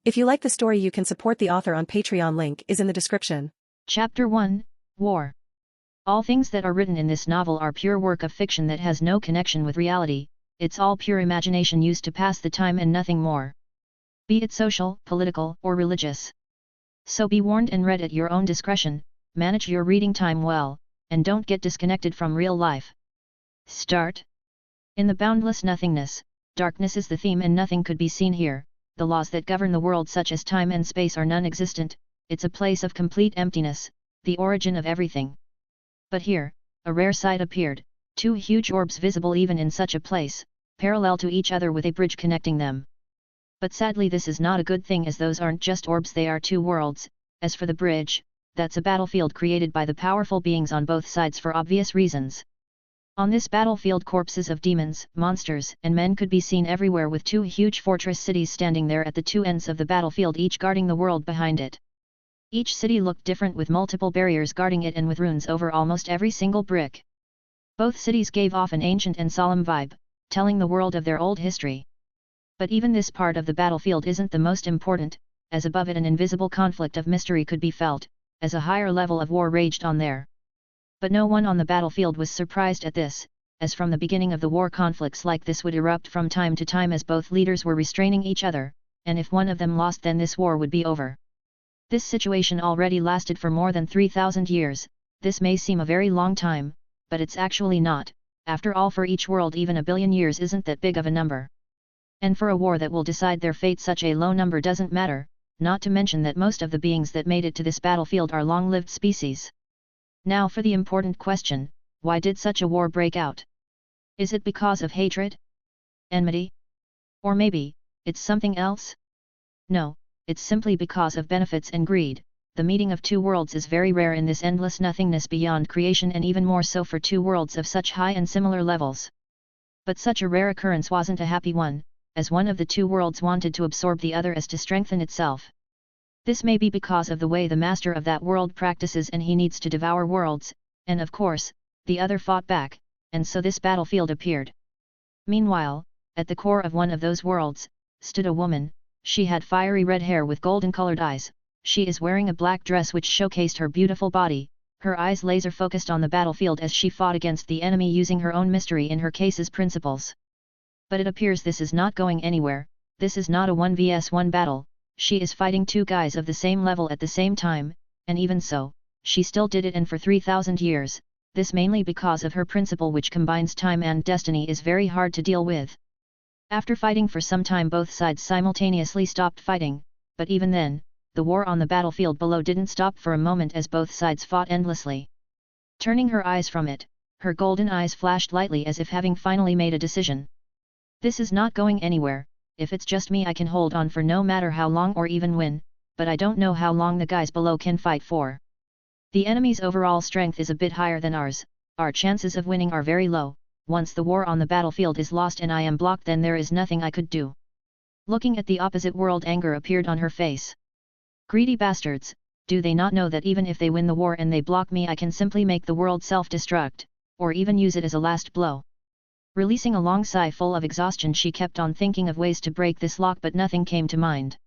If you like the story, you can support the author on Patreon. Link is in the description. Chapter 1, War. All things that are written in this novel are pure work of fiction that has no connection with reality, it's all pure imagination used to pass the time and nothing more. Be it social, political, or religious. So be warned and read at your own discretion, manage your reading time well, and don't get disconnected from real life. Start. In the boundless nothingness, darkness is the theme and nothing could be seen here. The laws that govern the world such as time and space are non-existent, it's a place of complete emptiness, the origin of everything. But here, a rare sight appeared, two huge orbs visible even in such a place, parallel to each other with a bridge connecting them. But sadly this is not a good thing, as those aren't just orbs, they are two worlds. As for the bridge, that's a battlefield created by the powerful beings on both sides for obvious reasons. On this battlefield corpses of demons, monsters, and men could be seen everywhere, with two huge fortress cities standing there at the two ends of the battlefield, each guarding the world behind it. Each city looked different, with multiple barriers guarding it and with runes over almost every single brick. Both cities gave off an ancient and solemn vibe, telling the world of their old history. But even this part of the battlefield isn't the most important, as above it an invisible conflict of mystery could be felt, as a higher level of war raged on there. But no one on the battlefield was surprised at this, as from the beginning of the war conflicts like this would erupt from time to time, as both leaders were restraining each other, and if one of them lost then this war would be over. This situation already lasted for more than 3,000 years, this may seem a very long time, but it's actually not, after all for each world even a billion years isn't that big of a number. And for a war that will decide their fate such a low number doesn't matter, not to mention that most of the beings that made it to this battlefield are long-lived species. Now for the important question, why did such a war break out? Is it because of hatred? Enmity? Or maybe, it's something else? No, it's simply because of benefits and greed. The meeting of two worlds is very rare in this endless nothingness beyond creation, and even more so for two worlds of such high and similar levels. But such a rare occurrence wasn't a happy one, as one of the two worlds wanted to absorb the other as to strengthen itself. This may be because of the way the master of that world practices, and he needs to devour worlds, and of course, the other fought back, and so this battlefield appeared. Meanwhile, at the core of one of those worlds, stood a woman. She had fiery red hair with golden-colored eyes, she is wearing a black dress which showcased her beautiful body, her eyes laser-focused on the battlefield as she fought against the enemy using her own mystery in her case's principles. But it appears this is not going anywhere, this is not a 1vs1 battle. She is fighting two guys of the same level at the same time, and even so, she still did it, and for 3,000 years, this mainly because of her principle which combines time and destiny is very hard to deal with. After fighting for some time both sides simultaneously stopped fighting, but even then, the war on the battlefield below didn't stop for a moment as both sides fought endlessly. Turning her eyes from it, her golden eyes flashed lightly as if having finally made a decision. This is not going anywhere. If it's just me I can hold on for no matter how long or even win, but I don't know how long the guys below can fight for. The enemy's overall strength is a bit higher than ours, our chances of winning are very low. Once the war on the battlefield is lost and I am blocked, then there is nothing I could do. Looking at the opposite world, anger appeared on her face. Greedy bastards, do they not know that even if they win the war and they block me I can simply make the world self-destruct, or even use it as a last blow? Releasing a long sigh full of exhaustion, she kept on thinking of ways to break this lock, but nothing came to mind.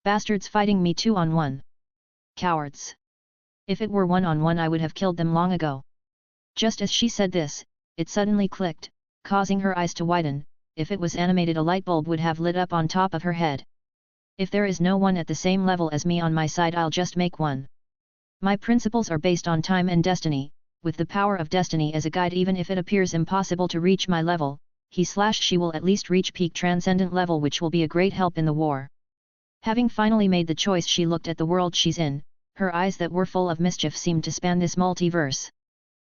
Bastards fighting me 2-on-1. Cowards. If it were 1-on-1 I would have killed them long ago. Just as she said this, it suddenly clicked, causing her eyes to widen. If it was animated a light bulb would have lit up on top of her head. If there is no one at the same level as me on my side I'll just make one. My principles are based on time and destiny. With the power of destiny as a guide, even if it appears impossible to reach my level, she will at least reach peak transcendent level, which will be a great help in the war. Having finally made the choice, she looked at the world she's in, her eyes that were full of mischief seemed to span this multiverse.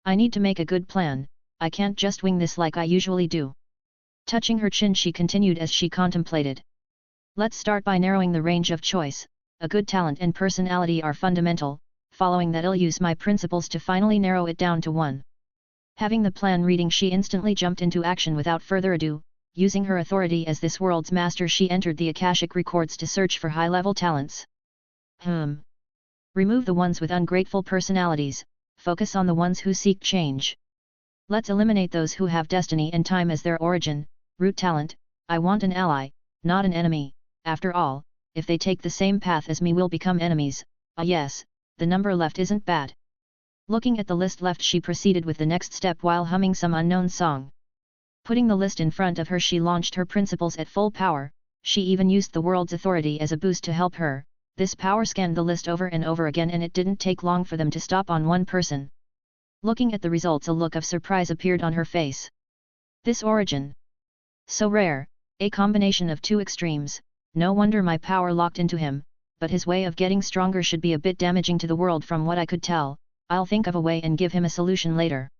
I need to make a good plan, I can't just wing this like I usually do. Touching her chin she continued as she contemplated. Let's start by narrowing the range of choice. A good talent and personality are fundamental. Following that I'll use my principles to finally narrow it down to one. Having the plan reading, she instantly jumped into action without further ado. Using her authority as this world's master, she entered the Akashic records to search for high-level talents. Remove the ones with ungrateful personalities, focus on the ones who seek change. Let's eliminate those who have destiny and time as their origin, root talent. I want an ally, not an enemy. After all, if they take the same path as me we'll become enemies. Ah yes, the number left isn't bad. Looking at the list left, she proceeded with the next step while humming some unknown song. Putting the list in front of her, she launched her principles at full power. She even used the world's authority as a boost to help her. This power scanned the list over and over again, and it didn't take long for them to stop on one person. Looking at the results, a look of surprise appeared on her face. This origin. So rare, a combination of two extremes, no wonder my power locked into him, but his way of getting stronger should be a bit damaging to the world from what I could tell. I'll think of a way and give him a solution later.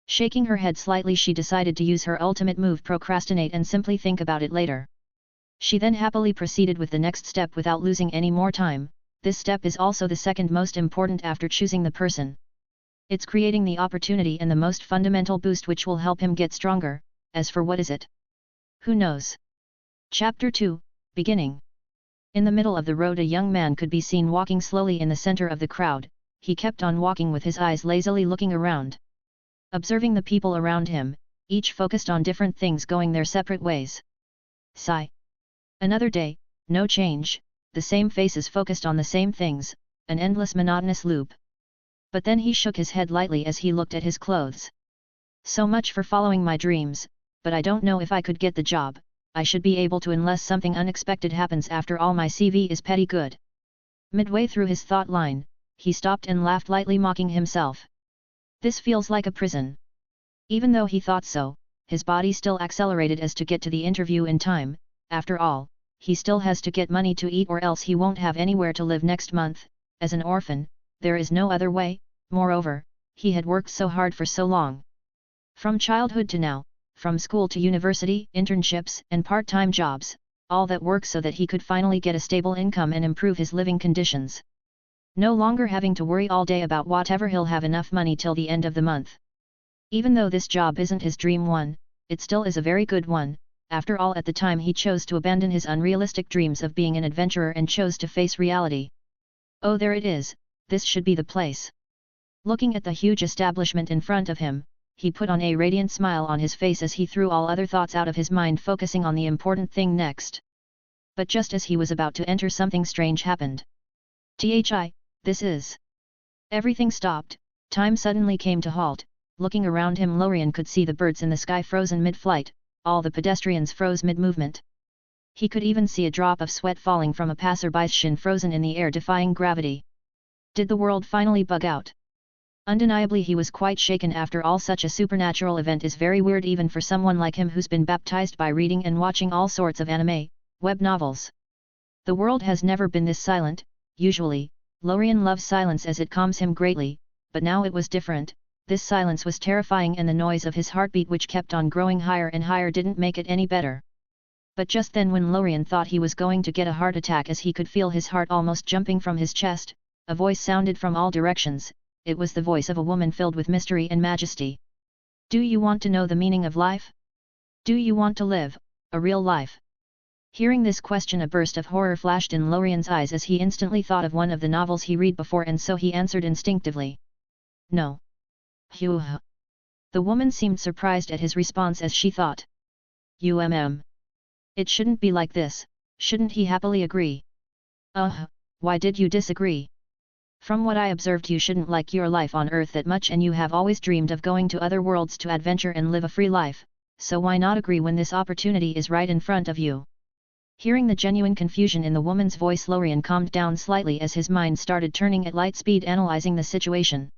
Shaking her head slightly, she decided to use her ultimate move, procrastinate, and simply think about it later. She then happily proceeded with the next step without losing any more time. This step is also the second most important after choosing the person. It's creating the opportunity and the most fundamental boost which will help him get stronger. As for what is it? Who knows? Chapter 2, Beginning. In the middle of the road, a young man could be seen walking slowly in the center of the crowd. He kept on walking with his eyes lazily looking around. Observing the people around him, each focused on different things going their separate ways. Sigh. Another day, no change, the same faces focused on the same things, an endless monotonous loop. But then he shook his head lightly as he looked at his clothes. So much for following my dreams, but I don't know if I could get the job. I should be able to unless something unexpected happens. After all, my CV is petty good. Midway through his thought line, he stopped and laughed lightly, mocking himself. This feels like a prison. Even though he thought so, his body still accelerated as to get to the interview in time. After all, he still has to get money to eat, or else he won't have anywhere to live next month. As an orphan, there is no other way. Moreover, he had worked so hard for so long. From childhood to now, from school to university, internships and part-time jobs, all that work so that he could finally get a stable income and improve his living conditions. No longer having to worry all day about whatever he'll have enough money till the end of the month. Even though this job isn't his dream one, it still is a very good one. After all, at the time he chose to abandon his unrealistic dreams of being an adventurer and chose to face reality. Oh, there it is, this should be the place. Looking at the huge establishment in front of him, he put on a radiant smile on his face as he threw all other thoughts out of his mind, focusing on the important thing next. But just as he was about to enter, something strange happened. This is... Everything stopped, time suddenly came to halt. Looking around him, Lorien could see the birds in the sky frozen mid-flight, all the pedestrians froze mid-movement. He could even see a drop of sweat falling from a passerby's shin frozen in the air, defying gravity. Did the world finally bug out? Undeniably he was quite shaken. After all, such a supernatural event is very weird even for someone like him who's been baptized by reading and watching all sorts of anime, web novels. The world has never been this silent. Usually, Lorien loves silence as it calms him greatly, but now it was different. This silence was terrifying, and the noise of his heartbeat, which kept on growing higher and higher, didn't make it any better. But just then, when Lorien thought he was going to get a heart attack as he could feel his heart almost jumping from his chest, a voice sounded from all directions. It was the voice of a woman filled with mystery and majesty. Do you want to know the meaning of life? Do you want to live a real life? Hearing this question, a burst of horror flashed in Lorien's eyes as he instantly thought of one of the novels he read before, and so he answered instinctively. No. Phew. The woman seemed surprised at his response as she thought. It shouldn't be like this, shouldn't he happily agree? Why did you disagree? From what I observed, you shouldn't like your life on Earth that much, and you have always dreamed of going to other worlds to adventure and live a free life, so why not agree when this opportunity is right in front of you? Hearing the genuine confusion in the woman's voice, Lorien calmed down slightly as his mind started turning at light speed, analyzing the situation.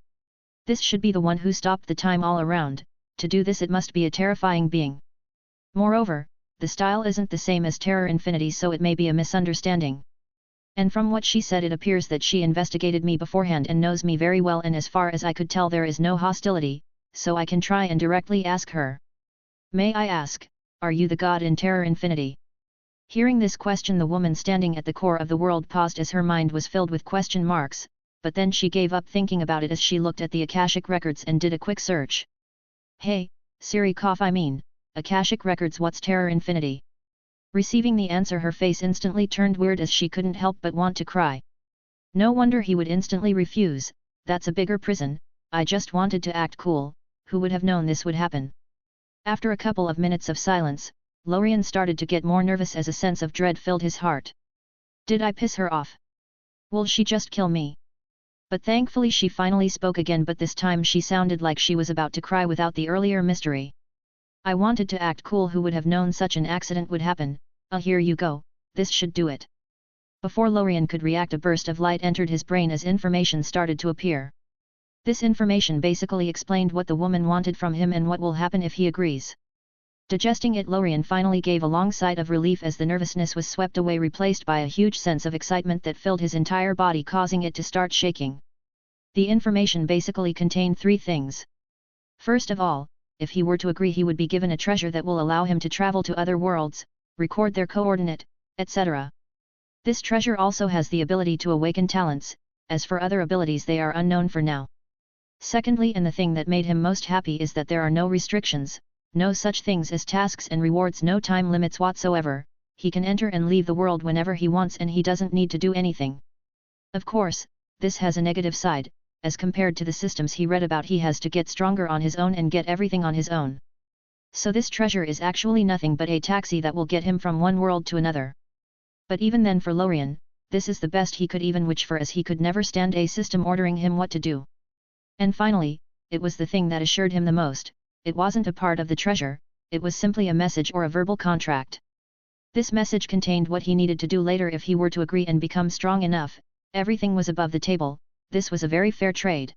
This should be the one who stopped the time all around. To do this, it must be a terrifying being. Moreover, the style isn't the same as Terror Infinity, so it may be a misunderstanding. And from what she said, it appears that she investigated me beforehand and knows me very well, and as far as I could tell, there is no hostility, so I can try and directly ask her. May I ask, are you the god in Terror Infinity? Hearing this question, the woman standing at the core of the world paused as her mind was filled with question marks, but then she gave up thinking about it as she looked at the Akashic records and did a quick search. Hey, Siri, Akashic records, what's Terror Infinity? Receiving the answer, her face instantly turned weird as she couldn't help but want to cry. No wonder he would instantly refuse. That's a bigger prison. I just wanted to act cool, who would have known this would happen? After a couple of minutes of silence, Lorien started to get more nervous as a sense of dread filled his heart. Did I piss her off? Will she just kill me? But thankfully she finally spoke again, but this time she sounded like she was about to cry without the earlier mystery. I wanted to act cool. Who would have known such an accident would happen? Here you go, this should do it. Before Lorien could react, a burst of light entered his brain as information started to appear. This information basically explained what the woman wanted from him and what will happen if he agrees. Digesting it, Lorien finally gave a long sigh of relief as the nervousness was swept away, replaced by a huge sense of excitement that filled his entire body, causing it to start shaking. The information basically contained three things. First of all, if he were to agree, he would be given a treasure that will allow him to travel to other worlds, record their coordinate, etc. This treasure also has the ability to awaken talents, as for other abilities they are unknown for now. Secondly, and the thing that made him most happy, is that there are no restrictions, no such things as tasks and rewards, no time limits whatsoever. He can enter and leave the world whenever he wants and he doesn't need to do anything. Of course, this has a negative side. As compared to the systems he read about, he has to get stronger on his own and get everything on his own. So this treasure is actually nothing but a taxi that will get him from one world to another. But even then, for Lorien, this is the best he could even wish for, as he could never stand a system ordering him what to do. And finally, it was the thing that assured him the most. It wasn't a part of the treasure, it was simply a message or a verbal contract. This message contained what he needed to do later if he were to agree and become strong enough. Everything was above the table. This was a very fair trade.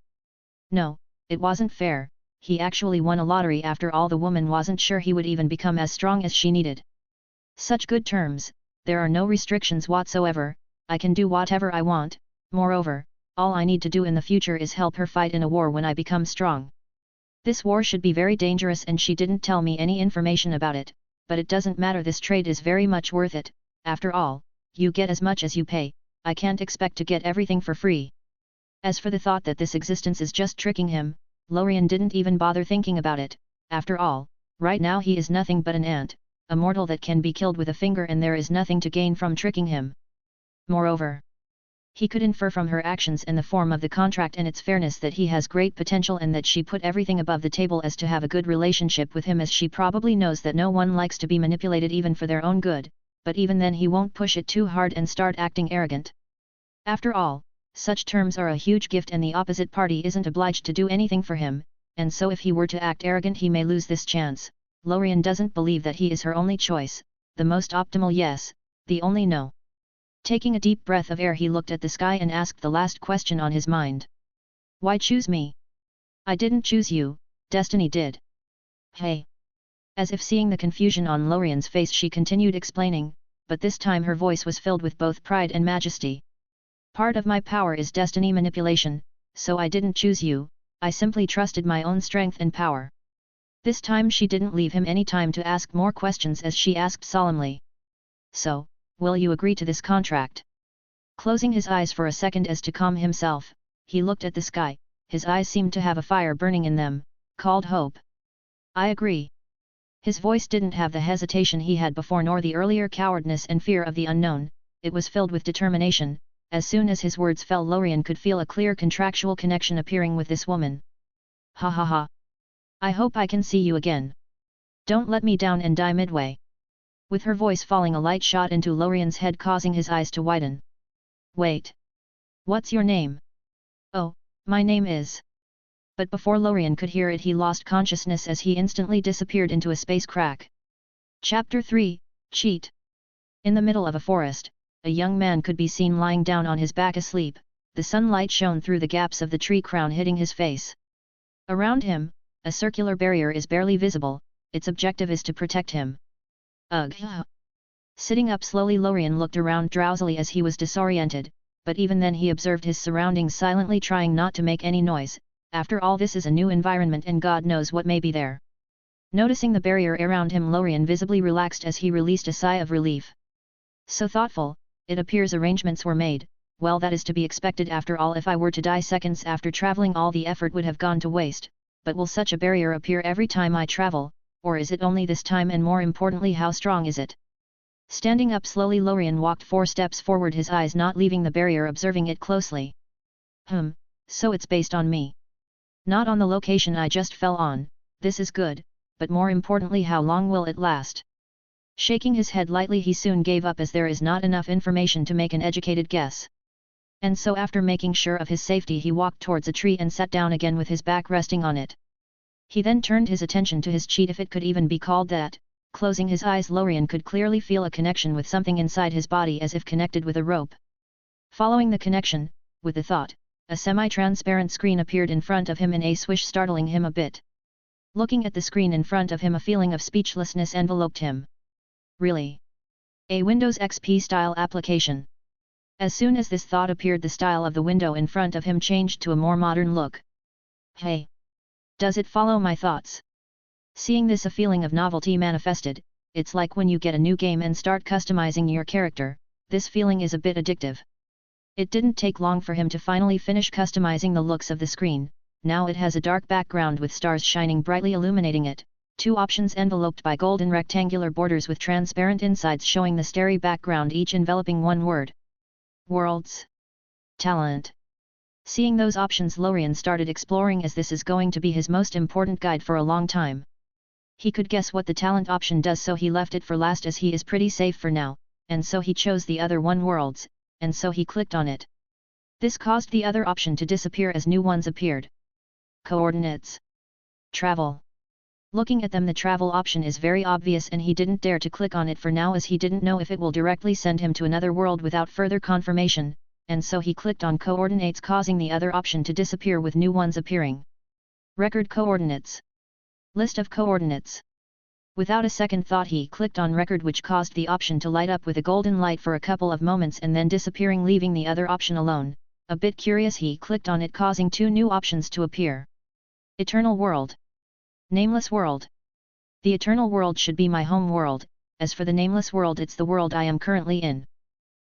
No, it wasn't fair. He actually won a lottery. After all, the woman wasn't sure he would even become as strong as she needed. Such good terms, there are no restrictions whatsoever, I can do whatever I want. Moreover, all I need to do in the future is help her fight in a war when I become strong. This war should be very dangerous, and she didn't tell me any information about it, but it doesn't matter, this trade is very much worth it. After all, you get as much as you pay, I can't expect to get everything for free. As for the thought that this existence is just tricking him, Lorien didn't even bother thinking about it. After all, right now he is nothing but an ant, a mortal that can be killed with a finger, and there is nothing to gain from tricking him. Moreover, he could infer from her actions and the form of the contract and its fairness that he has great potential, and that she put everything above the table as to have a good relationship with him, as she probably knows that no one likes to be manipulated even for their own good, but even then he won't push it too hard and start acting arrogant. After all, such terms are a huge gift, and the opposite party isn't obliged to do anything for him, and so if he were to act arrogant he may lose this chance. Lorien doesn't believe that he is her only choice, the most optimal yes, the only no. Taking a deep breath of air, he looked at the sky and asked the last question on his mind. Why choose me? I didn't choose you, destiny did. Hey. As if seeing the confusion on Lorien's face, she continued explaining, but this time her voice was filled with both pride and majesty. Part of my power is destiny manipulation, so I didn't choose you, I simply trusted my own strength and power. This time she didn't leave him any time to ask more questions, as she asked solemnly. So, will you agree to this contract? Closing his eyes for a second as to calm himself, he looked at the sky, his eyes seemed to have a fire burning in them, called hope. I agree. His voice didn't have the hesitation he had before, nor the earlier cowardness and fear of the unknown, it was filled with determination. As soon as his words fell, Lorien could feel a clear contractual connection appearing with this woman. Ha ha ha. I hope I can see you again. Don't let me down and die midway. With her voice falling, a light shot into Lorien's head, causing his eyes to widen. Wait. What's your name? Oh, my name is... But before Lorien could hear it, he lost consciousness as he instantly disappeared into a space crack. Chapter 3, Cheat. In the middle of a forest, a young man could be seen lying down on his back asleep. The sunlight shone through the gaps of the tree crown, hitting his face. Around him, a circular barrier is barely visible, its objective is to protect him. Ugh! Sitting up slowly, Lorien looked around drowsily as he was disoriented, but even then he observed his surroundings silently, trying not to make any noise. After all, this is a new environment and God knows what may be there. Noticing the barrier around him, Lorien visibly relaxed as he released a sigh of relief. So thoughtful, it appears arrangements were made. Well, that is to be expected. After all, if I were to die seconds after traveling, all the effort would have gone to waste. But will such a barrier appear every time I travel, or is it only this time, and more importantly, how strong is it? Standing up slowly, Lorien walked 4 steps forward, his eyes not leaving the barrier, observing it closely. So it's based on me. Not on the location I just fell on. This is good, but more importantly, how long will it last? Shaking his head lightly, he soon gave up as there is not enough information to make an educated guess. And so after making sure of his safety, he walked towards a tree and sat down again with his back resting on it. He then turned his attention to his cheat, if it could even be called that. Closing his eyes, Lorien could clearly feel a connection with something inside his body, as if connected with a rope. Following the connection, with the thought, a semi-transparent screen appeared in front of him in a swish, startling him a bit. Looking at the screen in front of him, a feeling of speechlessness enveloped him. Really? A Windows XP style application. As soon as this thought appeared, the style of the window in front of him changed to a more modern look. Hey! Does it follow my thoughts? Seeing this, a feeling of novelty manifested. It's like when you get a new game and start customizing your character, this feeling is a bit addictive. It didn't take long for him to finally finish customizing the looks of the screen. Now it has a dark background with stars shining brightly illuminating it, 2 options enveloped by golden rectangular borders with transparent insides showing the starry background, each enveloping one word. Worlds. Talent. Seeing those options, Lorien started exploring, as this is going to be his most important guide for a long time. He could guess what the talent option does, so he left it for last as he is pretty safe for now, and so he chose the other one, worlds, and so he clicked on it. This caused the other option to disappear as new ones appeared. Coordinates. Travel. Looking at them, the travel option is very obvious and he didn't dare to click on it for now, as he didn't know if it will directly send him to another world without further confirmation, and so he clicked on coordinates, causing the other option to disappear with new ones appearing. Record coordinates. List of coordinates. Without a second thought, he clicked on record, which caused the option to light up with a golden light for a couple of moments and then disappearing, leaving the other option alone. A bit curious, he clicked on it, causing 2 new options to appear. Eternal world. Nameless world. The eternal world should be my home world, as for the nameless world, it's the world I am currently in.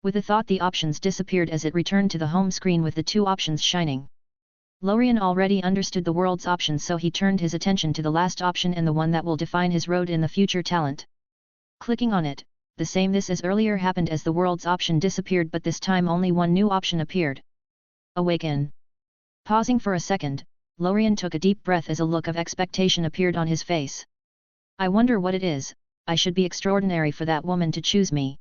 With a thought, the options disappeared as it returned to the home screen with the 2 options shining. Lorien already understood the world's option, so he turned his attention to the last option and the one that will define his road in the future, talent. Clicking on it, the same this as earlier happened, as the world's option disappeared, but this time only one new option appeared. Awaken. Pausing for a second, Lorien took a deep breath as a look of expectation appeared on his face. I wonder what it is. I should be extraordinary for that woman to choose me.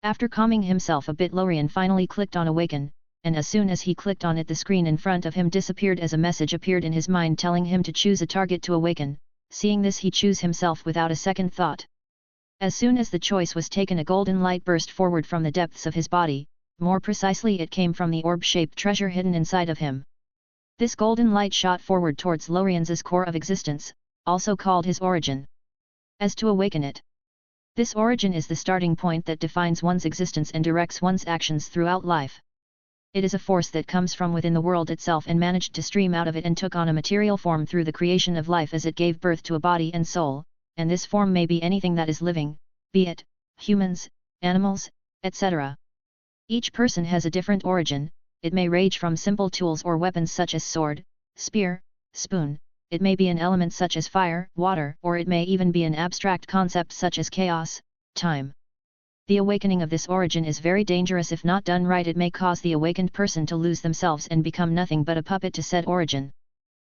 After calming himself a bit, Lorien finally clicked on awaken, and as soon as he clicked on it, the screen in front of him disappeared as a message appeared in his mind telling him to choose a target to awaken. Seeing this, he chose himself without a second thought. As soon as the choice was taken, a golden light burst forward from the depths of his body. More precisely, it came from the orb-shaped treasure hidden inside of him. This golden light shot forward towards Lorien's core of existence, also called his origin. As to awaken it. This origin is the starting point that defines one's existence and directs one's actions throughout life. It is a force that comes from within the world itself and managed to stream out of it and took on a material form through the creation of life as it gave birth to a body and soul, and this form may be anything that is living, be it humans, animals, etc. Each person has a different origin. It may range from simple tools or weapons such as sword, spear, spoon. It may be an element such as fire, water, or it may even be an abstract concept such as chaos, time. The awakening of this origin is very dangerous. If not done right, it may cause the awakened person to lose themselves and become nothing but a puppet to said origin.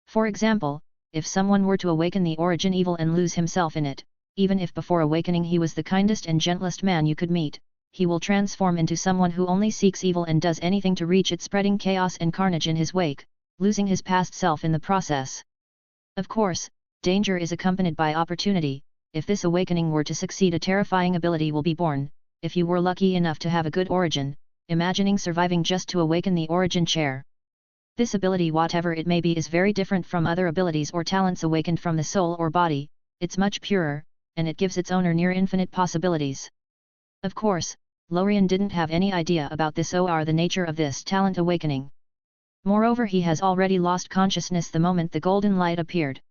For example, if someone were to awaken the origin evil and lose himself in it, even if before awakening he was the kindest and gentlest man you could meet, he will transform into someone who only seeks evil and does anything to reach it, spreading chaos and carnage in his wake, losing his past self in the process. Of course, danger is accompanied by opportunity. If this awakening were to succeed, a terrifying ability will be born. If you were lucky enough to have a good origin, imagining surviving just to awaken the origin chair. This ability, whatever it may be, is very different from other abilities or talents awakened from the soul or body. It's much purer, and it gives its owner near infinite possibilities. Of course, Lorien didn't have any idea about this or the nature of this talent awakening. Moreover, he has already lost consciousness the moment the golden light appeared.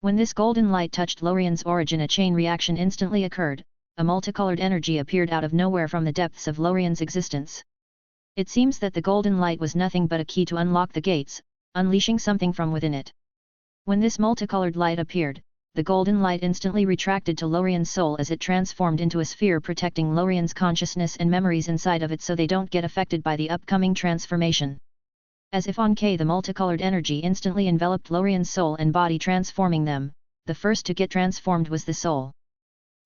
When this golden light touched Lorien's origin, a chain reaction instantly occurred. A multicolored energy appeared out of nowhere from the depths of Lorien's existence. It seems that the golden light was nothing but a key to unlock the gates, unleashing something from within it. When this multicolored light appeared, the golden light instantly retracted to Lorien's soul as it transformed into a sphere protecting Lorien's consciousness and memories inside of it so they don't get affected by the upcoming transformation. As if on K, the multicolored energy instantly enveloped Lorien's soul and body, transforming them. The first to get transformed was the soul.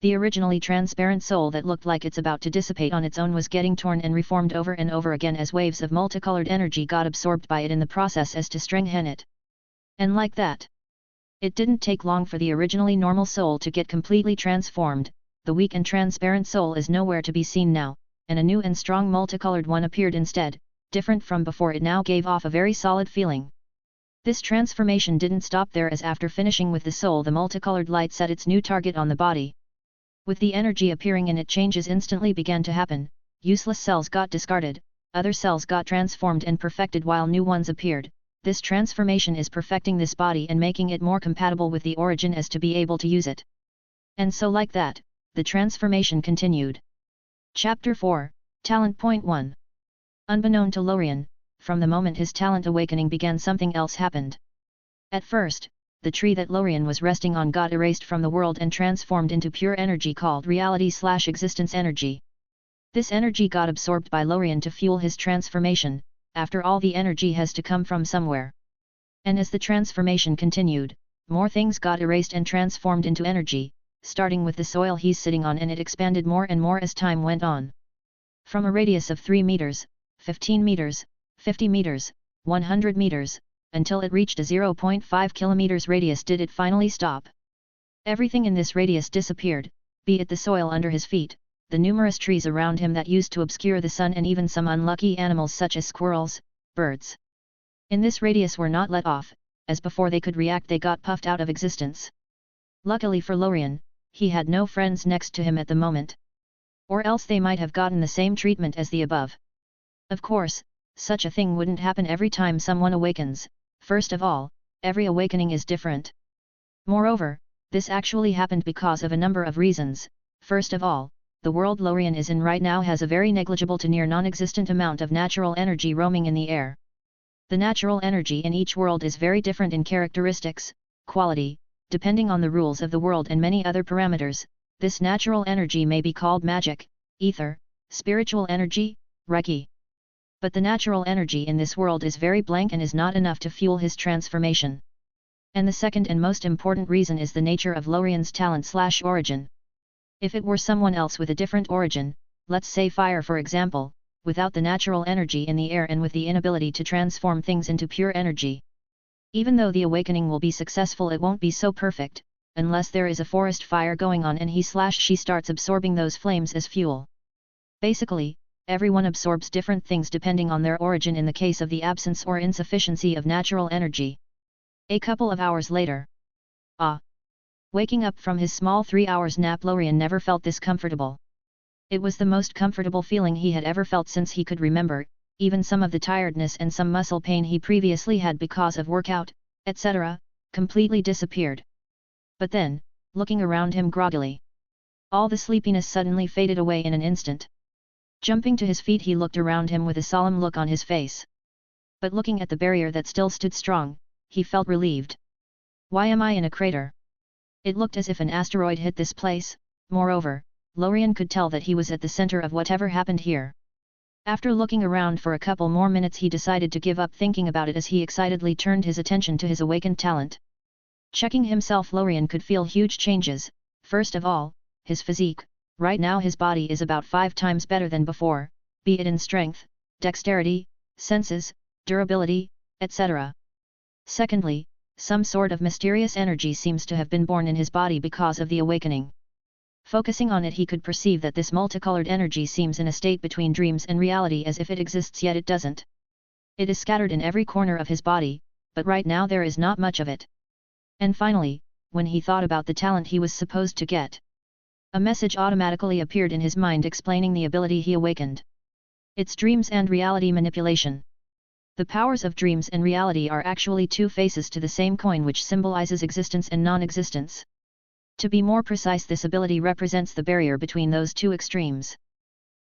The originally transparent soul that looked like it's about to dissipate on its own was getting torn and reformed over and over again as waves of multicolored energy got absorbed by it in the process as to strengthen it. And like that. It didn't take long for the originally normal soul to get completely transformed. The weak and transparent soul is nowhere to be seen now, and a new and strong multicolored one appeared instead, different from before. It now gave off a very solid feeling. This transformation didn't stop there, as after finishing with the soul the multicolored light set its new target on the body. With the energy appearing in it, changes instantly began to happen. Useless cells got discarded, other cells got transformed and perfected while new ones appeared. This transformation is perfecting this body and making it more compatible with the origin as to be able to use it. And so like that, the transformation continued. Chapter 4, Talent Point 1. Unbeknown to Lorien, from the moment his talent awakening began, something else happened. At first, the tree that Lorien was resting on got erased from the world and transformed into pure energy called reality/existence energy. This energy got absorbed by Lorien to fuel his transformation. After all, the energy has to come from somewhere. And as the transformation continued, more things got erased and transformed into energy, starting with the soil he's sitting on, and it expanded more and more as time went on. From a radius of 3 meters, 15 meters, 50 meters, 100 meters, until it reached a 0.5 kilometers radius did it finally stop. Everything in this radius disappeared, be it the soil under his feet, the numerous trees around him that used to obscure the sun, and even some unlucky animals such as squirrels, birds. In this radius were not let off, as before they could react, they got puffed out of existence. Luckily for Lorien, he had no friends next to him at the moment. Or else they might have gotten the same treatment as the above. Of course, such a thing wouldn't happen every time someone awakens. First of all, every awakening is different. Moreover, this actually happened because of a number of reasons. First of all, the world Lorien is in right now has a very negligible to near non-existent amount of natural energy roaming in the air. The natural energy in each world is very different in characteristics, quality, depending on the rules of the world and many other parameters. This natural energy may be called magic, ether, spiritual energy, Reiki. But the natural energy in this world is very blank and is not enough to fuel his transformation. And the second and most important reason is the nature of Lorien's talent/origin. If it were someone else with a different origin, let's say fire for example, without the natural energy in the air and with the inability to transform things into pure energy, even though the awakening will be successful, it won't be so perfect, unless there is a forest fire going on and he/she starts absorbing those flames as fuel. Basically, everyone absorbs different things depending on their origin in the case of the absence or insufficiency of natural energy. A couple of hours later. Waking up from his small 3 hours nap, Lorien never felt this comfortable. It was the most comfortable feeling he had ever felt since he could remember. Even some of the tiredness and some muscle pain he previously had because of workout, etc., completely disappeared. But then, looking around him groggily, all the sleepiness suddenly faded away in an instant. Jumping to his feet, he looked around him with a solemn look on his face. But looking at the barrier that still stood strong, he felt relieved. Why am I in a crater? It looked as if an asteroid hit this place. Moreover, Lorien could tell that he was at the center of whatever happened here. After looking around for a couple more minutes, he decided to give up thinking about it as he excitedly turned his attention to his awakened talent. Checking himself, Lorien could feel huge changes. First of all, his physique. Right now his body is about 5 times better than before, be it in strength, dexterity, senses, durability, etc. Secondly, some sort of mysterious energy seems to have been born in his body because of the awakening. Focusing on it, he could perceive that this multicolored energy seems in a state between dreams and reality, as if it exists yet it doesn't. It is scattered in every corner of his body, but right now there is not much of it. And finally, when he thought about the talent he was supposed to get, a message automatically appeared in his mind explaining the ability he awakened. It's dreams and reality manipulation. The powers of dreams and reality are actually two faces to the same coin, which symbolizes existence and non-existence. To be more precise, this ability represents the barrier between those two extremes.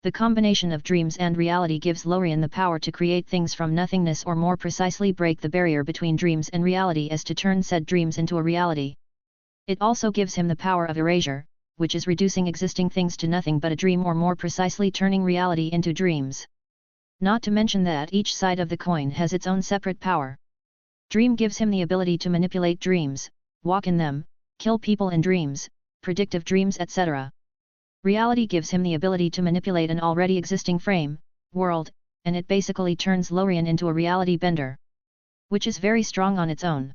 The combination of dreams and reality gives Lorien the power to create things from nothingness, or more precisely break the barrier between dreams and reality as to turn said dreams into a reality. It also gives him the power of erasure, which is reducing existing things to nothing but a dream, or more precisely turning reality into dreams. Not to mention that each side of the coin has its own separate power. Dream gives him the ability to manipulate dreams, walk in them, kill people in dreams, predictive dreams, etc. Reality gives him the ability to manipulate an already existing frame, world, and it basically turns Lorien into a reality bender, which is very strong on its own.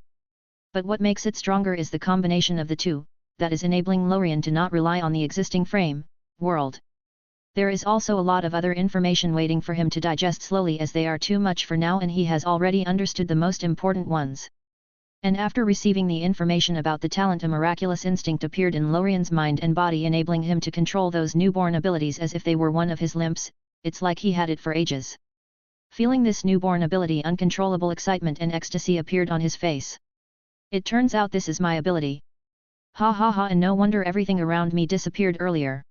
But what makes it stronger is the combination of the two, that is enabling Lorien to not rely on the existing frame, world. There is also a lot of other information waiting for him to digest slowly, as they are too much for now and he has already understood the most important ones. And after receiving the information about the talent, a miraculous instinct appeared in Lorien's mind and body, enabling him to control those newborn abilities as if they were one of his limbs. It's like he had it for ages. Feeling this newborn ability, uncontrollable excitement and ecstasy appeared on his face. It turns out this is my ability. Ha ha ha, and no wonder everything around me disappeared earlier.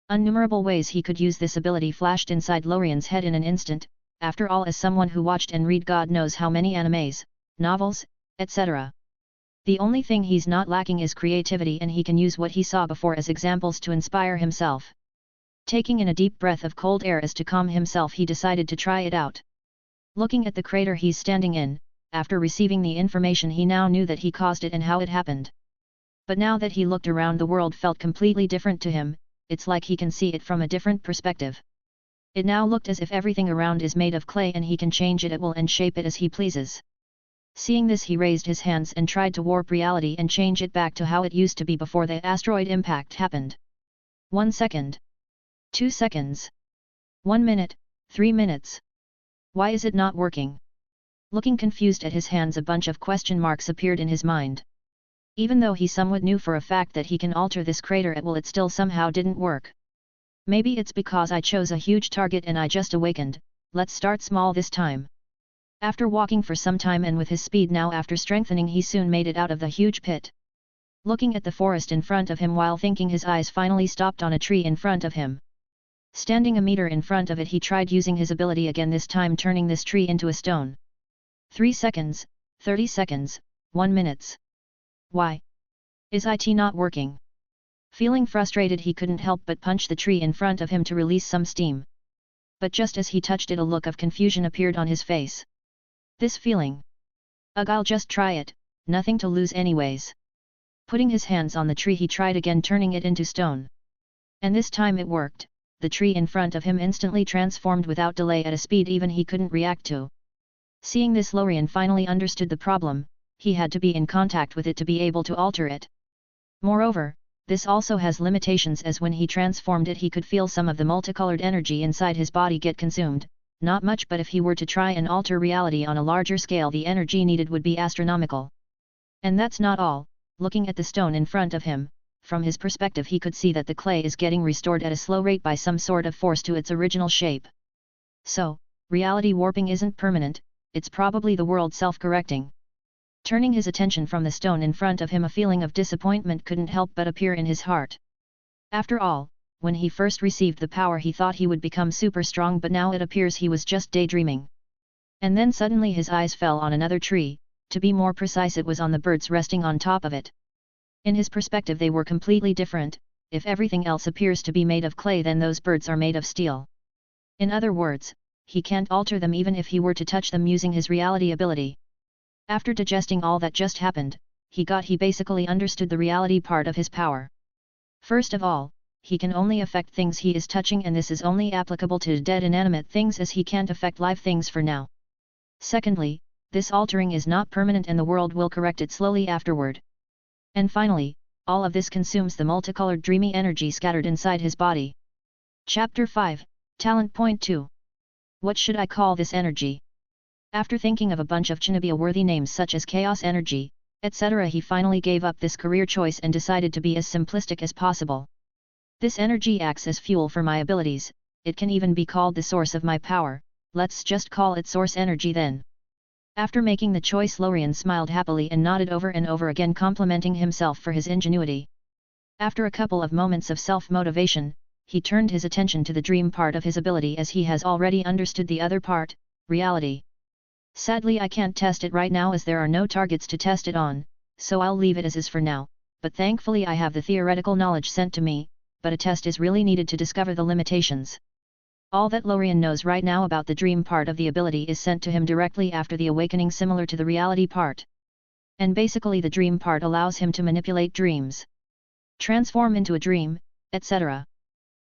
Innumerable ways he could use this ability flashed inside Lorien's head in an instant. After all, as someone who watched and read God knows how many animes, novels, etc. The only thing he's not lacking is creativity, and he can use what he saw before as examples to inspire himself. Taking in a deep breath of cold air as to calm himself, he decided to try it out. Looking at the crater he's standing in, after receiving the information he now knew that he caused it and how it happened. But now that he looked around, the world felt completely different to him. It's like he can see it from a different perspective. It now looked as if everything around is made of clay and he can change it at will and shape it as he pleases. Seeing this, he raised his hands and tried to warp reality and change it back to how it used to be before the asteroid impact happened. 1 second. 2 seconds. 1 minute, 3 minutes. Why is it not working? Looking confused at his hands, a bunch of question marks appeared in his mind. Even though he somewhat knew for a fact that he can alter this crater at will, it still somehow didn't work. Maybe it's because I chose a huge target and I just awakened. Let's start small this time. After walking for some time and with his speed now after strengthening, he soon made it out of the huge pit. Looking at the forest in front of him while thinking, his eyes finally stopped on a tree in front of him. Standing a meter in front of it, he tried using his ability again, this time turning this tree into a stone. 3 seconds, 30 seconds, 1 minute. Why is it not working? Feeling frustrated, he couldn't help but punch the tree in front of him to release some steam. But just as he touched it, a look of confusion appeared on his face. This feeling. Ugh, I'll just try it, nothing to lose anyways. Putting his hands on the tree, he tried again, turning it into stone. And this time it worked. The tree in front of him instantly transformed without delay at a speed even he couldn't react to. Seeing this, Lorien finally understood the problem. He had to be in contact with it to be able to alter it. Moreover, this also has limitations, as when he transformed it he could feel some of the multicolored energy inside his body get consumed. Not much, but if he were to try and alter reality on a larger scale, the energy needed would be astronomical. And that's not all. Looking at the stone in front of him, from his perspective he could see that the clay is getting restored at a slow rate by some sort of force to its original shape. So, reality warping isn't permanent, it's probably the world self-correcting. Turning his attention from the stone in front of him, a feeling of disappointment couldn't help but appear in his heart. After all, when he first received the power he thought he would become super strong, but now it appears he was just daydreaming. And then suddenly his eyes fell on another tree, to be more precise it was on the birds resting on top of it. In his perspective they were completely different. If everything else appears to be made of clay, then those birds are made of steel. In other words, he can't alter them even if he were to touch them using his reality ability. After digesting all that just happened, he basically understood the reality part of his power. First of all, he can only affect things he is touching, and this is only applicable to dead inanimate things, as he can't affect live things for now. Secondly, this altering is not permanent and the world will correct it slowly afterward. And finally, all of this consumes the multicolored dreamy energy scattered inside his body. Chapter 5, Talent Point 2. What should I call this energy? After thinking of a bunch of Shinobi-worthy names such as Chaos Energy, etc., he finally gave up this career choice and decided to be as simplistic as possible. This energy acts as fuel for my abilities, it can even be called the source of my power, let's just call it Source Energy then. After making the choice, Lorien smiled happily and nodded over and over again, complimenting himself for his ingenuity. After a couple of moments of self-motivation, he turned his attention to the dream part of his ability, as he has already understood the other part, reality. Sadly, I can't test it right now as there are no targets to test it on, so I'll leave it as is for now, but thankfully I have the theoretical knowledge sent to me, but a test is really needed to discover the limitations. All that Lorien knows right now about the dream part of the ability is sent to him directly after the awakening, similar to the reality part. And basically the dream part allows him to manipulate dreams. transform into a dream, etc.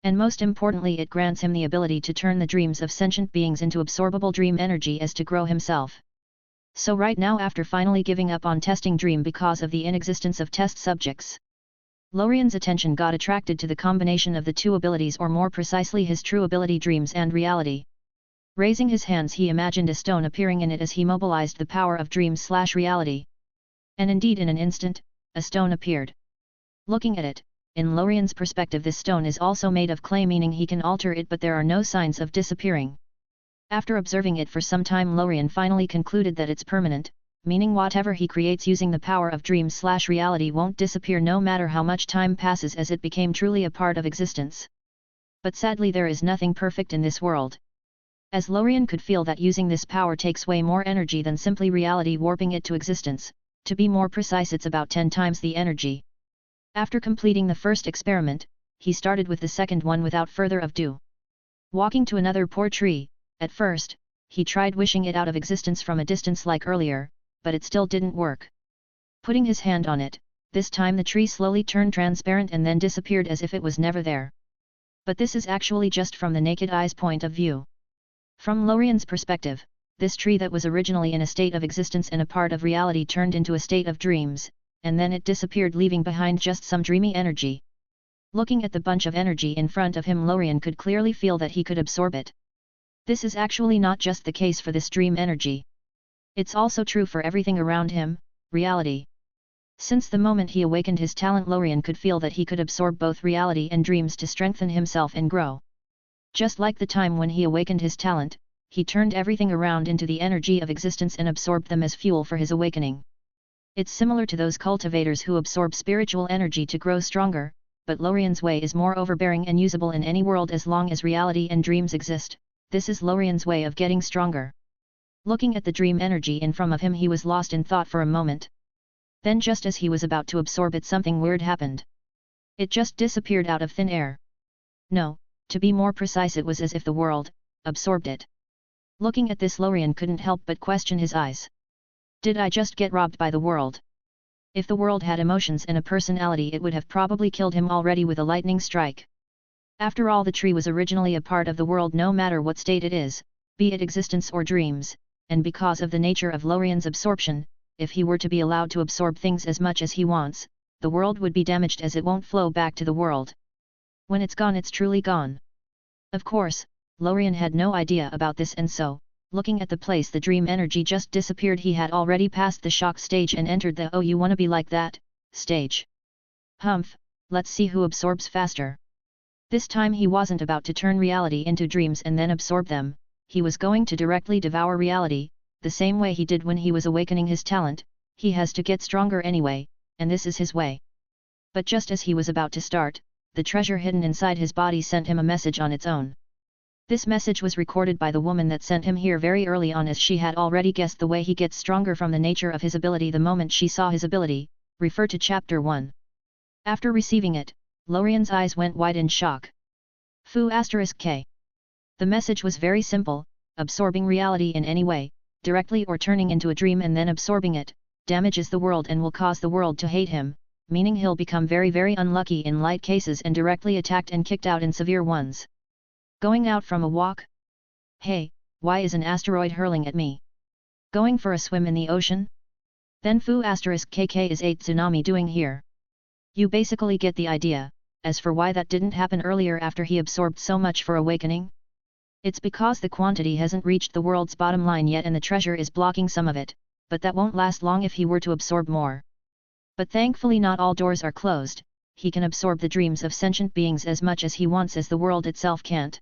And most importantly, it grants him the ability to turn the dreams of sentient beings into absorbable dream energy as to grow himself. So right now, after finally giving up on testing dream because of the inexistence of test subjects, Lorien's attention got attracted to the combination of the two abilities, or more precisely his true ability, dreams and reality. Raising his hands, he imagined a stone appearing in it as he mobilized the power of dreams/reality. And indeed, in an instant, a stone appeared. Looking at it, in Lorien's perspective, this stone is also made of clay, meaning he can alter it, but there are no signs of disappearing. After observing it for some time, Lorien finally concluded that it's permanent, meaning whatever he creates using the power of dreams/reality won't disappear no matter how much time passes, as it became truly a part of existence. But sadly, there is nothing perfect in this world. As Lorien could feel that using this power takes way more energy than simply reality warping it to existence. To be more precise, it's about 10 times the energy. After completing the first experiment, he started with the second one without further ado. Walking to another poor tree, at first, he tried wishing it out of existence from a distance like earlier, but it still didn't work. Putting his hand on it, this time the tree slowly turned transparent and then disappeared as if it was never there. But this is actually just from the naked eye's point of view. From Lorien's perspective, this tree that was originally in a state of existence and a part of reality turned into a state of dreams, and then it disappeared, leaving behind just some dreamy energy. Looking at the bunch of energy in front of him, Lorien could clearly feel that he could absorb it. This is actually not just the case for this dream energy. It's also true for everything around him, reality. Since the moment he awakened his talent, Lorien could feel that he could absorb both reality and dreams to strengthen himself and grow. Just like the time when he awakened his talent, he turned everything around into the energy of existence and absorbed them as fuel for his awakening. It's similar to those cultivators who absorb spiritual energy to grow stronger, but Lorien's way is more overbearing and usable in any world as long as reality and dreams exist. This is Lorien's way of getting stronger. Looking at the dream energy in front of him, he was lost in thought for a moment. Then, just as he was about to absorb it, something weird happened. It just disappeared out of thin air. No, to be more precise, it was as if the world absorbed it. Looking at this, Lorien couldn't help but question his eyes. Did I just get robbed by the world? If the world had emotions and a personality, it would have probably killed him already with a lightning strike. After all, the tree was originally a part of the world no matter what state it is, be it existence or dreams, and because of the nature of Lorien's absorption, if he were to be allowed to absorb things as much as he wants, the world would be damaged as it won't flow back to the world. When it's gone, it's truly gone. Of course, Lorien had no idea about this, and so, looking at the place the dream energy just disappeared, he had already passed the shock stage and entered the "oh, you wanna be like that" stage. Humph, let's see who absorbs faster. This time he wasn't about to turn reality into dreams and then absorb them. He was going to directly devour reality, the same way he did when he was awakening his talent. He has to get stronger anyway, and this is his way. But just as he was about to start, the treasure hidden inside his body sent him a message on its own. This message was recorded by the woman that sent him here very early on, as she had already guessed the way he gets stronger from the nature of his ability the moment she saw his ability. Refer to Chapter 1. After receiving it, Lorien's eyes went wide in shock. Fu *k. The message was very simple: absorbing reality in any way, directly or turning into a dream and then absorbing it, damages the world and will cause the world to hate him, meaning he'll become very unlucky in light cases and directly attacked and kicked out in severe ones. Going out from a walk? Hey, why is an asteroid hurling at me? Going for a swim in the ocean? Then Fu *kk is a tsunami doing here? You basically get the idea. As for why that didn't happen earlier after he absorbed so much for awakening? It's because the quantity hasn't reached the world's bottom line yet and the treasure is blocking some of it, but that won't last long if he were to absorb more. But thankfully not all doors are closed. He can absorb the dreams of sentient beings as much as he wants, as the world itself can't.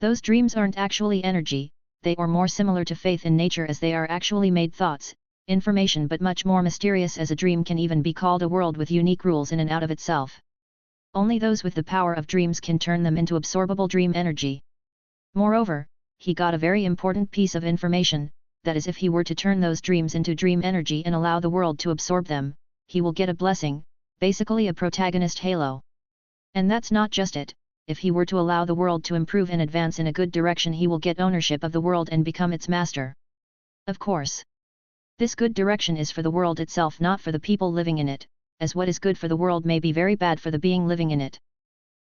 Those dreams aren't actually energy, they are more similar to faith in nature, as they are actually made thoughts, information, but much more mysterious, as a dream can even be called a world with unique rules in and out of itself. Only those with the power of dreams can turn them into absorbable dream energy. Moreover, he got a very important piece of information, that is, if he were to turn those dreams into dream energy and allow the world to absorb them, he will get a blessing, basically a protagonist halo. And that's not just it. If he were to allow the world to improve and advance in a good direction, he will get ownership of the world and become its master. Of course, this good direction is for the world itself, not for the people living in it. as what is good for the world may be very bad for the being living in it.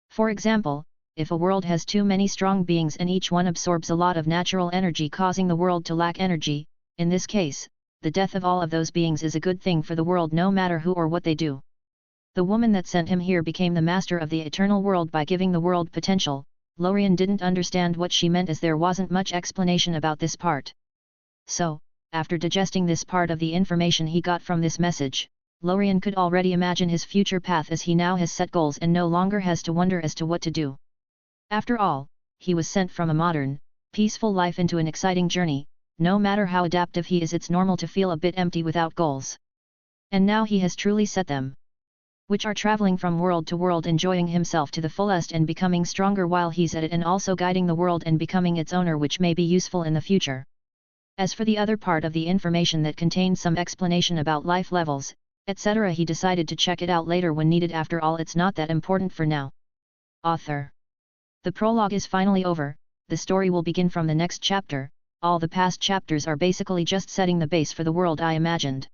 For example, if a world has too many strong beings and each one absorbs a lot of natural energy causing the world to lack energy, in this case, the death of all of those beings is a good thing for the world no matter who or what they do. The woman that sent him here became the master of the eternal world by giving the world potential. Lorien didn't understand what she meant as there wasn't much explanation about this part. So, after digesting this part of the information he got from this message, Lorien could already imagine his future path as he now has set goals and no longer has to wonder as to what to do. After all, he was sent from a modern, peaceful life into an exciting journey. No matter how adaptive he is, it's normal to feel a bit empty without goals. And now he has truly set them, which are traveling from world to world, enjoying himself to the fullest and becoming stronger while he's at it, and also guiding the world and becoming its owner, which may be useful in the future. As for the other part of the information that contained some explanation about life levels, etc., he decided to check it out later when needed. After all, it's not that important for now. Author. The prologue is finally over, the story will begin from the next chapter. All the past chapters are basically just setting the base for the world I imagined.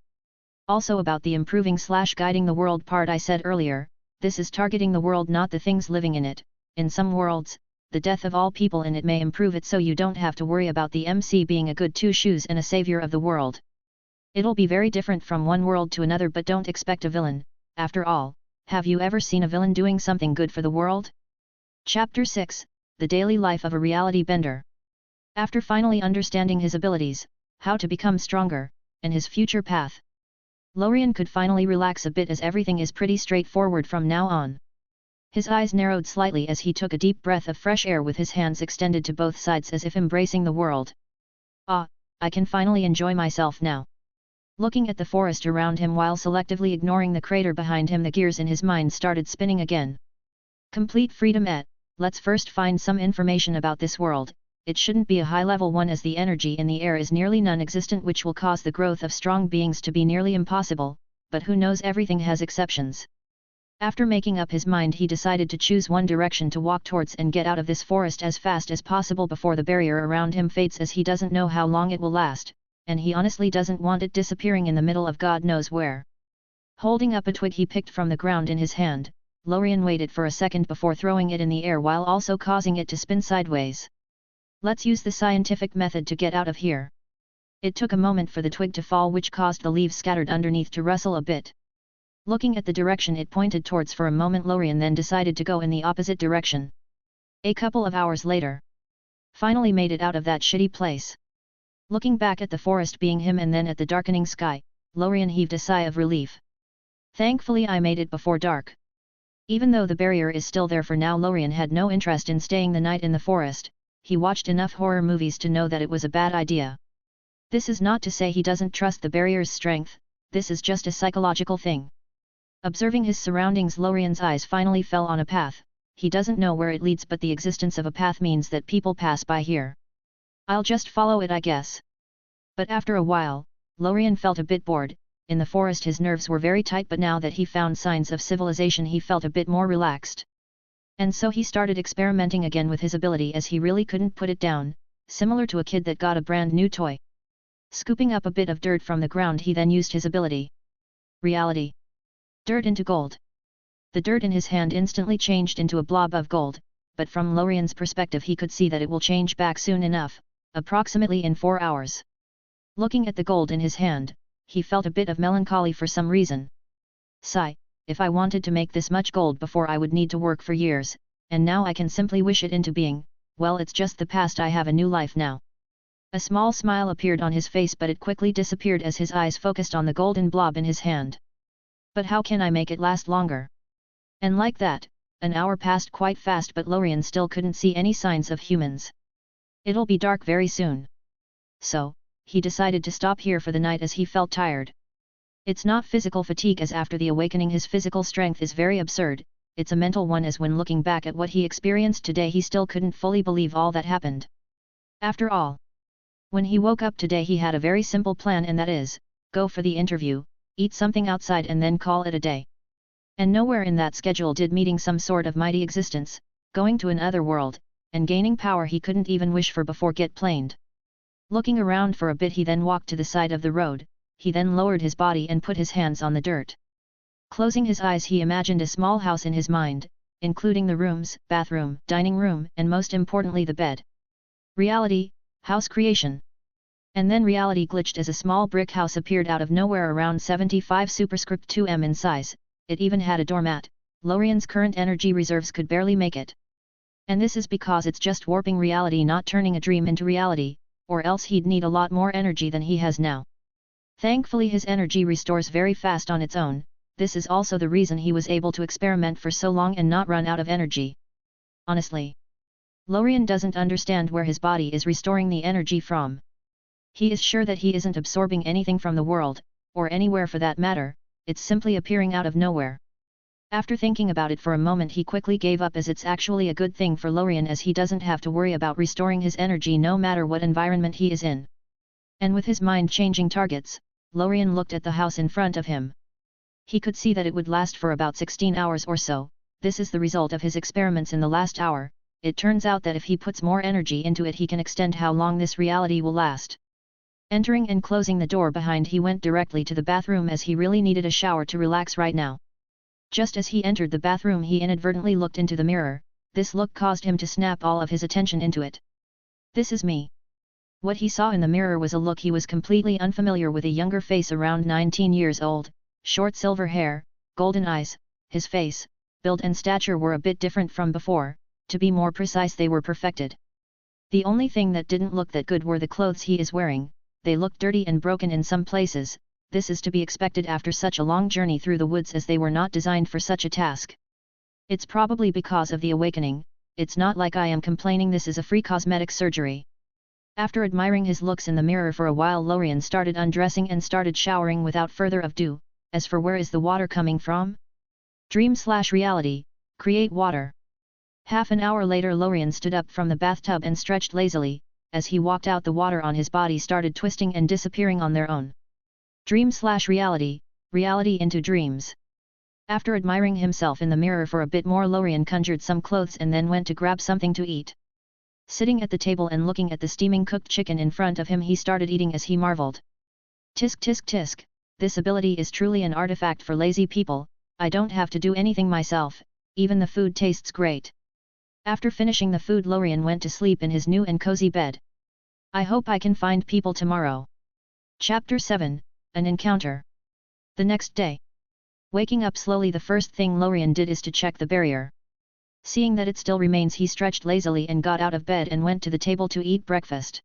Also about the improving/guiding the world part I said earlier, this is targeting the world, not the things living in it. In some worlds, the death of all people in it may improve it, so you don't have to worry about the MC being a good two shoes and a savior of the world. It'll be very different from one world to another, but don't expect a villain. After all, have you ever seen a villain doing something good for the world? Chapter 6, The Daily Life of a Reality Bender. After finally understanding his abilities, how to become stronger, and his future path, Lorien could finally relax a bit as everything is pretty straightforward from now on. His eyes narrowed slightly as he took a deep breath of fresh air with his hands extended to both sides as if embracing the world. Ah, I can finally enjoy myself now. Looking at the forest around him while selectively ignoring the crater behind him, the gears in his mind started spinning again. Complete freedom. Let's first find some information about this world. It shouldn't be a high-level one as the energy in the air is nearly non-existent, which will cause the growth of strong beings to be nearly impossible, but who knows, everything has exceptions. After making up his mind, he decided to choose one direction to walk towards and get out of this forest as fast as possible before the barrier around him fades, as he doesn't know how long it will last, and he honestly doesn't want it disappearing in the middle of God knows where. Holding up a twig he picked from the ground in his hand, Lorien waited for a second before throwing it in the air while also causing it to spin sideways. Let's use the scientific method to get out of here. It took a moment for the twig to fall, which caused the leaves scattered underneath to rustle a bit. Looking at the direction it pointed towards for a moment, Lorien then decided to go in the opposite direction. A couple of hours later, finally made it out of that shitty place. Looking back at the forest being him and then at the darkening sky, Lorien heaved a sigh of relief. Thankfully I made it before dark. Even though the barrier is still there for now, Lorien had no interest in staying the night in the forest. He watched enough horror movies to know that it was a bad idea. This is not to say he doesn't trust the barrier's strength, this is just a psychological thing. Observing his surroundings, Lorien's eyes finally fell on a path. He doesn't know where it leads, but the existence of a path means that people pass by here. I'll just follow it, I guess. But after a while, Lorien felt a bit bored. In the forest his nerves were very tight, but now that he found signs of civilization he felt a bit more relaxed. And so he started experimenting again with his ability, as he really couldn't put it down, similar to a kid that got a brand new toy. Scooping up a bit of dirt from the ground, he then used his ability. Reality. Dirt into gold. The dirt in his hand instantly changed into a blob of gold, but from Lorien's perspective he could see that it will change back soon enough, approximately in 4 hours. Looking at the gold in his hand, he felt a bit of melancholy for some reason. Sigh. If I wanted to make this much gold before, I would need to work for years, and now I can simply wish it into being. Well, it's just the past, I have a new life now. A small smile appeared on his face, but it quickly disappeared as his eyes focused on the golden blob in his hand. But how can I make it last longer? And like that, an hour passed quite fast, but Lorien still couldn't see any signs of humans. It'll be dark very soon. So, he decided to stop here for the night as he felt tired. It's not physical fatigue, as after the awakening his physical strength is very absurd, it's a mental one, as when looking back at what he experienced today he still couldn't fully believe all that happened. After all, when he woke up today he had a very simple plan, and that is, go for the interview, eat something outside and then call it a day. And nowhere in that schedule did meeting some sort of mighty existence, going to another world, and gaining power he couldn't even wish for before get planed. Looking around for a bit he then walked to the side of the road. He then lowered his body and put his hands on the dirt. Closing his eyes, he imagined a small house in his mind, including the rooms, bathroom, dining room, and most importantly the bed. Reality, house creation. And then reality glitched as a small brick house appeared out of nowhere around 75 superscript 2m in size. It even had a doormat. Lorien's current energy reserves could barely make it. And this is because it's just warping reality, not turning a dream into reality, or else he'd need a lot more energy than he has now. Thankfully his energy restores very fast on its own. This is also the reason he was able to experiment for so long and not run out of energy. Honestly, Lorien doesn't understand where his body is restoring the energy from. He is sure that he isn't absorbing anything from the world, or anywhere for that matter, it's simply appearing out of nowhere. After thinking about it for a moment, he quickly gave up, as it's actually a good thing for Lorien, as he doesn't have to worry about restoring his energy no matter what environment he is in. And with his mind changing targets, Lorien looked at the house in front of him. He could see that it would last for about 16 hours or so. This is the result of his experiments in the last hour. It turns out that if he puts more energy into it, he can extend how long this reality will last. Entering and closing the door behind, he went directly to the bathroom as he really needed a shower to relax right now. Just as he entered the bathroom, he inadvertently looked into the mirror. This look caused him to snap all of his attention into it. This is me. What he saw in the mirror was a look he was completely unfamiliar with, a younger face around 19 years old. Short silver hair, golden eyes. His face, build and stature were a bit different from before. To be more precise, they were perfected. The only thing that didn't look that good were the clothes he is wearing. They looked dirty and broken in some places. This is to be expected after such a long journey through the woods, as they were not designed for such a task. It's probably because of the awakening. It's not like I am complaining, this is a free cosmetic surgery. After admiring his looks in the mirror for a while, Lorien started undressing and started showering without further ado. As for where is the water coming from? Dream/reality, create water. Half an hour later, Lorien stood up from the bathtub and stretched lazily. As he walked out, the water on his body started twisting and disappearing on their own. Dream/reality, reality into dreams. After admiring himself in the mirror for a bit more, Lorien conjured some clothes and then went to grab something to eat. Sitting at the table and looking at the steaming cooked chicken in front of him, he started eating as he marveled. Tisk tisk tisk. This ability is truly an artifact for lazy people. I don't have to do anything myself, even the food tastes great. After finishing the food, Lorien went to sleep in his new and cozy bed. I hope I can find people tomorrow. Chapter 7, An Encounter. The next day. Waking up slowly, the first thing Lorien did is to check the barrier. Seeing that it still remains, he stretched lazily and got out of bed and went to the table to eat breakfast.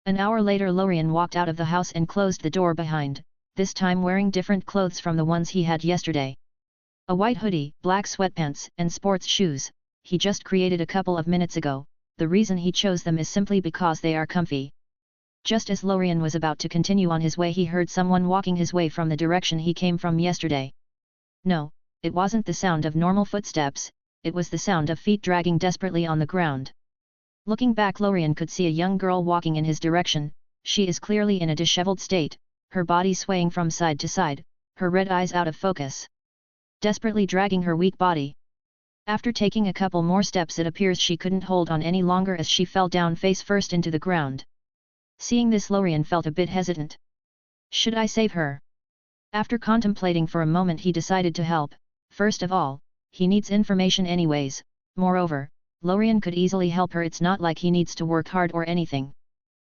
An hour later, Lorien walked out of the house and closed the door behind, this time wearing different clothes from the ones he had yesterday. A white hoodie, black sweatpants, and sports shoes, he just created a couple of minutes ago. The reason he chose them is simply because they are comfy. Just as Lorien was about to continue on his way, he heard someone walking his way from the direction he came from yesterday. No, it wasn't the sound of normal footsteps, it was the sound of feet dragging desperately on the ground. Looking back, Lorien could see a young girl walking in his direction. She is clearly in a disheveled state, her body swaying from side to side, her red eyes out of focus. Desperately dragging her weak body. After taking a couple more steps, it appears she couldn't hold on any longer as she fell down face first into the ground. Seeing this, Lorien felt a bit hesitant. Should I save her? After contemplating for a moment, he decided to help. First of all, he needs information anyways. Moreover, Lorien could easily help her, it's not like he needs to work hard or anything.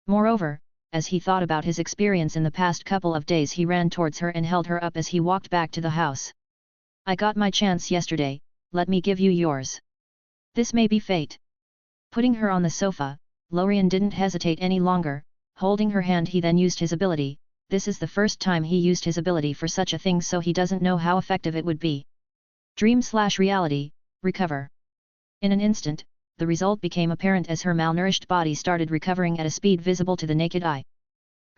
Moreover, as he thought about his experience in the past couple of days, he ran towards her and held her up as he walked back to the house. I got my chance yesterday, let me give you yours. This may be fate. Putting her on the sofa, Lorien didn't hesitate any longer. Holding her hand, he then used his ability. This is the first time he used his ability for such a thing, so he doesn't know how effective it would be. Dream/reality, recover. In an instant, the result became apparent as her malnourished body started recovering at a speed visible to the naked eye.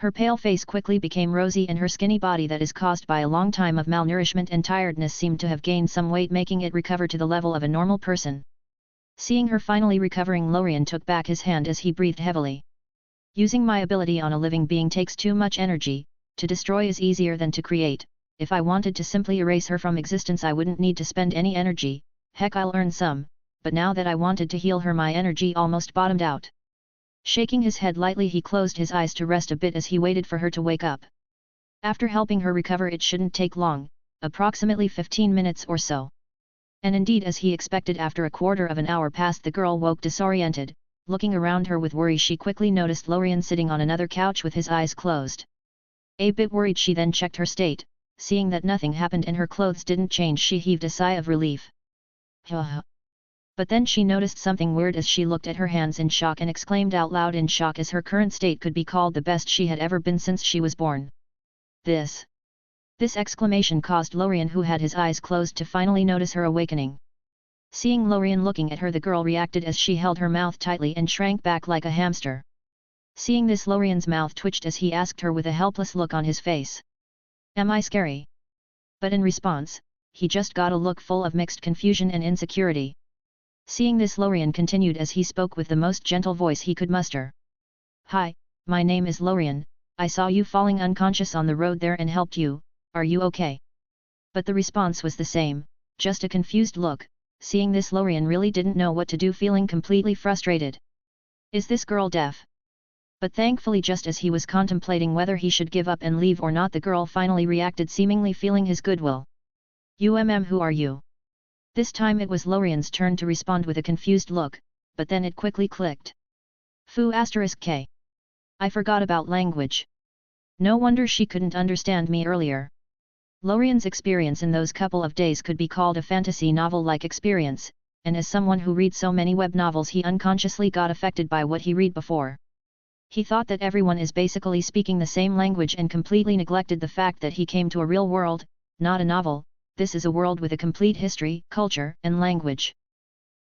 Her pale face quickly became rosy, and her skinny body that is caused by a long time of malnourishment and tiredness seemed to have gained some weight, making it recover to the level of a normal person. Seeing her finally recovering, Lorien took back his hand as he breathed heavily. Using my ability on a living being takes too much energy. To destroy is easier than to create. If I wanted to simply erase her from existence, I wouldn't need to spend any energy. Heck, I'll earn some. But now that I wanted to heal her, my energy almost bottomed out. Shaking his head lightly, he closed his eyes to rest a bit as he waited for her to wake up. After helping her recover, it shouldn't take long. approximately 15 minutes or so. And indeed, as he expected, after a quarter of an hour passed, the girl woke disoriented. Looking around her with worry, she quickly noticed Lorien sitting on another couch with his eyes closed. A bit worried, she then checked her state. Seeing that nothing happened and her clothes didn't change, she heaved a sigh of relief. But then she noticed something weird as she looked at her hands in shock and exclaimed out loud in shock, as her current state could be called the best she had ever been since she was born. This exclamation caused Lorien, who had his eyes closed, to finally notice her awakening. Seeing Lorien looking at her, the girl reacted as she held her mouth tightly and shrank back like a hamster. Seeing this, Lorien's mouth twitched as he asked her with a helpless look on his face. "Am I scary?" But in response, he just got a look full of mixed confusion and insecurity. Seeing this, Lorien continued as he spoke with the most gentle voice he could muster. "Hi, my name is Lorien. I saw you falling unconscious on the road there and helped you. Are you okay?" But the response was the same, just a confused look. Seeing this, Lorien really didn't know what to do, feeling completely frustrated. Is this girl deaf? But thankfully, just as he was contemplating whether he should give up and leave or not, the girl finally reacted, seemingly feeling his goodwill. Who are you?" This time it was Lorien's turn to respond with a confused look, but then it quickly clicked. K. I forgot about language. No wonder she couldn't understand me earlier. Lorien's experience in those couple of days could be called a fantasy novel-like experience, and as someone who reads so many web novels, he unconsciously got affected by what he read before. He thought that everyone is basically speaking the same language and completely neglected the fact that he came to a real world, not a novel. This is a world with a complete history, culture, and language.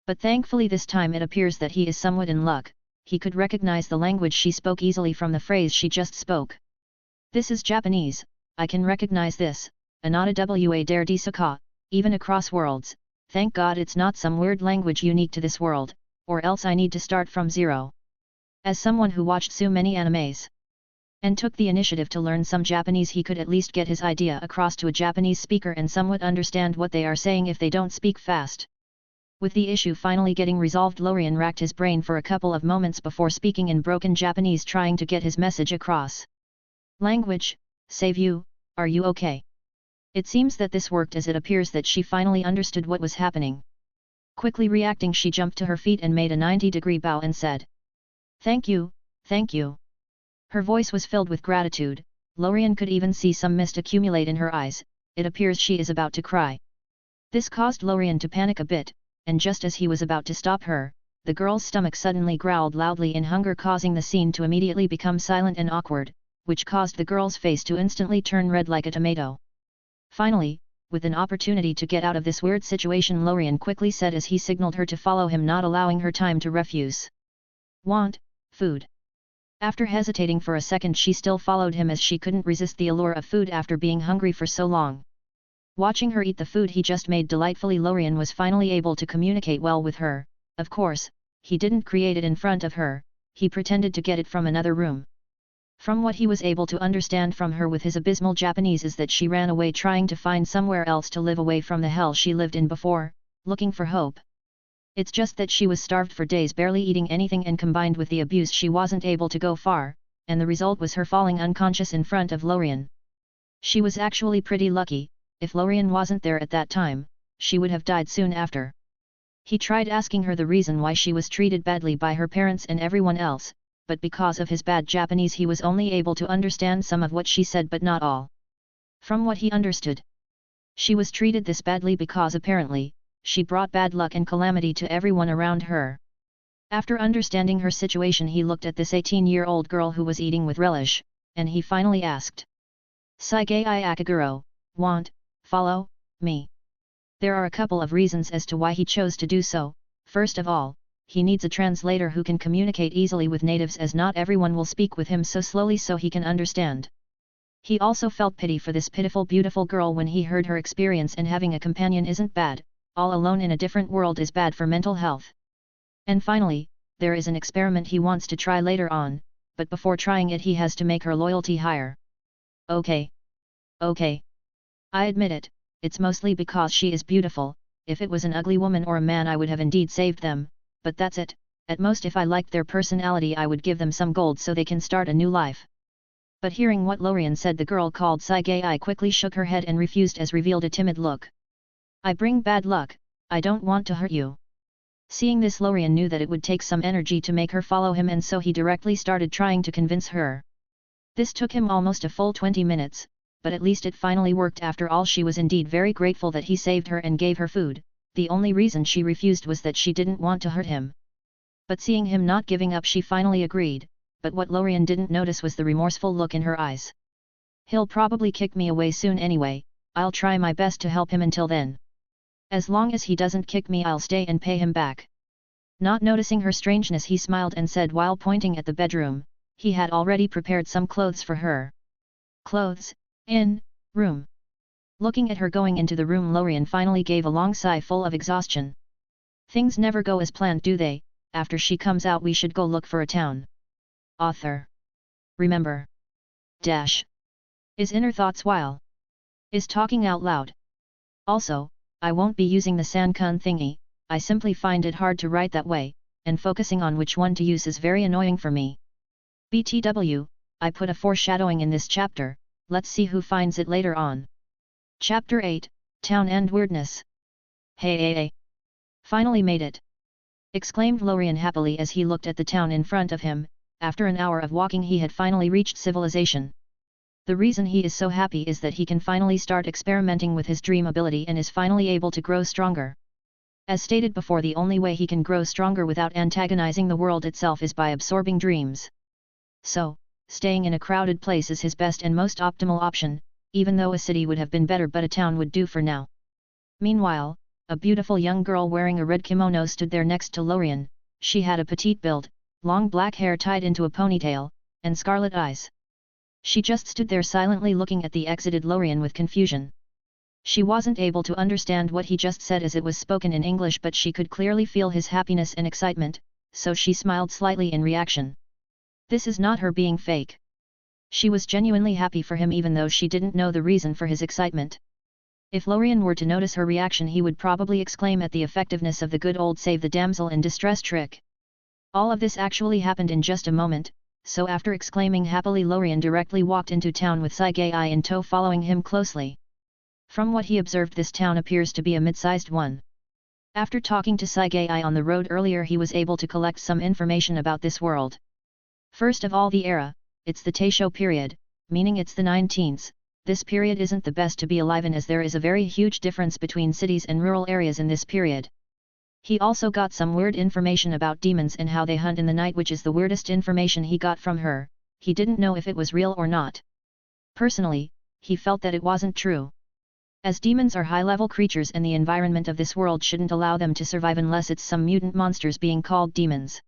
But thankfully this time it appears that he is somewhat in luck. He could recognize the language she spoke easily from the phrase she just spoke. "This is Japanese, I can recognize this, Anata wa dare di suka, even across worlds. Thank God it's not some weird language unique to this world, or else I need to start from zero." As someone who watched so many animes and took the initiative to learn some Japanese, he could at least get his idea across to a Japanese speaker and somewhat understand what they are saying if they don't speak fast. With the issue finally getting resolved, Lorien racked his brain for a couple of moments before speaking in broken Japanese, trying to get his message across. "Language, save you, are you okay?" It seems that this worked, as it appears that she finally understood what was happening. Quickly reacting, she jumped to her feet and made a 90-degree bow and said, Thank you, thank you." Her voice was filled with gratitude. Lorien could even see some mist accumulate in her eyes. It appears she is about to cry. This caused Lorien to panic a bit, and just as he was about to stop her, the girl's stomach suddenly growled loudly in hunger, causing the scene to immediately become silent and awkward, which caused the girl's face to instantly turn red like a tomato. Finally, with an opportunity to get out of this weird situation, Lorien quickly said as he signaled her to follow him, not allowing her time to refuse. "Want food?" After hesitating for a second, she still followed him as she couldn't resist the allure of food after being hungry for so long. Watching her eat the food he just made delightfully, Lorien was finally able to communicate well with her. Of course, he didn't create it in front of her, he pretended to get it from another room. From what he was able to understand from her with his abysmal Japanese is that she ran away trying to find somewhere else to live away from the hell she lived in before, looking for hope. It's just that she was starved for days, barely eating anything, and combined with the abuse she wasn't able to go far, and the result was her falling unconscious in front of Lorien. She was actually pretty lucky. If Lorien wasn't there at that time, she would have died soon after. He tried asking her the reason why she was treated badly by her parents and everyone else, but because of his bad Japanese he was only able to understand some of what she said but not all. From what he understood, she was treated this badly because apparently, she brought bad luck and calamity to everyone around her. After understanding her situation, he looked at this 18-year-old girl who was eating with relish, and he finally asked, "Saigai Akaguro, want, follow, me?" There are a couple of reasons as to why he chose to do so. First of all, he needs a translator who can communicate easily with natives, as not everyone will speak with him so slowly so he can understand. He also felt pity for this pitiful beautiful girl when he heard her experience, and having a companion isn't bad, all alone in a different world is bad for mental health. And finally, there is an experiment he wants to try later on, but before trying it he has to make her loyalty higher. Okay. I admit it, it's mostly because she is beautiful. If it was an ugly woman or a man I would have indeed saved them, but that's it. At most if I liked their personality I would give them some gold so they can start a new life. But hearing what Lorien said, the girl called Saigai quickly shook her head and refused as revealed a timid look. I bring bad luck, I don't want to hurt you. Seeing this, Lorien knew that it would take some energy to make her follow him, and so he directly started trying to convince her. This took him almost a full 20 minutes, but at least it finally worked. After all, she was indeed very grateful that he saved her and gave her food. The only reason she refused was that she didn't want to hurt him. But seeing him not giving up, she finally agreed, but what Lorien didn't notice was the remorseful look in her eyes. He'll probably kick me away soon anyway, I'll try my best to help him until then. As long as he doesn't kick me, I'll stay and pay him back. Not noticing her strangeness, he smiled and said while pointing at the bedroom, he had already prepared some clothes for her. Clothes? In room. Looking at her going into the room, Lorien finally gave a long sigh full of exhaustion. Things never go as planned, do they? After she comes out, we should go look for a town. Author. Remember. Dash. Is inner thoughts while is talking out loud. Also, I won't be using the Sankun thingy, I simply find it hard to write that way, and focusing on which one to use is very annoying for me. BTW, I put a foreshadowing in this chapter, let's see who finds it later on. Chapter 8, Town and Weirdness. Hey! Finally made it! Exclaimed Lorien happily as he looked at the town in front of him. After an hour of walking, he had finally reached civilization. The reason he is so happy is that he can finally start experimenting with his dream ability and is finally able to grow stronger. As stated before, the only way he can grow stronger without antagonizing the world itself is by absorbing dreams. So, staying in a crowded place is his best and most optimal option, even though a city would have been better, but a town would do for now. Meanwhile, a beautiful young girl wearing a red kimono stood there next to Lorien. She had a petite build, long black hair tied into a ponytail, and scarlet eyes. She just stood there silently looking at the exited Lorien with confusion. She wasn't able to understand what he just said as it was spoken in English, but she could clearly feel his happiness and excitement, so she smiled slightly in reaction. This is not her being fake. She was genuinely happy for him, even though she didn't know the reason for his excitement. If Lorien were to notice her reaction, he would probably exclaim at the effectiveness of the good old save the damsel in distress trick. All of this actually happened in just a moment, so after exclaiming happily, Lorien directly walked into town with Saigai in tow following him closely. From what he observed, this town appears to be a mid-sized one. After talking to Saigai on the road earlier, he was able to collect some information about this world. First of all, the era, it's the Taisho period, meaning it's the 19th. This period isn't the best to be alive in, as there is a very huge difference between cities and rural areas in this period. He also got some weird information about demons and how they hunt in the night, which is the weirdest information he got from her. He didn't know if it was real or not. Personally, he felt that it wasn't true. As demons are high-level creatures and the environment of this world shouldn't allow them to survive unless it's some mutant monsters being called demons.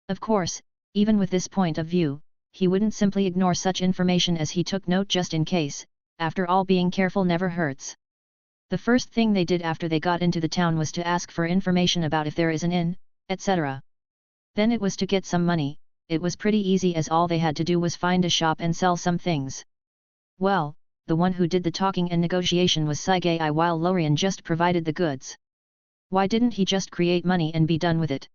Of course, even with this point of view, he wouldn't simply ignore such information, as he took note just in case. After all, being careful never hurts. The first thing they did after they got into the town was to ask for information about if there is an inn, etc. Then it was to get some money. It was pretty easy, as all they had to do was find a shop and sell some things. Well, the one who did the talking and negotiation was Saigai, while Lorien just provided the goods. Why didn't he just create money and be done with it?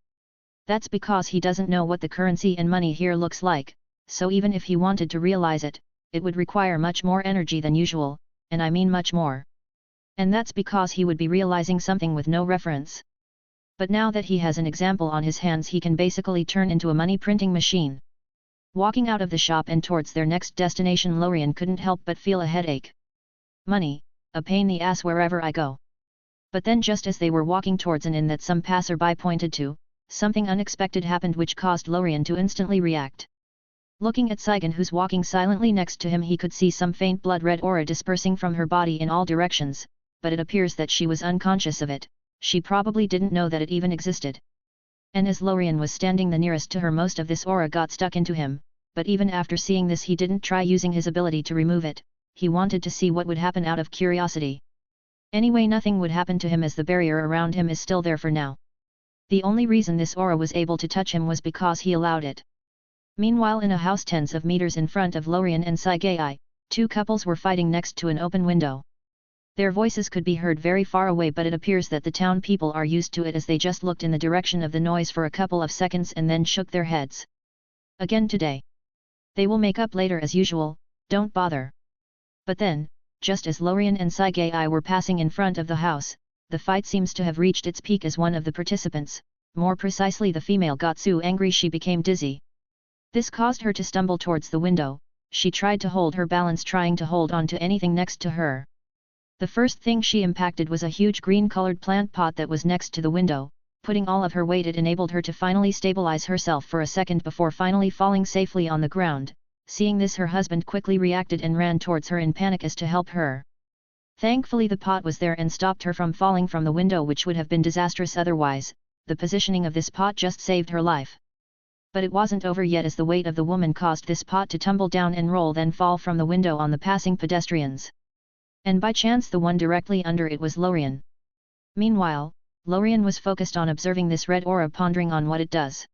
That's because he doesn't know what the currency and money here looks like, so even if he wanted to realize it, it would require much more energy than usual, and I mean much more. And that's because he would be realizing something with no reference. But now that he has an example on his hands, he can basically turn into a money printing machine. Walking out of the shop and towards their next destination, Lorien couldn't help but feel a headache. Money, a pain in the ass wherever I go. But then, just as they were walking towards an inn that some passerby pointed to, something unexpected happened which caused Lorien to instantly react. Looking at Saigan, who's walking silently next to him, he could see some faint blood-red aura dispersing from her body in all directions, but it appears that she was unconscious of it. She probably didn't know that it even existed. And as Lorien was standing the nearest to her, most of this aura got stuck into him, but even after seeing this, he didn't try using his ability to remove it. He wanted to see what would happen out of curiosity. Anyway, nothing would happen to him, as the barrier around him is still there for now. The only reason this aura was able to touch him was because he allowed it. Meanwhile, in a house tens of meters in front of Lorien and Saigai, two couples were fighting next to an open window. Their voices could be heard very far away, but it appears that the town people are used to it, as they just looked in the direction of the noise for a couple of seconds and then shook their heads. Again today. They will make up later as usual, don't bother. But then, just as Lorien and Sagai were passing in front of the house, the fight seems to have reached its peak as one of the participants, more precisely the female, got so angry she became dizzy. This caused her to stumble towards the window. She tried to hold her balance, trying to hold on to anything next to her. The first thing she impacted was a huge green-colored plant pot that was next to the window. Putting all of her weight, it enabled her to finally stabilize herself for a second before finally falling safely on the ground. Seeing this, her husband quickly reacted and ran towards her in panic as to help her. Thankfully the pot was there and stopped her from falling from the window, which would have been disastrous otherwise. The positioning of this pot just saved her life. But it wasn't over yet, as the weight of the woman caused this pot to tumble down and roll, then fall from the window on the passing pedestrians. And by chance the one directly under it was Lorien. Meanwhile, Lorien was focused on observing this red aura, pondering on what it does.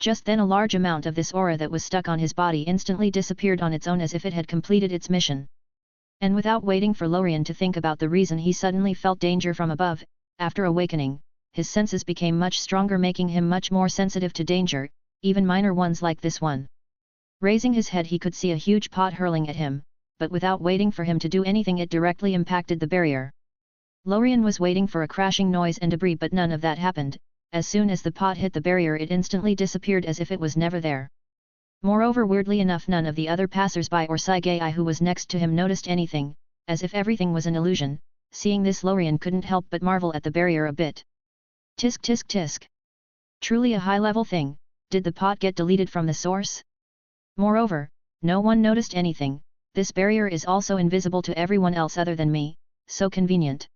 Just then a large amount of this aura that was stuck on his body instantly disappeared on its own, as if it had completed its mission. And without waiting for Lorien to think about the reason, he suddenly felt danger from above. After awakening, his senses became much stronger, making him much more sensitive to danger, even minor ones like this one. Raising his head, he could see a huge pot hurling at him, but without waiting for him to do anything, it directly impacted the barrier. Lorien was waiting for a crashing noise and debris, but none of that happened. As soon as the pot hit the barrier, it instantly disappeared as if it was never there. Moreover, weirdly enough, none of the other passers-by or Sagai who was next to him noticed anything, as if everything was an illusion. Seeing this, Lorien couldn't help but marvel at the barrier a bit. Tisk tisk tisk. Truly a high-level thing. Did the pot get deleted from the source? Moreover, no one noticed anything. This barrier is also invisible to everyone else other than me, so convenient.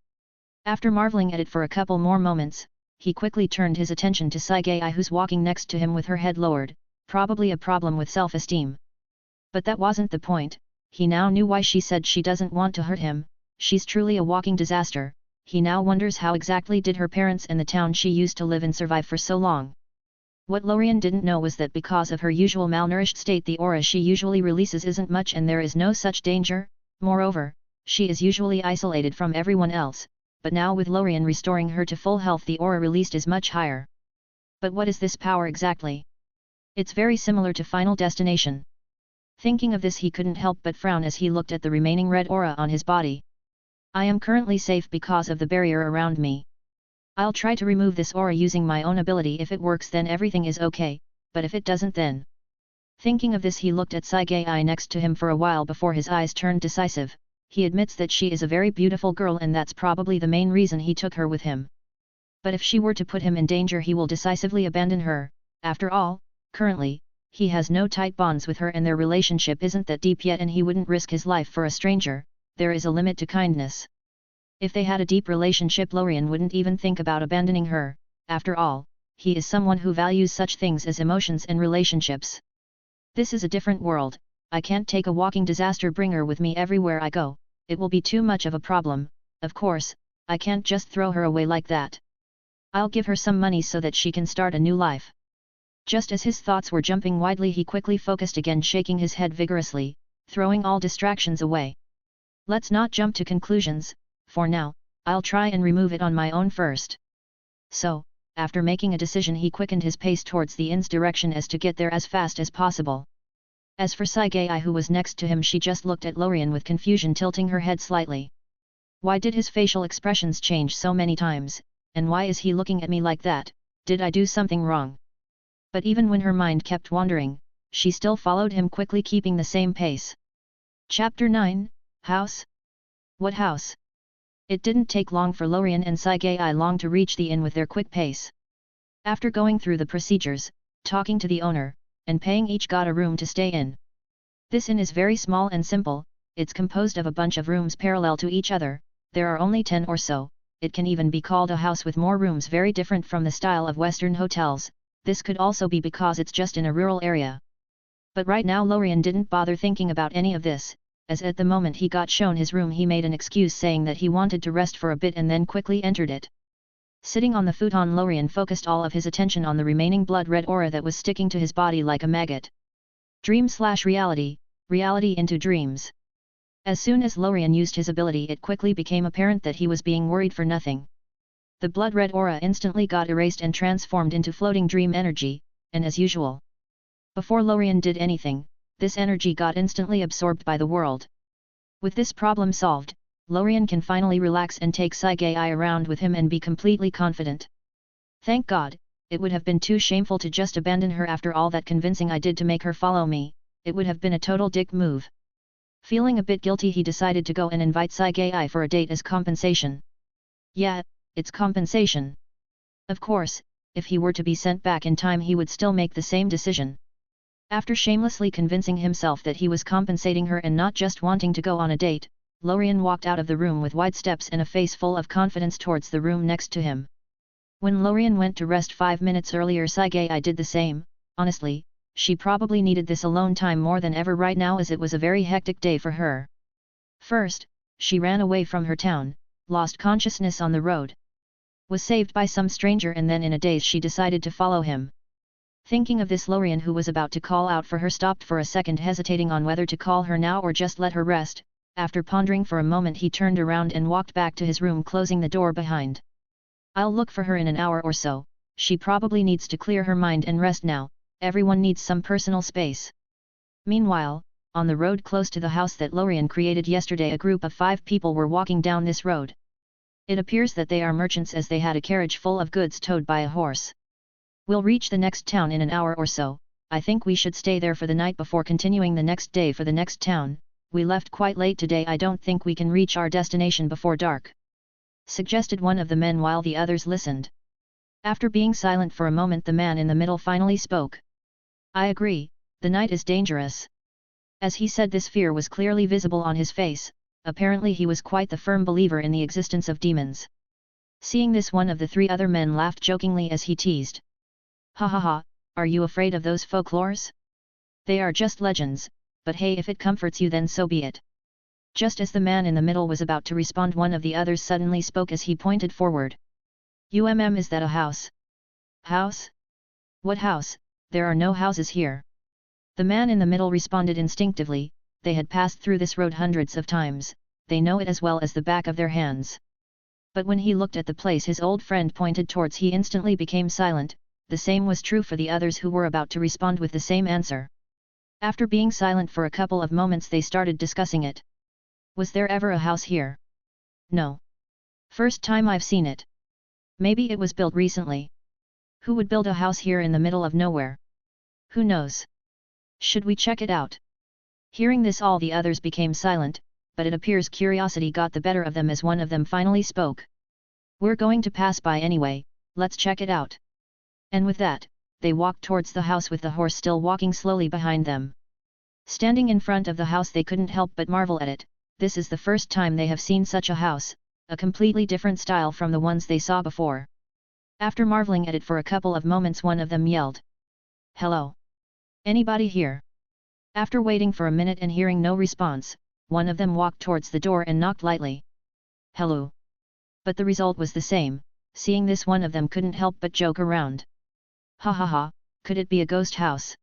After marveling at it for a couple more moments, he quickly turned his attention to Sagai, who's walking next to him with her head lowered, probably a problem with self-esteem. But that wasn't the point. He now knew why she said she doesn't want to hurt him. She's truly a walking disaster. He now wonders how exactly did her parents and the town she used to live in survive for so long. What Lorien didn't know was that because of her usual malnourished state, the aura she usually releases isn't much and there is no such danger. Moreover, she is usually isolated from everyone else, but now with Lorien restoring her to full health, the aura released is much higher. But what is this power exactly? It's very similar to Final Destination. Thinking of this, he couldn't help but frown as he looked at the remaining red aura on his body. I am currently safe because of the barrier around me. I'll try to remove this aura using my own ability. If it works, then everything is okay, but if it doesn't, then... Thinking of this, he looked at Sagai next to him for a while before his eyes turned decisive. He admits that she is a very beautiful girl, and that's probably the main reason he took her with him. But if she were to put him in danger, he will decisively abandon her. After all, currently, he has no tight bonds with her and their relationship isn't that deep yet, and he wouldn't risk his life for a stranger. There is a limit to kindness. If they had a deep relationship, Lorien wouldn't even think about abandoning her. After all, he is someone who values such things as emotions and relationships. This is a different world. I can't take a walking disaster bringer with me everywhere I go. It will be too much of a problem. Of course, I can't just throw her away like that. I'll give her some money so that she can start a new life. Just as his thoughts were jumping widely, he quickly focused again, shaking his head vigorously, throwing all distractions away. Let's not jump to conclusions. For now, I'll try and remove it on my own first. So, after making a decision, he quickened his pace towards the inn's direction as to get there as fast as possible. As for Sagai, who was next to him, she just looked at Lorien with confusion, tilting her head slightly. Why did his facial expressions change so many times, and why is he looking at me like that? Did I do something wrong? But even when her mind kept wandering, she still followed him quickly, keeping the same pace. Chapter 9, House? What house? It didn't take long for Lorien and Sagai to reach the inn with their quick pace. After going through the procedures, talking to the owner, and paying, each got a room to stay in. This inn is very small and simple. It's composed of a bunch of rooms parallel to each other. There are only 10 or so. It can even be called a house with more rooms, very different from the style of Western hotels. This could also be because it's just in a rural area. But right now Lorien didn't bother thinking about any of this, as at the moment he got shown his room, he made an excuse saying that he wanted to rest for a bit and then quickly entered it. Sitting on the futon, Lorien focused all of his attention on the remaining blood-red aura that was sticking to his body like a maggot. Dream/reality, reality into dreams. As soon as Lorien used his ability, it quickly became apparent that he was being worried for nothing. The blood-red aura instantly got erased and transformed into floating dream energy, and as usual, before Lorien did anything, this energy got instantly absorbed by the world. With this problem solved, Lorien can finally relax and take Sagai around with him and be completely confident. Thank God, it would have been too shameful to just abandon her after all that convincing I did to make her follow me, it would have been a total dick move. Feeling a bit guilty, he decided to go and invite Sagai for a date as compensation. Yeah, it's compensation. Of course, if he were to be sent back in time he would still make the same decision. After shamelessly convincing himself that he was compensating her and not just wanting to go on a date, Lorien walked out of the room with wide steps and a face full of confidence towards the room next to him. When Lorien went to rest 5 minutes earlier, Sagai did the same. Honestly, she probably needed this alone time more than ever right now, as it was a very hectic day for her. First, she ran away from her town, lost consciousness on the road. Was saved by some stranger, and then in a daze she decided to follow him. Thinking of this, Lorien, who was about to call out for her, stopped for a second, hesitating on whether to call her now or just let her rest. After pondering for a moment he turned around and walked back to his room, closing the door behind. I'll look for her in an hour or so, she probably needs to clear her mind and rest now, everyone needs some personal space. Meanwhile, on the road close to the house that Lorien created yesterday, a group of 5 people were walking down this road. It appears that they are merchants, as they had a carriage full of goods towed by a horse. We'll reach the next town in an hour or so, I think we should stay there for the night before continuing the next day for the next town. We left quite late today, I don't think we can reach our destination before dark, suggested one of the men while the others listened. After being silent for a moment, the man in the middle finally spoke. I agree, the night is dangerous. As he said this, fear was clearly visible on his face. Apparently he was quite the firm believer in the existence of demons. Seeing this, one of the 3 other men laughed jokingly as he teased. Ha ha ha, are you afraid of those folklores? They are just legends, but hey, if it comforts you then so be it. Just as the man in the middle was about to respond, one of the others suddenly spoke as he pointed forward. Is that a house? House? What house? There are no houses here. The man in the middle responded instinctively. They had passed through this road hundreds of times, they know it as well as the back of their hands. But when he looked at the place his old friend pointed towards, he instantly became silent. The same was true for the others who were about to respond with the same answer. After being silent for a couple of moments, they started discussing it. Was there ever a house here? No. First time I've seen it. Maybe it was built recently. Who would build a house here in the middle of nowhere? Who knows? Should we check it out? Hearing this, all the others became silent, but it appears curiosity got the better of them as one of them finally spoke. We're going to pass by anyway, let's check it out. And with that, they walked towards the house with the horse still walking slowly behind them. Standing in front of the house, they couldn't help but marvel at it. This is the first time they have seen such a house, a completely different style from the ones they saw before. After marveling at it for a couple of moments, one of them yelled. Hello? Anybody here? After waiting for a minute and hearing no response, one of them walked towards the door and knocked lightly. Hello? But the result was the same. Seeing this, one of them couldn't help but joke around. Ha ha ha, could it be a ghost house?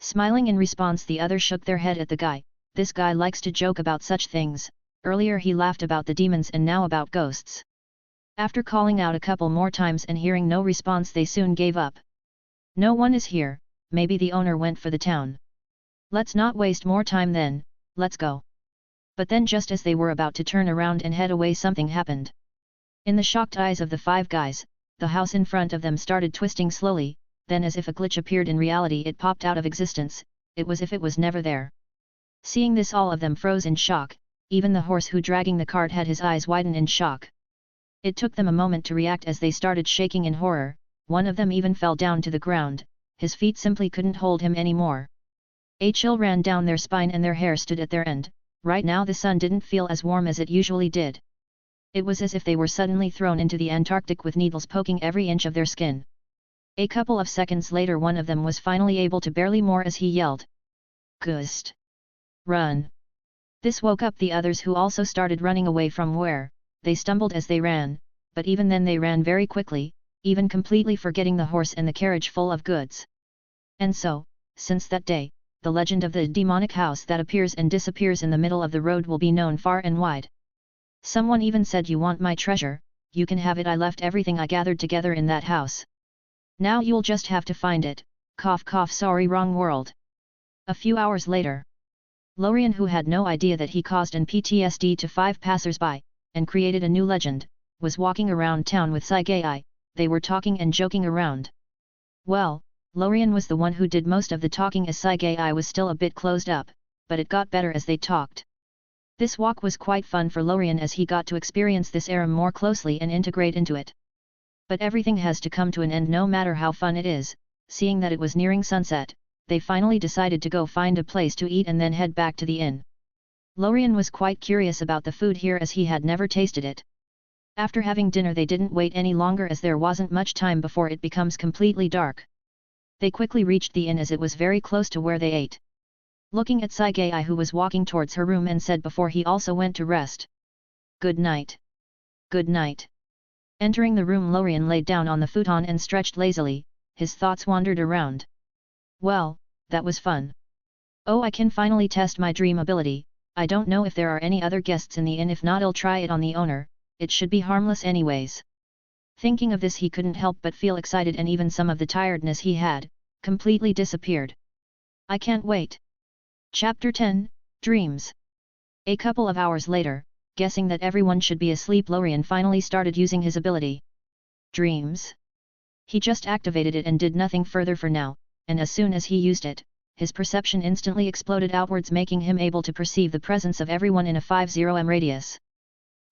Smiling in response, the others shook their head at the guy. This guy likes to joke about such things. Earlier he laughed about the demons and now about ghosts. After calling out a couple more times and hearing no response, they soon gave up. No one is here, maybe the owner went for the town. Let's not waste more time then, let's go. But then just as they were about to turn around and head away, something happened. In the shocked eyes of the 5 guys, the house in front of them started twisting slowly, then as if a glitch appeared in reality, it popped out of existence. It was as if it was never there. Seeing this, all of them froze in shock. Even the horse who dragging the cart had his eyes widen in shock. It took them a moment to react as they started shaking in horror. One of them even fell down to the ground. His feet simply couldn't hold him anymore. A chill ran down their spine and their hair stood at their end. Right now the sun didn't feel as warm as it usually did. It was as if they were suddenly thrown into the Antarctic with needles poking every inch of their skin. A couple of seconds later, one of them was finally able to barely more as he yelled. Ghost! Run! This woke up the others, who also started running away from where they stumbled as they ran, but even then they ran very quickly, even completely forgetting the horse and the carriage full of goods. And so, since that day, the legend of the demonic house that appears and disappears in the middle of the road will be known far and wide. Someone even said, "You want my treasure? You can have it. I left everything I gathered together in that house. Now you'll just have to find it." Cough cough, sorry, wrong world. A few hours later, Lorien, who had no idea that he caused an PTSD to 5 passers-by, and created a new legend, was walking around town with Saigei. They were talking and joking around. Well, Lorien was the one who did most of the talking as Saigei was still a bit closed up, but it got better as they talked. This walk was quite fun for Lorien as he got to experience this era more closely and integrate into it. But everything has to come to an end no matter how fun it is. Seeing that it was nearing sunset, they finally decided to go find a place to eat and then head back to the inn. Lorien was quite curious about the food here as he had never tasted it. After having dinner they didn't wait any longer as there wasn't much time before it becomes completely dark. They quickly reached the inn as it was very close to where they ate. Looking at Saigei, who was walking towards her room, and said before he also went to rest, "Good night." "Good night." Entering the room, Lorien laid down on the futon and stretched lazily. His thoughts wandered around. Well, that was fun. Oh, I can finally test my dream ability. I don't know if there are any other guests in the inn. If not, I'll try it on the owner. It should be harmless anyways. Thinking of this, he couldn't help but feel excited, and even some of the tiredness he had completely disappeared. I can't wait. Chapter 10, Dreams. A couple of hours later, guessing that everyone should be asleep, Lorien finally started using his ability. Dreams. He just activated it and did nothing further for now, and as soon as he used it, his perception instantly exploded outwards, making him able to perceive the presence of everyone in a 50m radius.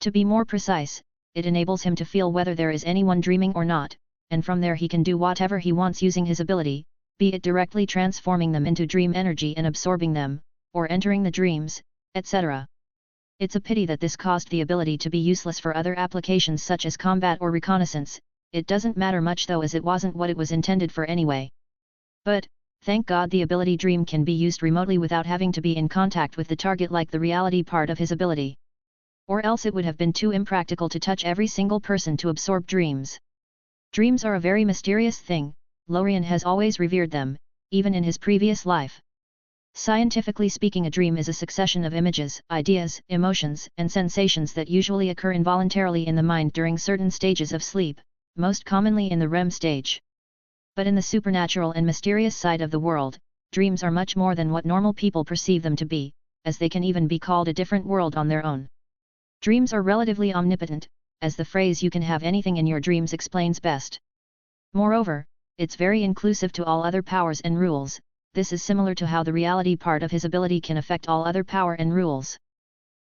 To be more precise, it enables him to feel whether there is anyone dreaming or not, and from there he can do whatever he wants using his ability, be it directly transforming them into dream energy and absorbing them, or entering the dreams, etc. It's a pity that this caused the ability to be useless for other applications such as combat or reconnaissance. It doesn't matter much though, as it wasn't what it was intended for anyway. But, thank God, the ability dream can be used remotely without having to be in contact with the target like the reality part of his ability. Or else it would have been too impractical to touch every single person to absorb dreams. Dreams are a very mysterious thing. Lorien has always revered them, even in his previous life. Scientifically speaking, a dream is a succession of images, ideas, emotions, and sensations that usually occur involuntarily in the mind during certain stages of sleep, most commonly in the REM stage. But in the supernatural and mysterious side of the world, dreams are much more than what normal people perceive them to be, as they can even be called a different world on their own. Dreams are relatively omnipotent, as the phrase "you can have anything in your dreams" explains best. Moreover, it's very inclusive to all other powers and rules. This is similar to how the reality part of his ability can affect all other power and rules.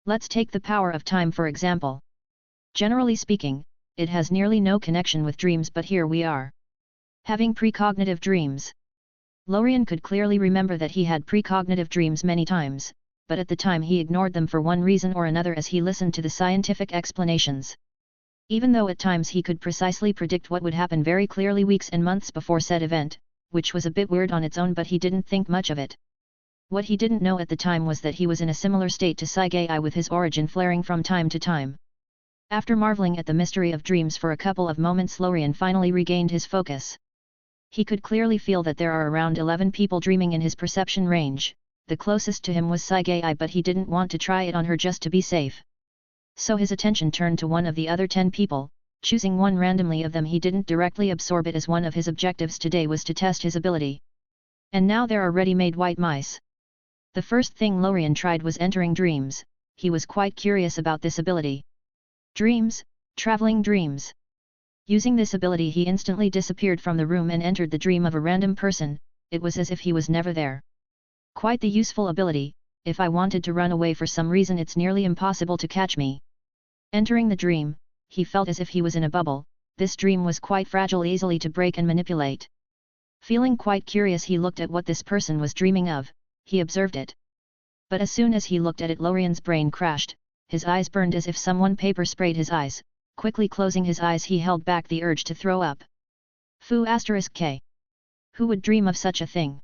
Let's take the power of time for example. Generally speaking, it has nearly no connection with dreams, but here we are having precognitive dreams. Lorien could clearly remember that he had precognitive dreams many times, but at the time he ignored them for one reason or another as he listened to the scientific explanations. Even though at times he could precisely predict what would happen very clearly weeks and months before said event, which was a bit weird on its own, but he didn't think much of it. What he didn't know at the time was that he was in a similar state to Saigei, with his origin flaring from time to time. After marveling at the mystery of dreams for a couple of moments, Lorien finally regained his focus. He could clearly feel that there are around 11 people dreaming in his perception range. The closest to him was Saigei, but he didn't want to try it on her just to be safe. So his attention turned to one of the other 10 people. Choosing one randomly of them, he didn't directly absorb it, as one of his objectives today was to test his ability. And now there are ready-made white mice. The first thing Lorien tried was entering dreams. He was quite curious about this ability. Dreams, traveling dreams. Using this ability, he instantly disappeared from the room and entered the dream of a random person. It was as if he was never there. Quite the useful ability. If I wanted to run away for some reason, it's nearly impossible to catch me. Entering the dream, he felt as if he was in a bubble. This dream was quite fragile, easily to break and manipulate. Feeling quite curious, he looked at what this person was dreaming of. He observed it. But as soon as he looked at it, Lorien's brain crashed. His eyes burned as if someone paper sprayed his eyes. Quickly closing his eyes, he held back the urge to throw up. Foo *k. Who would dream of such a thing?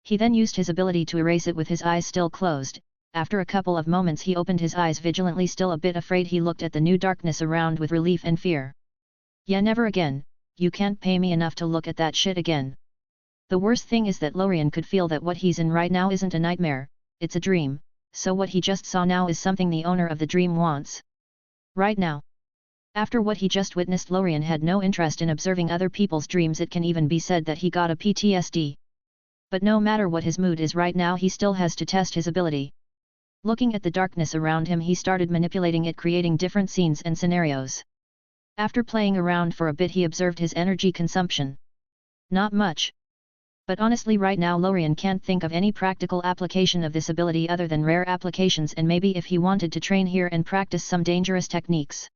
He then used his ability to erase it with his eyes still closed. After a couple of moments he opened his eyes vigilantly, still a bit afraid. He looked at the new darkness around with relief and fear. Yeah, never again. You can't pay me enough to look at that shit again. The worst thing is that Lorien could feel that what he's in right now isn't a nightmare, it's a dream, so what he just saw now is something the owner of the dream wants. Right now. After what he just witnessed, Lorien had no interest in observing other people's dreams. It can even be said that he got a PTSD. But no matter what his mood is right now, he still has to test his ability. Looking at the darkness around him, he started manipulating it, creating different scenes and scenarios. After playing around for a bit, he observed his energy consumption. Not much. But honestly right now Lorien can't think of any practical application of this ability other than rare applications, and maybe if he wanted to train here and practice some dangerous techniques.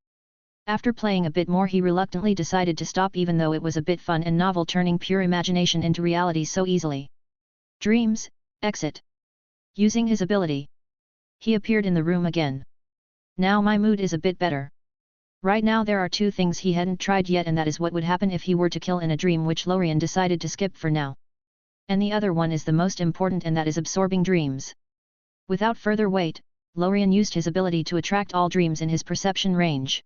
After playing a bit more, he reluctantly decided to stop, even though it was a bit fun and novel turning pure imagination into reality so easily. Dreams, exit. Using his ability, he appeared in the room again. Now my mood is a bit better. Right now there are two things he hadn't tried yet, and that is what would happen if he were to kill in a dream, which Lorien decided to skip for now. And the other one is the most important, and that is absorbing dreams. Without further wait, Lorien used his ability to attract all dreams in his perception range.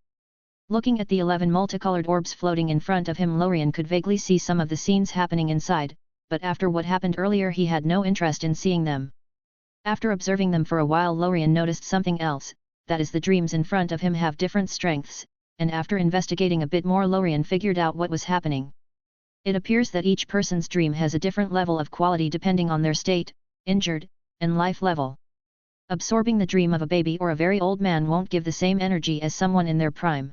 Looking at the 11 multicolored orbs floating in front of him, Lorien could vaguely see some of the scenes happening inside, but after what happened earlier he had no interest in seeing them. After observing them for a while, Lorien noticed something else, that is, the dreams in front of him have different strengths, and after investigating a bit more Lorien figured out what was happening. It appears that each person's dream has a different level of quality depending on their state, injured, and life level. Absorbing the dream of a baby or a very old man won't give the same energy as someone in their prime.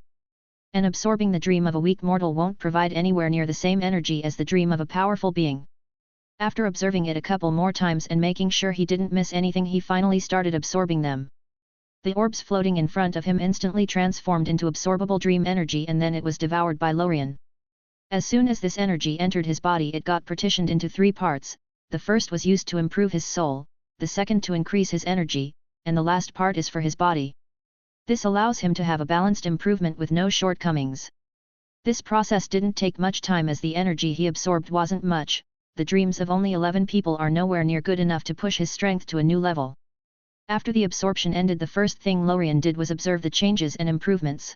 And absorbing the dream of a weak mortal won't provide anywhere near the same energy as the dream of a powerful being. After observing it a couple more times and making sure he didn't miss anything, he finally started absorbing them. The orbs floating in front of him instantly transformed into absorbable dream energy, and then it was devoured by Lorien. As soon as this energy entered his body, it got partitioned into 3 parts. The first was used to improve his soul, the second to increase his energy, and the last part is for his body. This allows him to have a balanced improvement with no shortcomings. This process didn't take much time, as the energy he absorbed wasn't much. The dreams of only 11 people are nowhere near good enough to push his strength to a new level. After the absorption ended, the first thing Lorien did was observe the changes and improvements.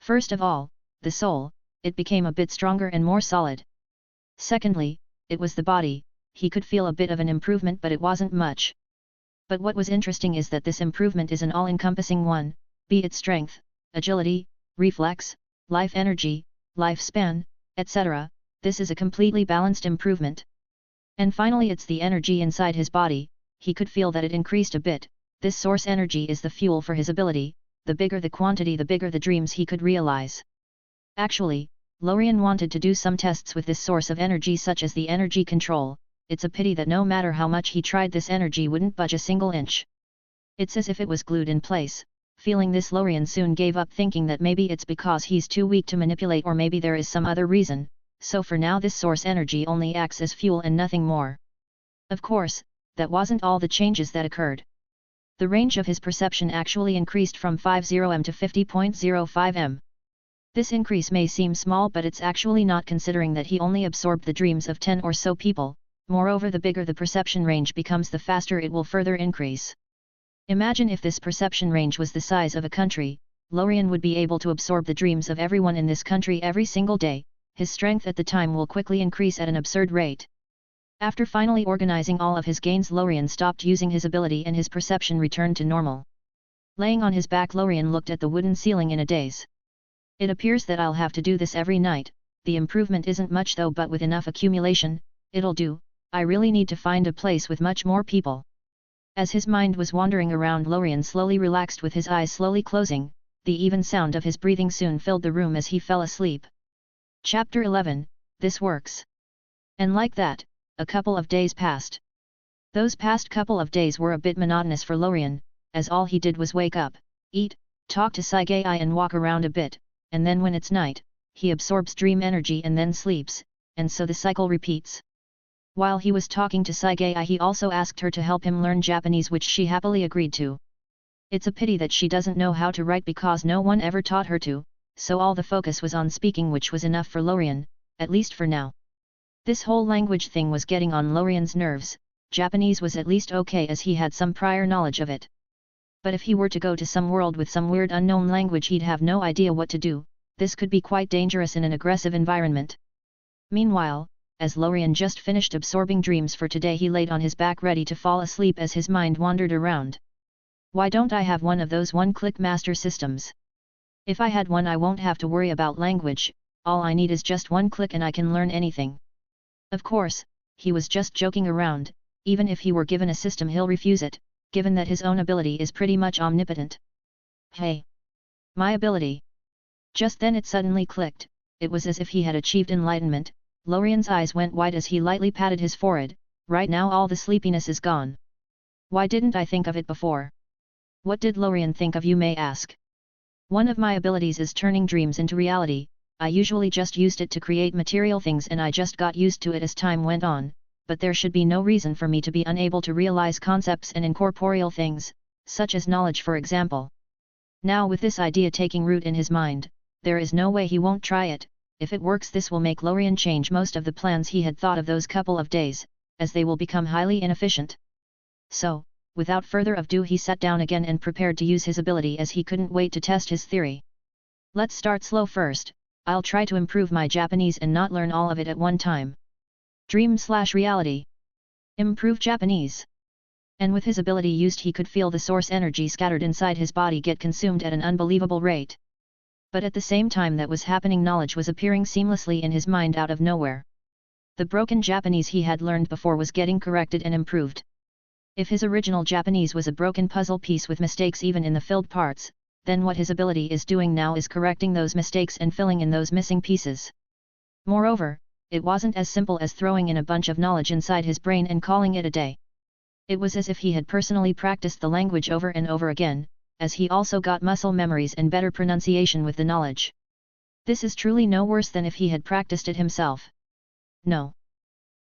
First of all, the soul, it became a bit stronger and more solid. Secondly, it was the body, he could feel a bit of an improvement, but it wasn't much. But what was interesting is that this improvement is an all-encompassing one, be it strength, agility, reflex, life energy, lifespan, etc. This is a completely balanced improvement. And finally, it's the energy inside his body, he could feel that it increased a bit. This source energy is the fuel for his ability. The bigger the quantity, the bigger the dreams he could realize. Actually, Lorien wanted to do some tests with this source of energy, such as the energy control. It's a pity that no matter how much he tried, this energy wouldn't budge a single inch. It's as if it was glued in place. Feeling this, Lorien soon gave up, thinking that maybe it's because he's too weak to manipulate, or maybe there is some other reason. So for now this source energy only acts as fuel and nothing more. Of course, that wasn't all the changes that occurred. The range of his perception actually increased from 50m to 50.05m. This increase may seem small, but it's actually not, considering that he only absorbed the dreams of 10 or so people. Moreover, the bigger the perception range becomes, the faster it will further increase. Imagine if this perception range was the size of a country, Lorien would be able to absorb the dreams of everyone in this country every single day. His strength at the time will quickly increase at an absurd rate. After finally organizing all of his gains, Lorien stopped using his ability and his perception returned to normal. Laying on his back, Lorien looked at the wooden ceiling in a daze. It appears that I'll have to do this every night. The improvement isn't much though, but with enough accumulation, it'll do. I really need to find a place with much more people. As his mind was wandering around, Lorien slowly relaxed, with his eyes slowly closing. The even sound of his breathing soon filled the room as he fell asleep. Chapter 11, This Works. And like that, a couple of days passed. Those past couple of days were a bit monotonous for Lorien, as all he did was wake up, eat, talk to Saigai and walk around a bit, and then when it's night, he absorbs dream energy and then sleeps, and so the cycle repeats. While he was talking to Saigai, he also asked her to help him learn Japanese, which she happily agreed to. It's a pity that she doesn't know how to write, because no one ever taught her to, so all the focus was on speaking, which was enough for Lorien, at least for now. This whole language thing was getting on Lorien's nerves. Japanese was at least okay, as he had some prior knowledge of it. But if he were to go to some world with some weird unknown language, he'd have no idea what to do. This could be quite dangerous in an aggressive environment. Meanwhile, as Lorien just finished absorbing dreams for today, he laid on his back ready to fall asleep as his mind wandered around. Why don't I have one of those one-click master systems? If I had one, I won't have to worry about language. All I need is just one click and I can learn anything. Of course, he was just joking around. Even if he were given a system he'll refuse it, given that his own ability is pretty much omnipotent. Hey! My ability! Just then it suddenly clicked, it was as if he had achieved enlightenment. Lorien's eyes went wide as he lightly patted his forehead. Right now all the sleepiness is gone. Why didn't I think of it before? What did Lorien think of, you may ask? One of my abilities is turning dreams into reality. I usually just used it to create material things and I just got used to it as time went on, but there should be no reason for me to be unable to realize concepts and incorporeal things, such as knowledge for example. Now with this idea taking root in his mind, there is no way he won't try it. If it works, this will make Lorien change most of the plans he had thought of those couple of days, as they will become highly inefficient. So, without further ado, he sat down again and prepared to use his ability as he couldn't wait to test his theory. Let's start slow first. I'll try to improve my Japanese and not learn all of it at one time. Dream/reality. Improve Japanese. And with his ability used, he could feel the source energy scattered inside his body get consumed at an unbelievable rate. But at the same time that was happening, knowledge was appearing seamlessly in his mind out of nowhere. The broken Japanese he had learned before was getting corrected and improved. If his original Japanese was a broken puzzle piece with mistakes even in the filled parts, then what his ability is doing now is correcting those mistakes and filling in those missing pieces. Moreover, it wasn't as simple as throwing in a bunch of knowledge inside his brain and calling it a day. It was as if he had personally practiced the language over and over again, as he also got muscle memories and better pronunciation with the knowledge. This is truly no worse than if he had practiced it himself. No.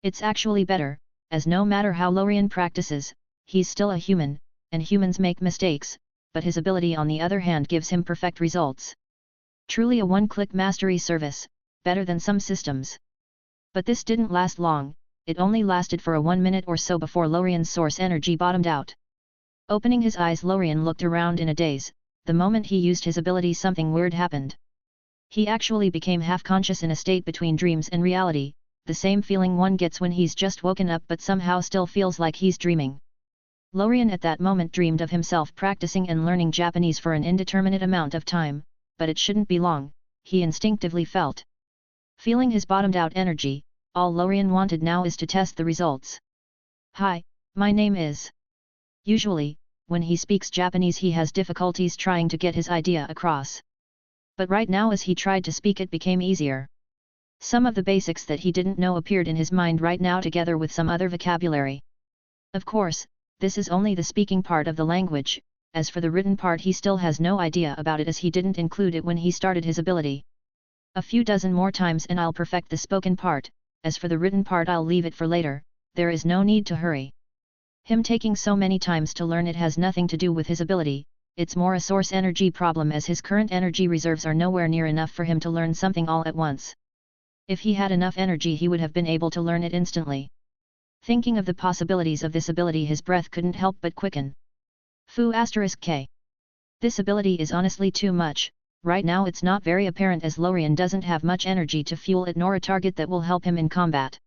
It's actually better, as no matter how Lorien practices, he's still a human, and humans make mistakes, but his ability on the other hand gives him perfect results. Truly a one-click mastery service, better than some systems. But this didn't last long, it only lasted for a 1 minute or so before Lorien's source energy bottomed out. Opening his eyes, Lorien looked around in a daze. The moment he used his ability, something weird happened. He actually became half-conscious in a state between dreams and reality, the same feeling one gets when he's just woken up but somehow still feels like he's dreaming. Lorien at that moment dreamed of himself practicing and learning Japanese for an indeterminate amount of time, but it shouldn't be long, he instinctively felt. Feeling his bottomed-out energy, all Lorien wanted now is to test the results. Hi, my name is... Usually, when he speaks Japanese he has difficulties trying to get his idea across. But right now as he tried to speak it became easier. Some of the basics that he didn't know appeared in his mind right now together with some other vocabulary. Of course, this is only the speaking part of the language, as for the written part he still has no idea about it as he didn't include it when he started his ability. A few dozen more times and I'll perfect the spoken part, as for the written part I'll leave it for later, there is no need to hurry. Him taking so many times to learn it has nothing to do with his ability, it's more a source energy problem as his current energy reserves are nowhere near enough for him to learn something all at once. If he had enough energy he would have been able to learn it instantly. Thinking of the possibilities of this ability his breath couldn't help but quicken. K. This ability is honestly too much, right now it's not very apparent as Lorien doesn't have much energy to fuel it nor a target that will help him in combat.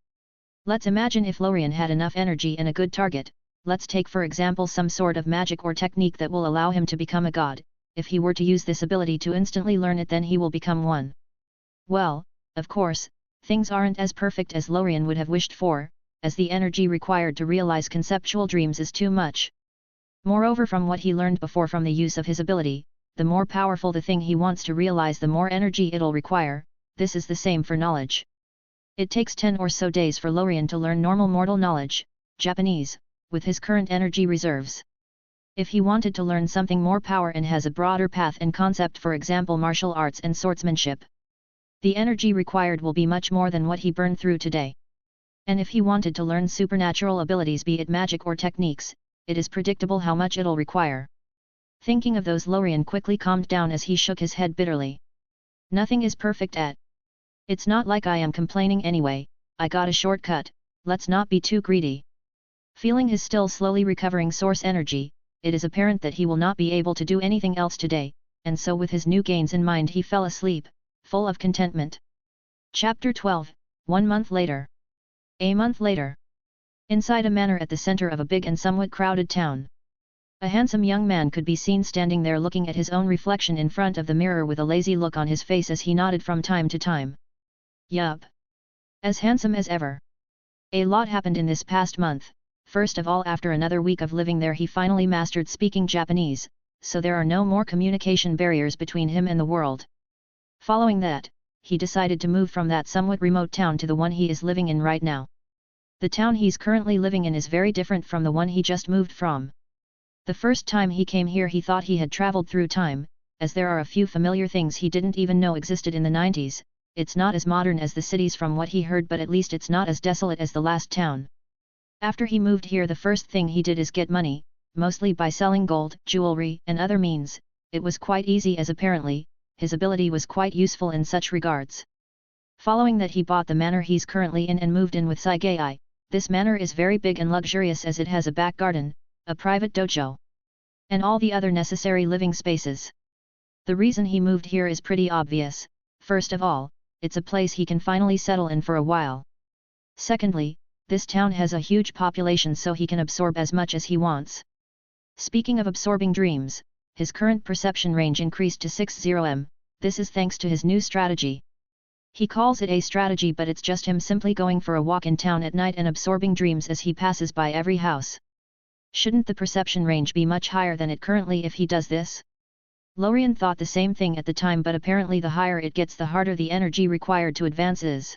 Let's imagine if Lorien had enough energy and a good target. Let's take for example some sort of magic or technique that will allow him to become a god. If he were to use this ability to instantly learn it then he will become one. Well, of course, things aren't as perfect as Lorien would have wished for, as the energy required to realize conceptual dreams is too much. Moreover, from what he learned before from the use of his ability, the more powerful the thing he wants to realize the more energy it'll require. This is the same for knowledge. It takes 10 or so days for Lorien to learn normal mortal knowledge, Japanese, with his current energy reserves. If he wanted to learn something more power and has a broader path and concept, for example martial arts and swordsmanship, the energy required will be much more than what he burned through today. And if he wanted to learn supernatural abilities, be it magic or techniques, it is predictable how much it'll require. Thinking of those, Lorien quickly calmed down as he shook his head bitterly. Nothing is perfect at. It's not like I am complaining anyway, I got a shortcut, let's not be too greedy. Feeling his still slowly recovering source energy, it is apparent that he will not be able to do anything else today, and so with his new gains in mind he fell asleep, full of contentment. Chapter 12, 1 month later. A month later. Inside a manor at the center of a big and somewhat crowded town. A handsome young man could be seen standing there looking at his own reflection in front of the mirror with a lazy look on his face as he nodded from time to time. Yup. As handsome as ever. A lot happened in this past month. First of all, after another week of living there, he finally mastered speaking Japanese, so there are no more communication barriers between him and the world. Following that, he decided to move from that somewhat remote town to the one he is living in right now. The town he's currently living in is very different from the one he just moved from. The first time he came here he thought he had traveled through time, as there are a few familiar things he didn't even know existed in the 90s, it's not as modern as the cities from what he heard, but at least it's not as desolate as the last town. After he moved here, the first thing he did is get money, mostly by selling gold, jewelry, and other means. It was quite easy, as apparently, his ability was quite useful in such regards. Following that, he bought the manor he's currently in and moved in with Saigei. This manor is very big and luxurious, as it has a back garden, a private dojo, and all the other necessary living spaces. The reason he moved here is pretty obvious. First of all, it's a place he can finally settle in for a while. Secondly, this town has a huge population, so he can absorb as much as he wants. Speaking of absorbing dreams, his current perception range increased to 60m, this is thanks to his new strategy. He calls it a strategy, but it's just him simply going for a walk in town at night and absorbing dreams as he passes by every house. Shouldn't the perception range be much higher than it currently if he does this? Lorien thought the same thing at the time, but apparently the higher it gets, the harder the energy required to advance is.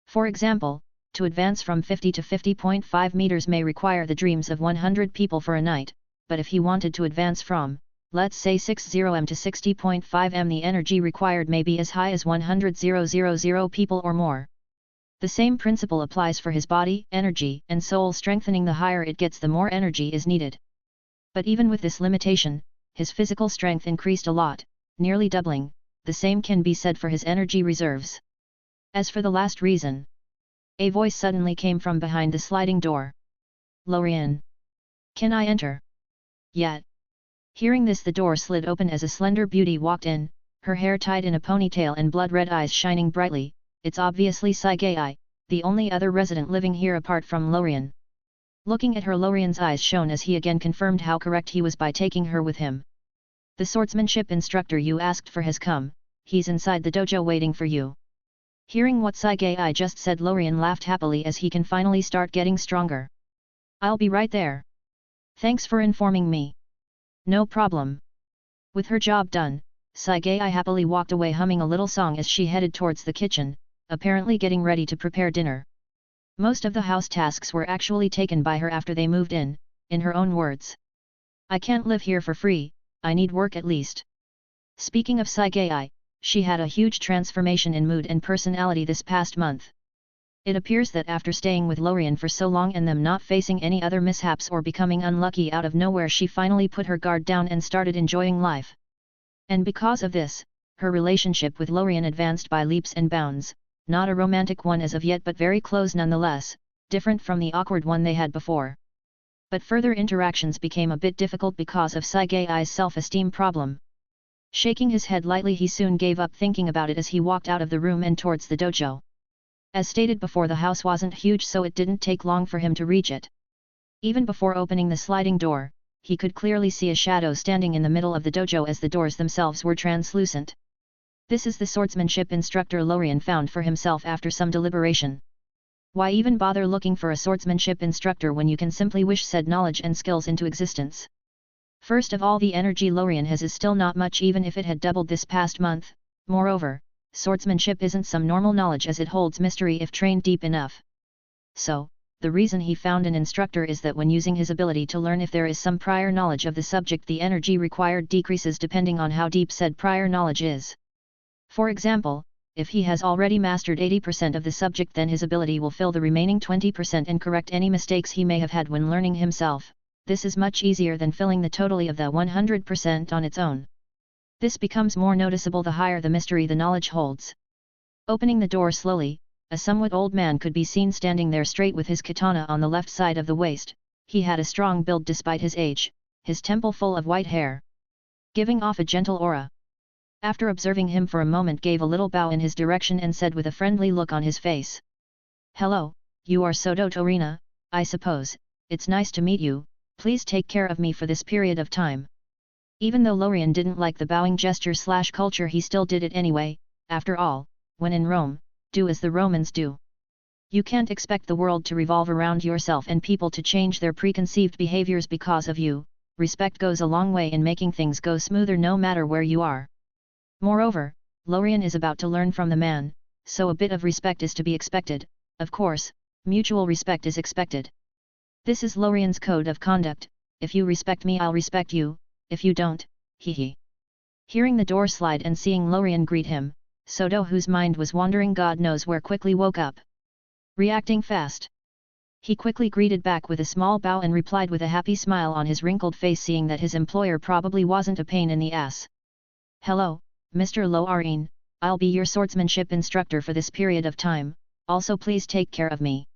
For example, to advance from 50 to 50.5 meters may require the dreams of 100 people for a night, but if he wanted to advance from, let's say 60m to 60.5m, the energy required may be as high as 100,000 people or more. The same principle applies for his body, energy, and soul strengthening. The higher it gets, the more energy is needed. But even with this limitation, his physical strength increased a lot, nearly doubling. The same can be said for his energy reserves. As for the last reason, a voice suddenly came from behind the sliding door. Lorien, can I enter? Yet. Hearing this, the door slid open as a slender beauty walked in, her hair tied in a ponytail and blood-red eyes shining brightly. It's obviously Saigei, the only other resident living here apart from Lorien. Looking at her, Lorien's eyes shone as he again confirmed how correct he was by taking her with him. The swordsmanship instructor you asked for has come, he's inside the dojo waiting for you. Hearing what Saigei just said, Lorien laughed happily as he can finally start getting stronger. I'll be right there. Thanks for informing me. No problem. With her job done, Saigei happily walked away humming a little song as she headed towards the kitchen, apparently getting ready to prepare dinner. Most of the house tasks were actually taken by her after they moved in her own words. I can't live here for free, I need work at least. Speaking of Saigei, she had a huge transformation in mood and personality this past month. It appears that after staying with Lorien for so long and them not facing any other mishaps or becoming unlucky out of nowhere, she finally put her guard down and started enjoying life. And because of this, her relationship with Lorien advanced by leaps and bounds, not a romantic one as of yet, but very close nonetheless, different from the awkward one they had before. But further interactions became a bit difficult because of Saigei's self-esteem problem. Shaking his head lightly, he soon gave up thinking about it as he walked out of the room and towards the dojo. As stated before, the house wasn't huge, so it didn't take long for him to reach it. Even before opening the sliding door, he could clearly see a shadow standing in the middle of the dojo as the doors themselves were translucent. This is the swordsmanship instructor Lorien found for himself after some deliberation. Why even bother looking for a swordsmanship instructor when you can simply wish said knowledge and skills into existence? First of all, the energy Lorien has is still not much, even if it had doubled this past month. Moreover, swordsmanship isn't some normal knowledge, as it holds mystery if trained deep enough. So, the reason he found an instructor is that when using his ability to learn if there is some prior knowledge of the subject, the energy required decreases depending on how deep said prior knowledge is. For example, if he has already mastered 80% of the subject, then his ability will fill the remaining 20% and correct any mistakes he may have had when learning himself. This is much easier than filling the totally of the 100% on its own. This becomes more noticeable the higher the mystery the knowledge holds. Opening the door slowly, a somewhat old man could be seen standing there straight with his katana on the left side of the waist. He had a strong build despite his age, his temple full of white hair, giving off a gentle aura. After observing him for a moment, gave a little bow in his direction and said with a friendly look on his face, "Hello, you are Sodo Torina, I suppose. It's nice to meet you. Please take care of me for this period of time." Even though Lorien didn't like the bowing gesture/culture, he still did it anyway. After all, when in Rome, do as the Romans do. You can't expect the world to revolve around yourself and people to change their preconceived behaviors because of you. Respect goes a long way in making things go smoother no matter where you are. Moreover, Lorien is about to learn from the man, so a bit of respect is to be expected. Of course, mutual respect is expected. This is Lorien's code of conduct: if you respect me I'll respect you, if you don't, hee. Hearing the door slide and seeing Lorien greet him, Sodo, whose mind was wandering God knows where, quickly woke up. Reacting fast, he quickly greeted back with a small bow and replied with a happy smile on his wrinkled face, seeing that his employer probably wasn't a pain in the ass. Hello, Mr. Lorien, I'll be your swordsmanship instructor for this period of time, also please take care of me.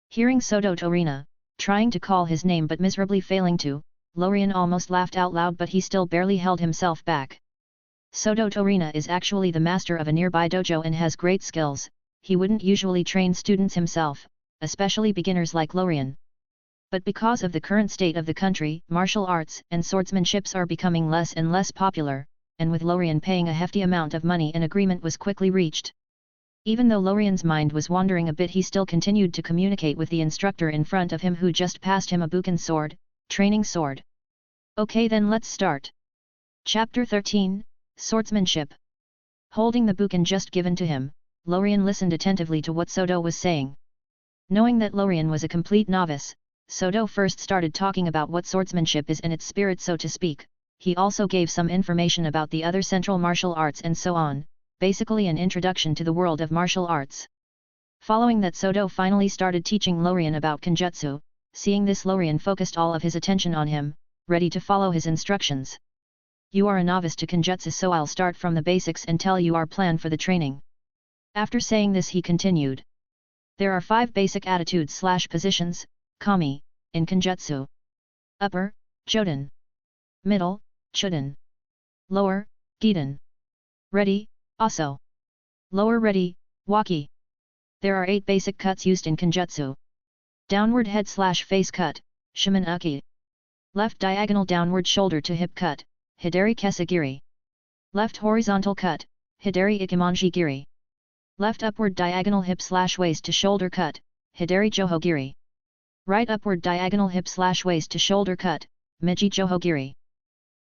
Hearing Sodo Torina, trying to call his name but miserably failing to, Lorien almost laughed out loud, but he still barely held himself back. Sodo Torina is actually the master of a nearby dojo and has great skills. He wouldn't usually train students himself, especially beginners like Lorien. But because of the current state of the country, martial arts and swordsmanships are becoming less and less popular, and with Lorien paying a hefty amount of money, an agreement was quickly reached. Even though Lorien's mind was wandering a bit, he still continued to communicate with the instructor in front of him, who just passed him a Buken sword, training sword. Okay, then let's start. Chapter 13, Swordsmanship. Holding the Buken just given to him, Lorien listened attentively to what Sodo was saying. Knowing that Lorien was a complete novice, Sodo first started talking about what swordsmanship is in its spirit, so to speak. He also gave some information about the other central martial arts and so on, basically an introduction to the world of martial arts. Following that, Sodo finally started teaching Lorien about Kenjutsu. Seeing this, Lorien focused all of his attention on him, ready to follow his instructions. You are a novice to Kenjutsu, so I'll start from the basics and tell you our plan for the training. After saying this, he continued. There are 5 basic attitudes/positions, kami, in Kenjutsu. Upper, Joden. Middle, Chuden. Lower, Giden. Ready, Aso. Lower ready, Waki. There are 8 basic cuts used in Kenjutsu. Downward head/face cut, Shimen Uki. Left diagonal downward shoulder to hip cut, Hidari Kesagiri. Left horizontal cut, Hidari Ikimanji Giri. Left upward diagonal hip/waist to shoulder cut, Hidari Johogiri. Right upward diagonal hip/waist to shoulder cut, Meiji Johogiri.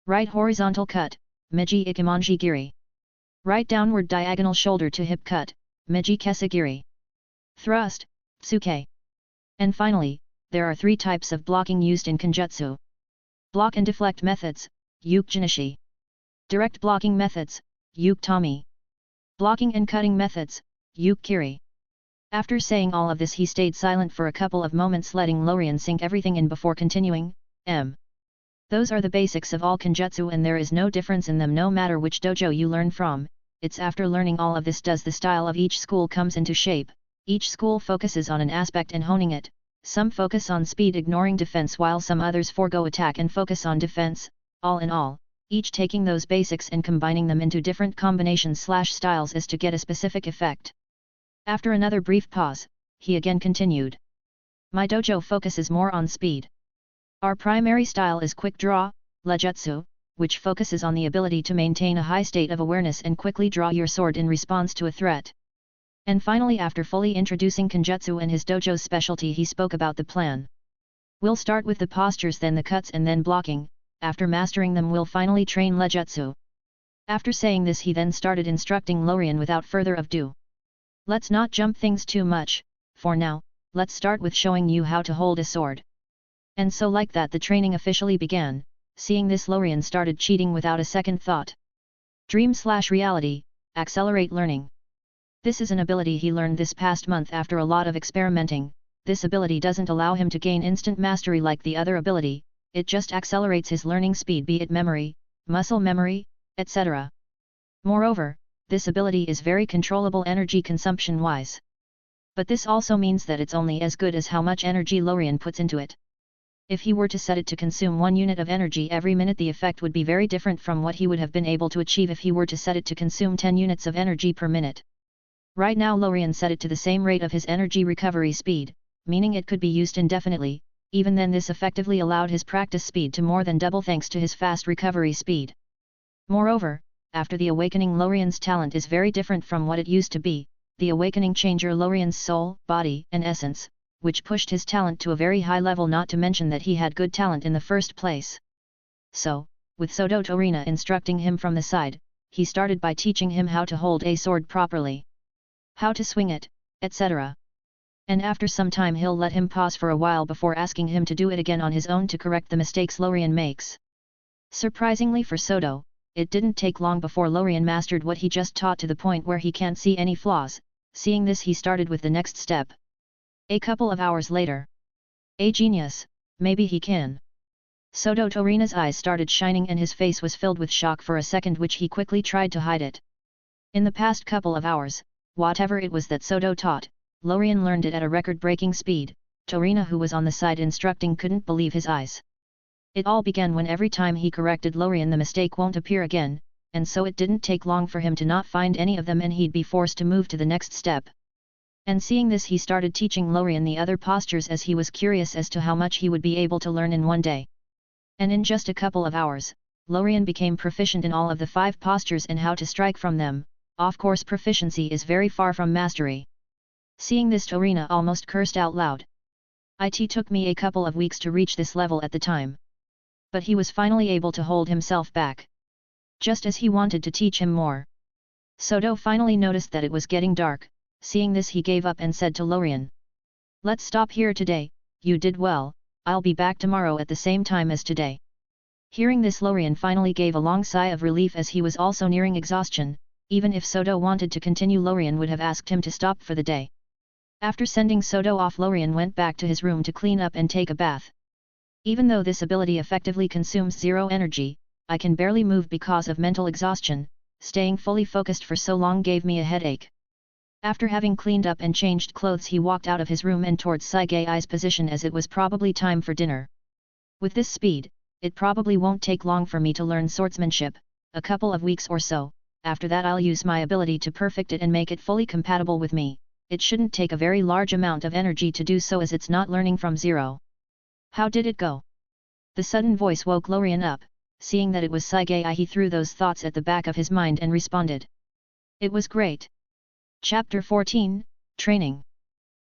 Right horizontal cut, Meiji Ikimanji Giri. Right downward diagonal shoulder to hip cut, Meiji Kesagiri. Thrust, Tsuke. And finally, there are 3 types of blocking used in Kenjutsu. Block and deflect methods, Uke Jinishi. Direct blocking methods, Uke Tami. Blocking and cutting methods, Uke Kiri. After saying all of this, he stayed silent for a couple of moments, letting Lorien sink everything in before continuing. Those are the basics of all Kenjutsu, and there is no difference in them no matter which dojo you learn from. It's after learning all of this does the style of each school comes into shape. Each school focuses on an aspect and honing it. Some focus on speed, ignoring defense, while some others forego attack and focus on defense. All in all, each taking those basics and combining them into different combinations/styles is to get a specific effect. After another brief pause, he again continued. My dojo focuses more on speed. Our primary style is quick draw, Lejutsu, which focuses on the ability to maintain a high state of awareness and quickly draw your sword in response to a threat. And finally, after fully introducing Kenjutsu and his dojo's specialty, he spoke about the plan. We'll start with the postures, then the cuts, and then blocking. After mastering them, we'll finally train Lejutsu. After saying this, he then started instructing Lorien without further ado. Let's not jump things too much. For now, let's start with showing you how to hold a sword. And so like that, the training officially began. Seeing this, Lorien started cheating without a second thought. Dream/reality, accelerate learning. This is an ability he learned this past month after a lot of experimenting. This ability doesn't allow him to gain instant mastery like the other ability, it just accelerates his learning speed, be it memory, muscle memory, etc. Moreover, this ability is very controllable energy consumption wise. But this also means that it's only as good as how much energy Lorien puts into it. If he were to set it to consume 1 unit of energy every minute, the effect would be very different from what he would have been able to achieve if he were to set it to consume 10 units of energy per minute. Right now Lorien set it to the same rate of his energy recovery speed, meaning it could be used indefinitely. Even then, this effectively allowed his practice speed to more than double thanks to his fast recovery speed. Moreover, after the awakening, Lorien's talent is very different from what it used to be. the awakening changer Lorien's soul, body and essence, which pushed his talent to a very high level, not to mention that he had good talent in the first place. So, with Sodo Torina instructing him from the side, he started by teaching him how to hold a sword properly, how to swing it, etc. And after some time he'll let him pause for a while before asking him to do it again on his own to correct the mistakes Lorien makes. Surprisingly for Sodo, it didn't take long before Lorien mastered what he just taught to the point where he can't see any flaws. Seeing this, he started with the next step. A couple of hours later. A genius, maybe he can. Sodo Torina's eyes started shining and his face was filled with shock for a second, which he quickly tried to hide it. In the past couple of hours, whatever it was that Sodo taught, Lorien learned it at a record-breaking speed. Torina, who was on the side instructing, couldn't believe his eyes. It all began when every time he corrected Lorien the mistake won't appear again, and so it didn't take long for him to not find any of them and he'd be forced to move to the next step. And seeing this, he started teaching Lorien the other postures as he was curious as to how much he would be able to learn in one day. And in just a couple of hours, Lorien became proficient in all of the 5 postures and how to strike from them. Of course, proficiency is very far from mastery. Seeing this, Torina almost cursed out loud. It took me a couple of weeks to reach this level at the time. But he was finally able to hold himself back. Just as he wanted to teach him more. Sodo finally noticed that it was getting dark. Seeing this, he gave up and said to Lorien, "Let's stop here today. You did well, I'll be back tomorrow at the same time as today." Hearing this, Lorien finally gave a long sigh of relief, as he was also nearing exhaustion. Even if Sodo wanted to continue, Lorien would have asked him to stop for the day. After sending Sodo off, Lorien went back to his room to clean up and take a bath. Even though this ability effectively consumes 0 energy, I can barely move because of mental exhaustion. Staying fully focused for so long gave me a headache. After having cleaned up and changed clothes, he walked out of his room and towards Saigai's position, as it was probably time for dinner. With this speed, it probably won't take long for me to learn swordsmanship, a couple of weeks or so. After that I'll use my ability to perfect it and make it fully compatible with me. It shouldn't take a very large amount of energy to do so, as it's not learning from 0. How did it go? The sudden voice woke Lorien up. Seeing that it was Saigai, he threw those thoughts at the back of his mind and responded. It was great. Chapter 14, Training.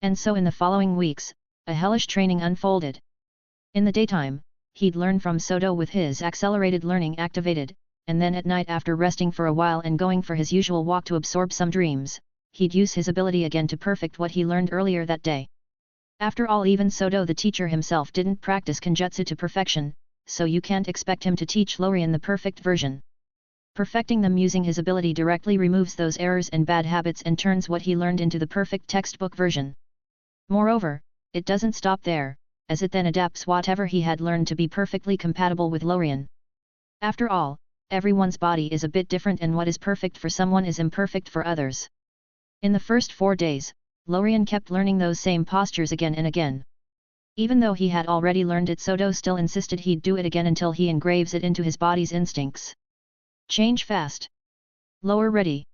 And so in the following weeks, a hellish training unfolded. In the daytime, he'd learn from Sodo with his accelerated learning activated, and then at night, after resting for a while and going for his usual walk to absorb some dreams, he'd use his ability again to perfect what he learned earlier that day. After all, even Sodo the teacher himself didn't practice Kenjutsu to perfection, so you can't expect him to teach Lorien the perfect version. Perfecting them using his ability directly removes those errors and bad habits and turns what he learned into the perfect textbook version. Moreover, it doesn't stop there, as it then adapts whatever he had learned to be perfectly compatible with Lorien. After all, everyone's body is a bit different, and what is perfect for someone is imperfect for others. In the first 4 days, Lorien kept learning those same postures again and again. Even though he had already learned it, Sodo still insisted he'd do it again until he engraves it into his body's instincts. Change fast. Lower ready.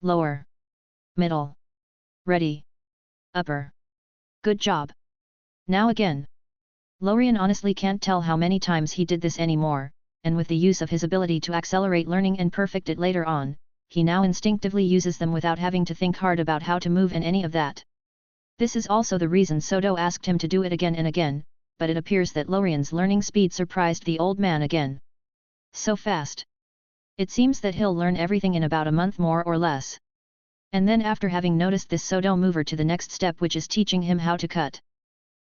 Lower. Middle. Ready. Upper. Good job. Now again. Lorien honestly can't tell how many times he did this anymore, and with the use of his ability to accelerate learning and perfect it later on, he now instinctively uses them without having to think hard about how to move and any of that. This is also the reason Sodo asked him to do it again and again, but it appears that Lorien's learning speed surprised the old man again. So fast. It seems that he'll learn everything in about a month more or less. And then after having noticed this, Sodo move her to the next step, which is teaching him how to cut.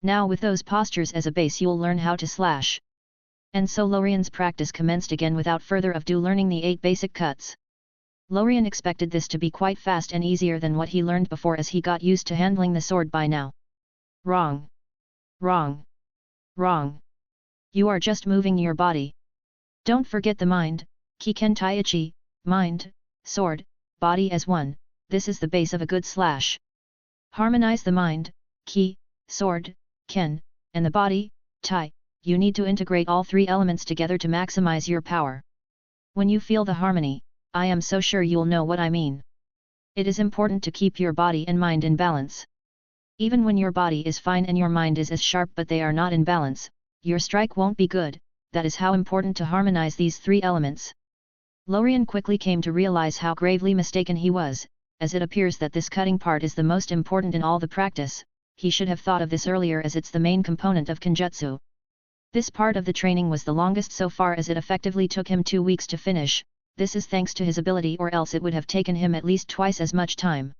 Now with those postures as a base, you'll learn how to slash. And so Lorien's practice commenced again without further ado, learning the 8 basic cuts. Lorien expected this to be quite fast and easier than what he learned before, as he got used to handling the sword by now. Wrong. Wrong. Wrong. You are just moving your body. Don't forget the mind, Kiken Taichi, mind, sword, body as one. This is the base of a good slash. Harmonize the mind, ki, sword, ken, and the body, tai. You need to integrate all 3 elements together to maximize your power. When you feel the harmony, I am so sure you'll know what I mean. It is important to keep your body and mind in balance. Even when your body is fine and your mind is as sharp but they are not in balance, your strike won't be good. That is how important to harmonize these 3 elements. Lorien quickly came to realize how gravely mistaken he was, as it appears that this cutting part is the most important in all the practice. He should have thought of this earlier as it's the main component of Kenjutsu. This part of the training was the longest so far as it effectively took him 2 weeks to finish. This is thanks to his ability, or else it would have taken him at least twice as much time.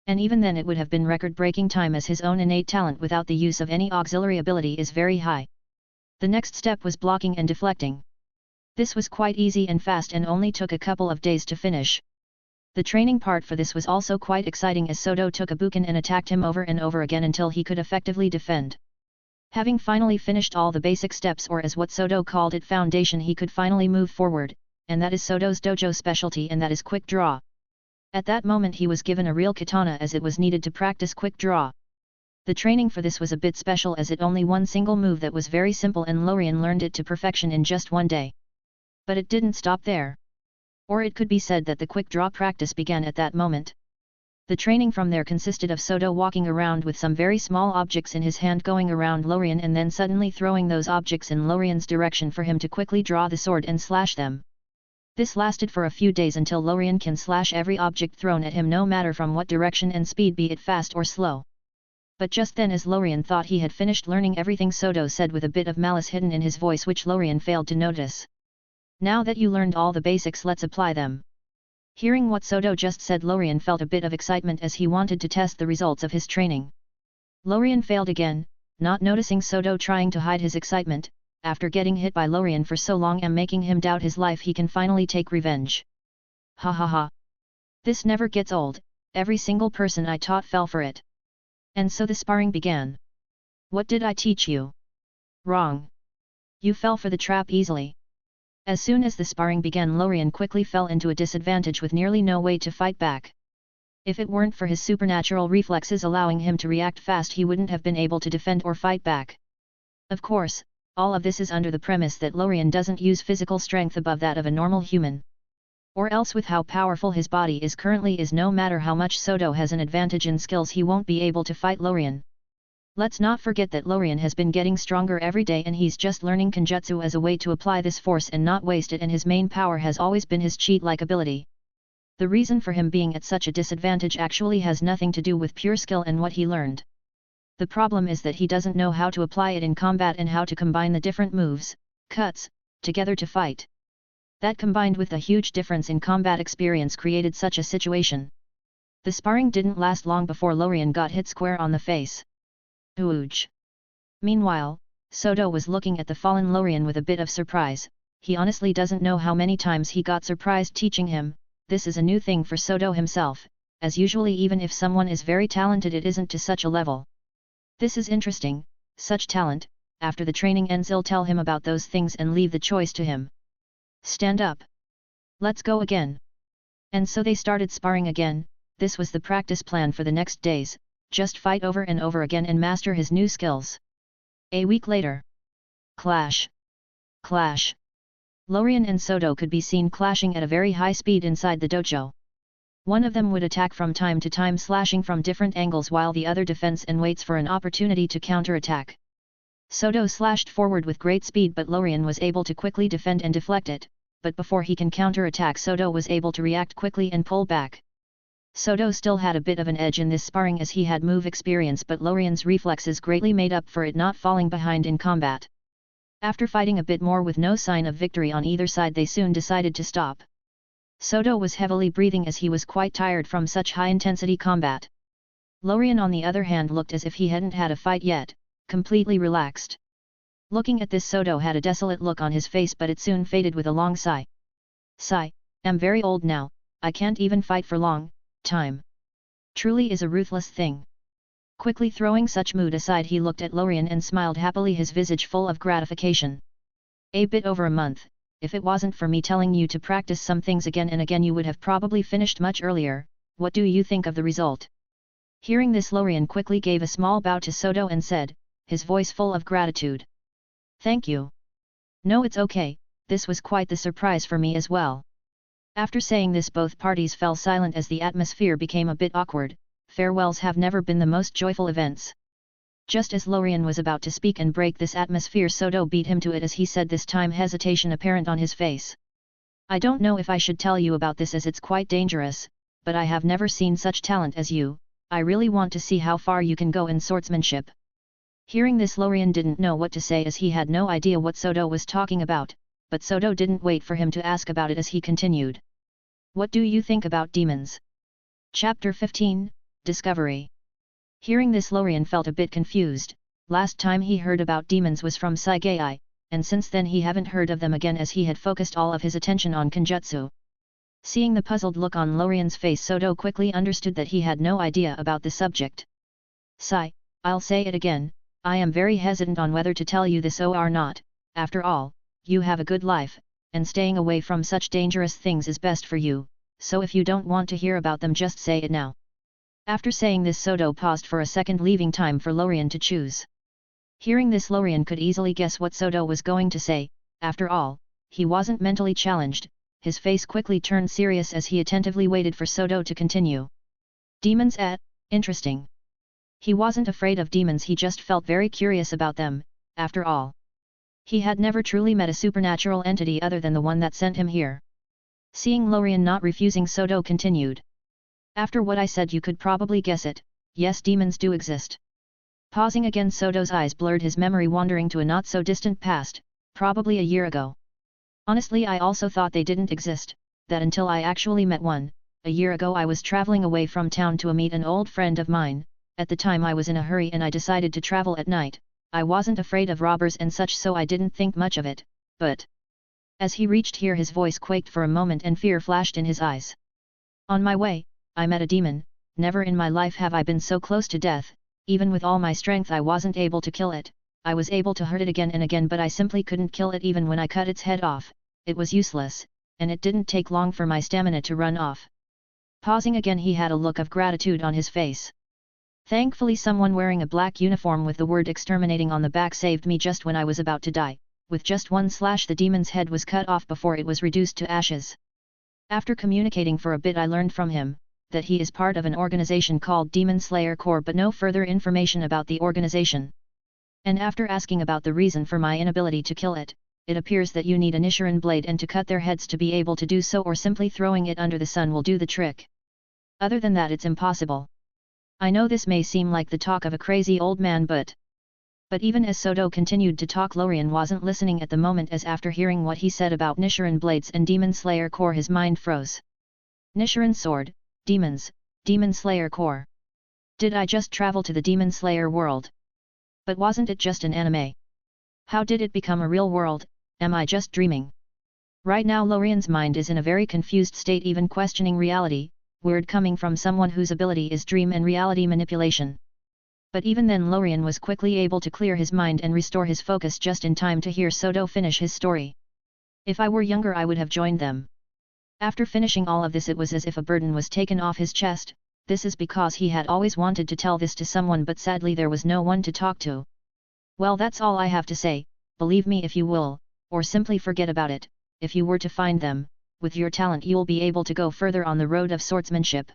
And even then it would have been record-breaking time, as his own innate talent without the use of any auxiliary ability is very high. The next step was blocking and deflecting. This was quite easy and fast and only took a couple of days to finish. The training part for this was also quite exciting, as Soto took a buken and attacked him over and over again until he could effectively defend. Having finally finished all the basic steps, or as what Soto called it, foundation, he could finally move forward, and that is Soto's dojo specialty, and that is quick draw. At that moment he was given a real katana, as it was needed to practice quick draw. The training for this was a bit special, as it only one single move that was very simple, and Lorien learned it to perfection in just 1 day. But it didn't stop there. Or it could be said that the quick draw practice began at that moment. The training from there consisted of Soto walking around with some very small objects in his hand, going around Lorien and then suddenly throwing those objects in Lorien's direction for him to quickly draw the sword and slash them. This lasted for a few days until Lorien can slash every object thrown at him, no matter from what direction and speed, be it fast or slow. But just then, as Lorien thought he had finished learning everything, Soto said with a bit of malice hidden in his voice, which Lorien failed to notice. "Now that you learned all the basics, let's apply them." Hearing what Soto just said, Lorien felt a bit of excitement, as he wanted to test the results of his training. Lorien failed again, not noticing Soto trying to hide his excitement. After getting hit by Lorien for so long and making him doubt his life, he can finally take revenge. "Ha ha ha. This never gets old, every single person I taught fell for it." And so the sparring began. "What did I teach you? Wrong. You fell for the trap easily." As soon as the sparring began, Lorien quickly fell into a disadvantage with nearly no way to fight back. If it weren't for his supernatural reflexes allowing him to react fast, he wouldn't have been able to defend or fight back. Of course, all of this is under the premise that Lorien doesn't use physical strength above that of a normal human. Or else, with how powerful his body is currently, no matter how much Soto has an advantage in skills, he won't be able to fight Lorien. Let's not forget that Lorien has been getting stronger every day, and he's just learning Kenjutsu as a way to apply this force and not waste it, and his main power has always been his cheat-like ability. The reason for him being at such a disadvantage actually has nothing to do with pure skill and what he learned. The problem is that he doesn't know how to apply it in combat and how to combine the different moves, cuts, together to fight. That, combined with the huge difference in combat experience, created such a situation. The sparring didn't last long before Lorien got hit square on the face. Ouch! Meanwhile, Soto was looking at the fallen Lorien with a bit of surprise. He honestly doesn't know how many times he got surprised teaching him. This is a new thing for Soto himself, as usually even if someone is very talented, it isn't to such a level. This is interesting, such talent. After the training ends, he'll tell him about those things and leave the choice to him. "Stand up. Let's go again." And so they started sparring again. This was the practice plan for the next days. Just fight over and over again and master his new skills. A week later. Clash. Clash. Lorien and Soto could be seen clashing at a very high speed inside the dojo. One of them would attack from time to time, slashing from different angles, while the other defends and waits for an opportunity to counter-attack. Soto slashed forward with great speed, but Lorien was able to quickly defend and deflect it, but before he can counter-attack, Soto was able to react quickly and pull back. Soto still had a bit of an edge in this sparring as he had move experience, but Lorien's reflexes greatly made up for it, not falling behind in combat. After fighting a bit more with no sign of victory on either side, they soon decided to stop. Soto was heavily breathing as he was quite tired from such high-intensity combat. Lorien, on the other hand, looked as if he hadn't had a fight yet, completely relaxed. Looking at this, Soto had a desolate look on his face, but it soon faded with a long sigh. "Sigh, I'm very old now, I can't even fight for long. Time truly is a ruthless thing." Quickly throwing such mood aside, he looked at Lorien and smiled happily, his visage full of gratification. "A bit over a month. If it wasn't for me telling you to practice some things again and again, you would have probably finished much earlier. What do you think of the result?" Hearing this, Lorien quickly gave a small bow to Soto and said, his voice full of gratitude, "Thank you. No, it's okay, this was quite the surprise for me as well." After saying this, both parties fell silent as the atmosphere became a bit awkward. Farewells have never been the most joyful events. Just as Lorien was about to speak and break this atmosphere, Soto beat him to it as he said, this time hesitation apparent on his face. "I don't know if I should tell you about this, as it's quite dangerous. but I have never seen such talent as you. I really want to see how far you can go in swordsmanship. Hearing this, Lorien didn't know what to say as he had no idea what Sodo was talking about, but Sodo didn't wait for him to ask about it as he continued. What do you think about demons? Chapter 15, Discovery. Hearing this, Lorien felt a bit confused. Last time he heard about demons was from Saigai, and since then he haven't heard of them again as he had focused all of his attention on Kenjutsu. Seeing the puzzled look on Lorien's face, Sodo quickly understood that he had no idea about the subject. Sai, I'll say it again, I am very hesitant on whether to tell you this or not. After all, you have a good life, and staying away from such dangerous things is best for you, so if you don't want to hear about them, just say it now. After saying this, Sodo paused for a second, leaving time for Lorien to choose. Hearing this, Lorien could easily guess what Sodo was going to say. After all, he wasn't mentally challenged. His face quickly turned serious as he attentively waited for Sodo to continue. Demons interesting. He wasn't afraid of demons, he just felt very curious about them. After all, he had never truly met a supernatural entity other than the one that sent him here. Seeing Lorien not refusing, Sodo continued. After what I said, you could probably guess it. Yes, demons do exist. Pausing again, Sodo's eyes blurred, his memory wandering to a not so distant past, probably a year ago. Honestly, I also thought they didn't exist, that until I actually met one. A year ago I was traveling away from town to meet an old friend of mine. At the time I was in a hurry and I decided to travel at night. I wasn't afraid of robbers and such, so I didn't think much of it, but... As he reached here, his voice quaked for a moment and fear flashed in his eyes. On my way, I met a demon. Never in my life have I been so close to death. Even with all my strength I wasn't able to kill it. I was able to hurt it again and again, but I simply couldn't kill it. Even when I cut its head off, it was useless, and it didn't take long for my stamina to run off. Pausing again, he had a look of gratitude on his face. Thankfully someone wearing a black uniform with the word exterminating on the back saved me just when I was about to die. With just one slash the demon's head was cut off before it was reduced to ashes. After communicating for a bit, I learned from him that he is part of an organization called Demon Slayer Corps, but no further information about the organization. And after asking about the reason for my inability to kill it, it appears that you need a Nichiren blade and to cut their heads to be able to do so, or simply throwing it under the sun will do the trick. Other than that it's impossible. I know this may seem like the talk of a crazy old man, but even as Sodo continued to talk, Lorien wasn't listening at the moment, as after hearing what he said about Nichiren blades and Demon Slayer Corps his mind froze. Nichiren sword, demons, Demon Slayer Corps. Did I just travel to the Demon Slayer world? But wasn't it just an anime? How did it become a real world? Am I just dreaming? Right now Lorien's mind is in a very confused state, even questioning reality, word coming from someone whose ability is dream and reality manipulation. But even then Lorien was quickly able to clear his mind and restore his focus just in time to hear Sodo finish his story. If I were younger I would have joined them. After finishing all of this, it was as if a burden was taken off his chest. This is because he had always wanted to tell this to someone, but sadly there was no one to talk to. Well, that's all I have to say. Believe me if you will, or simply forget about it. If you were to find them, with your talent you'll be able to go further on the road of swordsmanship.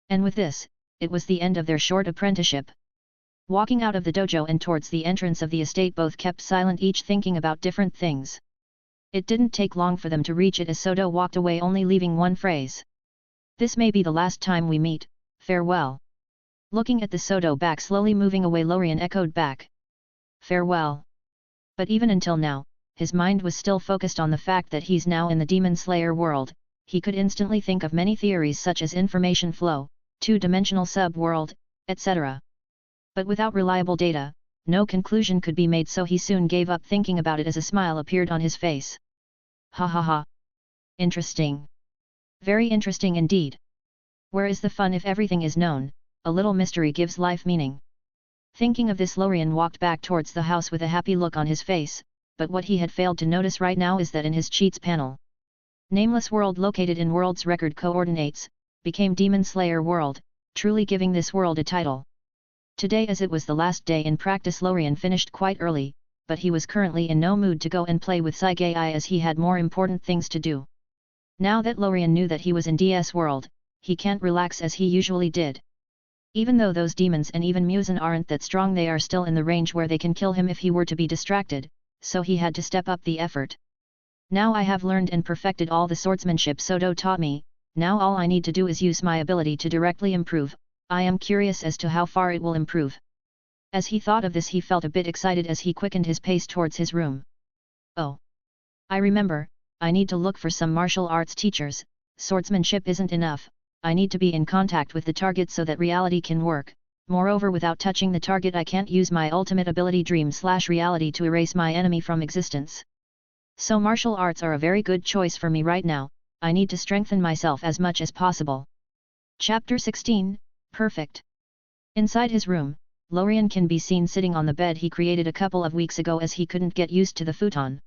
And with this, it was the end of their short apprenticeship. Walking out of the dojo and towards the entrance of the estate, both kept silent, each thinking about different things. It didn't take long for them to reach it as Sodo walked away, only leaving one phrase. This may be the last time we meet, farewell. Looking at the Sodo back slowly moving away, Lorien echoed back. Farewell. But even until now, his mind was still focused on the fact that he's now in the Demon Slayer world. He could instantly think of many theories such as information flow, two-dimensional sub-world, etc. But without reliable data, no conclusion could be made, so he soon gave up thinking about it as a smile appeared on his face. Ha ha ha. Interesting. Very interesting indeed. Where is the fun if everything is known? A little mystery gives life meaning. Thinking of this, Lorien walked back towards the house with a happy look on his face, but what he had failed to notice right now is that in his cheats panel, Nameless World, located in World's record coordinates, became Demon Slayer World, truly giving this world a title. Today, as it was the last day in practice, Lorien finished quite early, but he was currently in no mood to go and play with Saigai as he had more important things to do. Now that Lorien knew that he was in DS World, he can't relax as he usually did. Even though those demons and even Musen aren't that strong, they are still in the range where they can kill him if he were to be distracted, so he had to step up the effort. Now I have learned and perfected all the swordsmanship Sodo taught me, now all I need to do is use my ability to directly improve. I am curious as to how far it will improve. As he thought of this, he felt a bit excited as he quickened his pace towards his room. Oh! I remember, I need to look for some martial arts teachers. Swordsmanship isn't enough, I need to be in contact with the target so that reality can work. Moreover, without touching the target I can't use my ultimate ability dream/reality to erase my enemy from existence. So martial arts are a very good choice for me right now. I need to strengthen myself as much as possible. Chapter 16, Perfect. Inside his room, Lorien can be seen sitting on the bed he created a couple of weeks ago as he couldn't get used to the futon.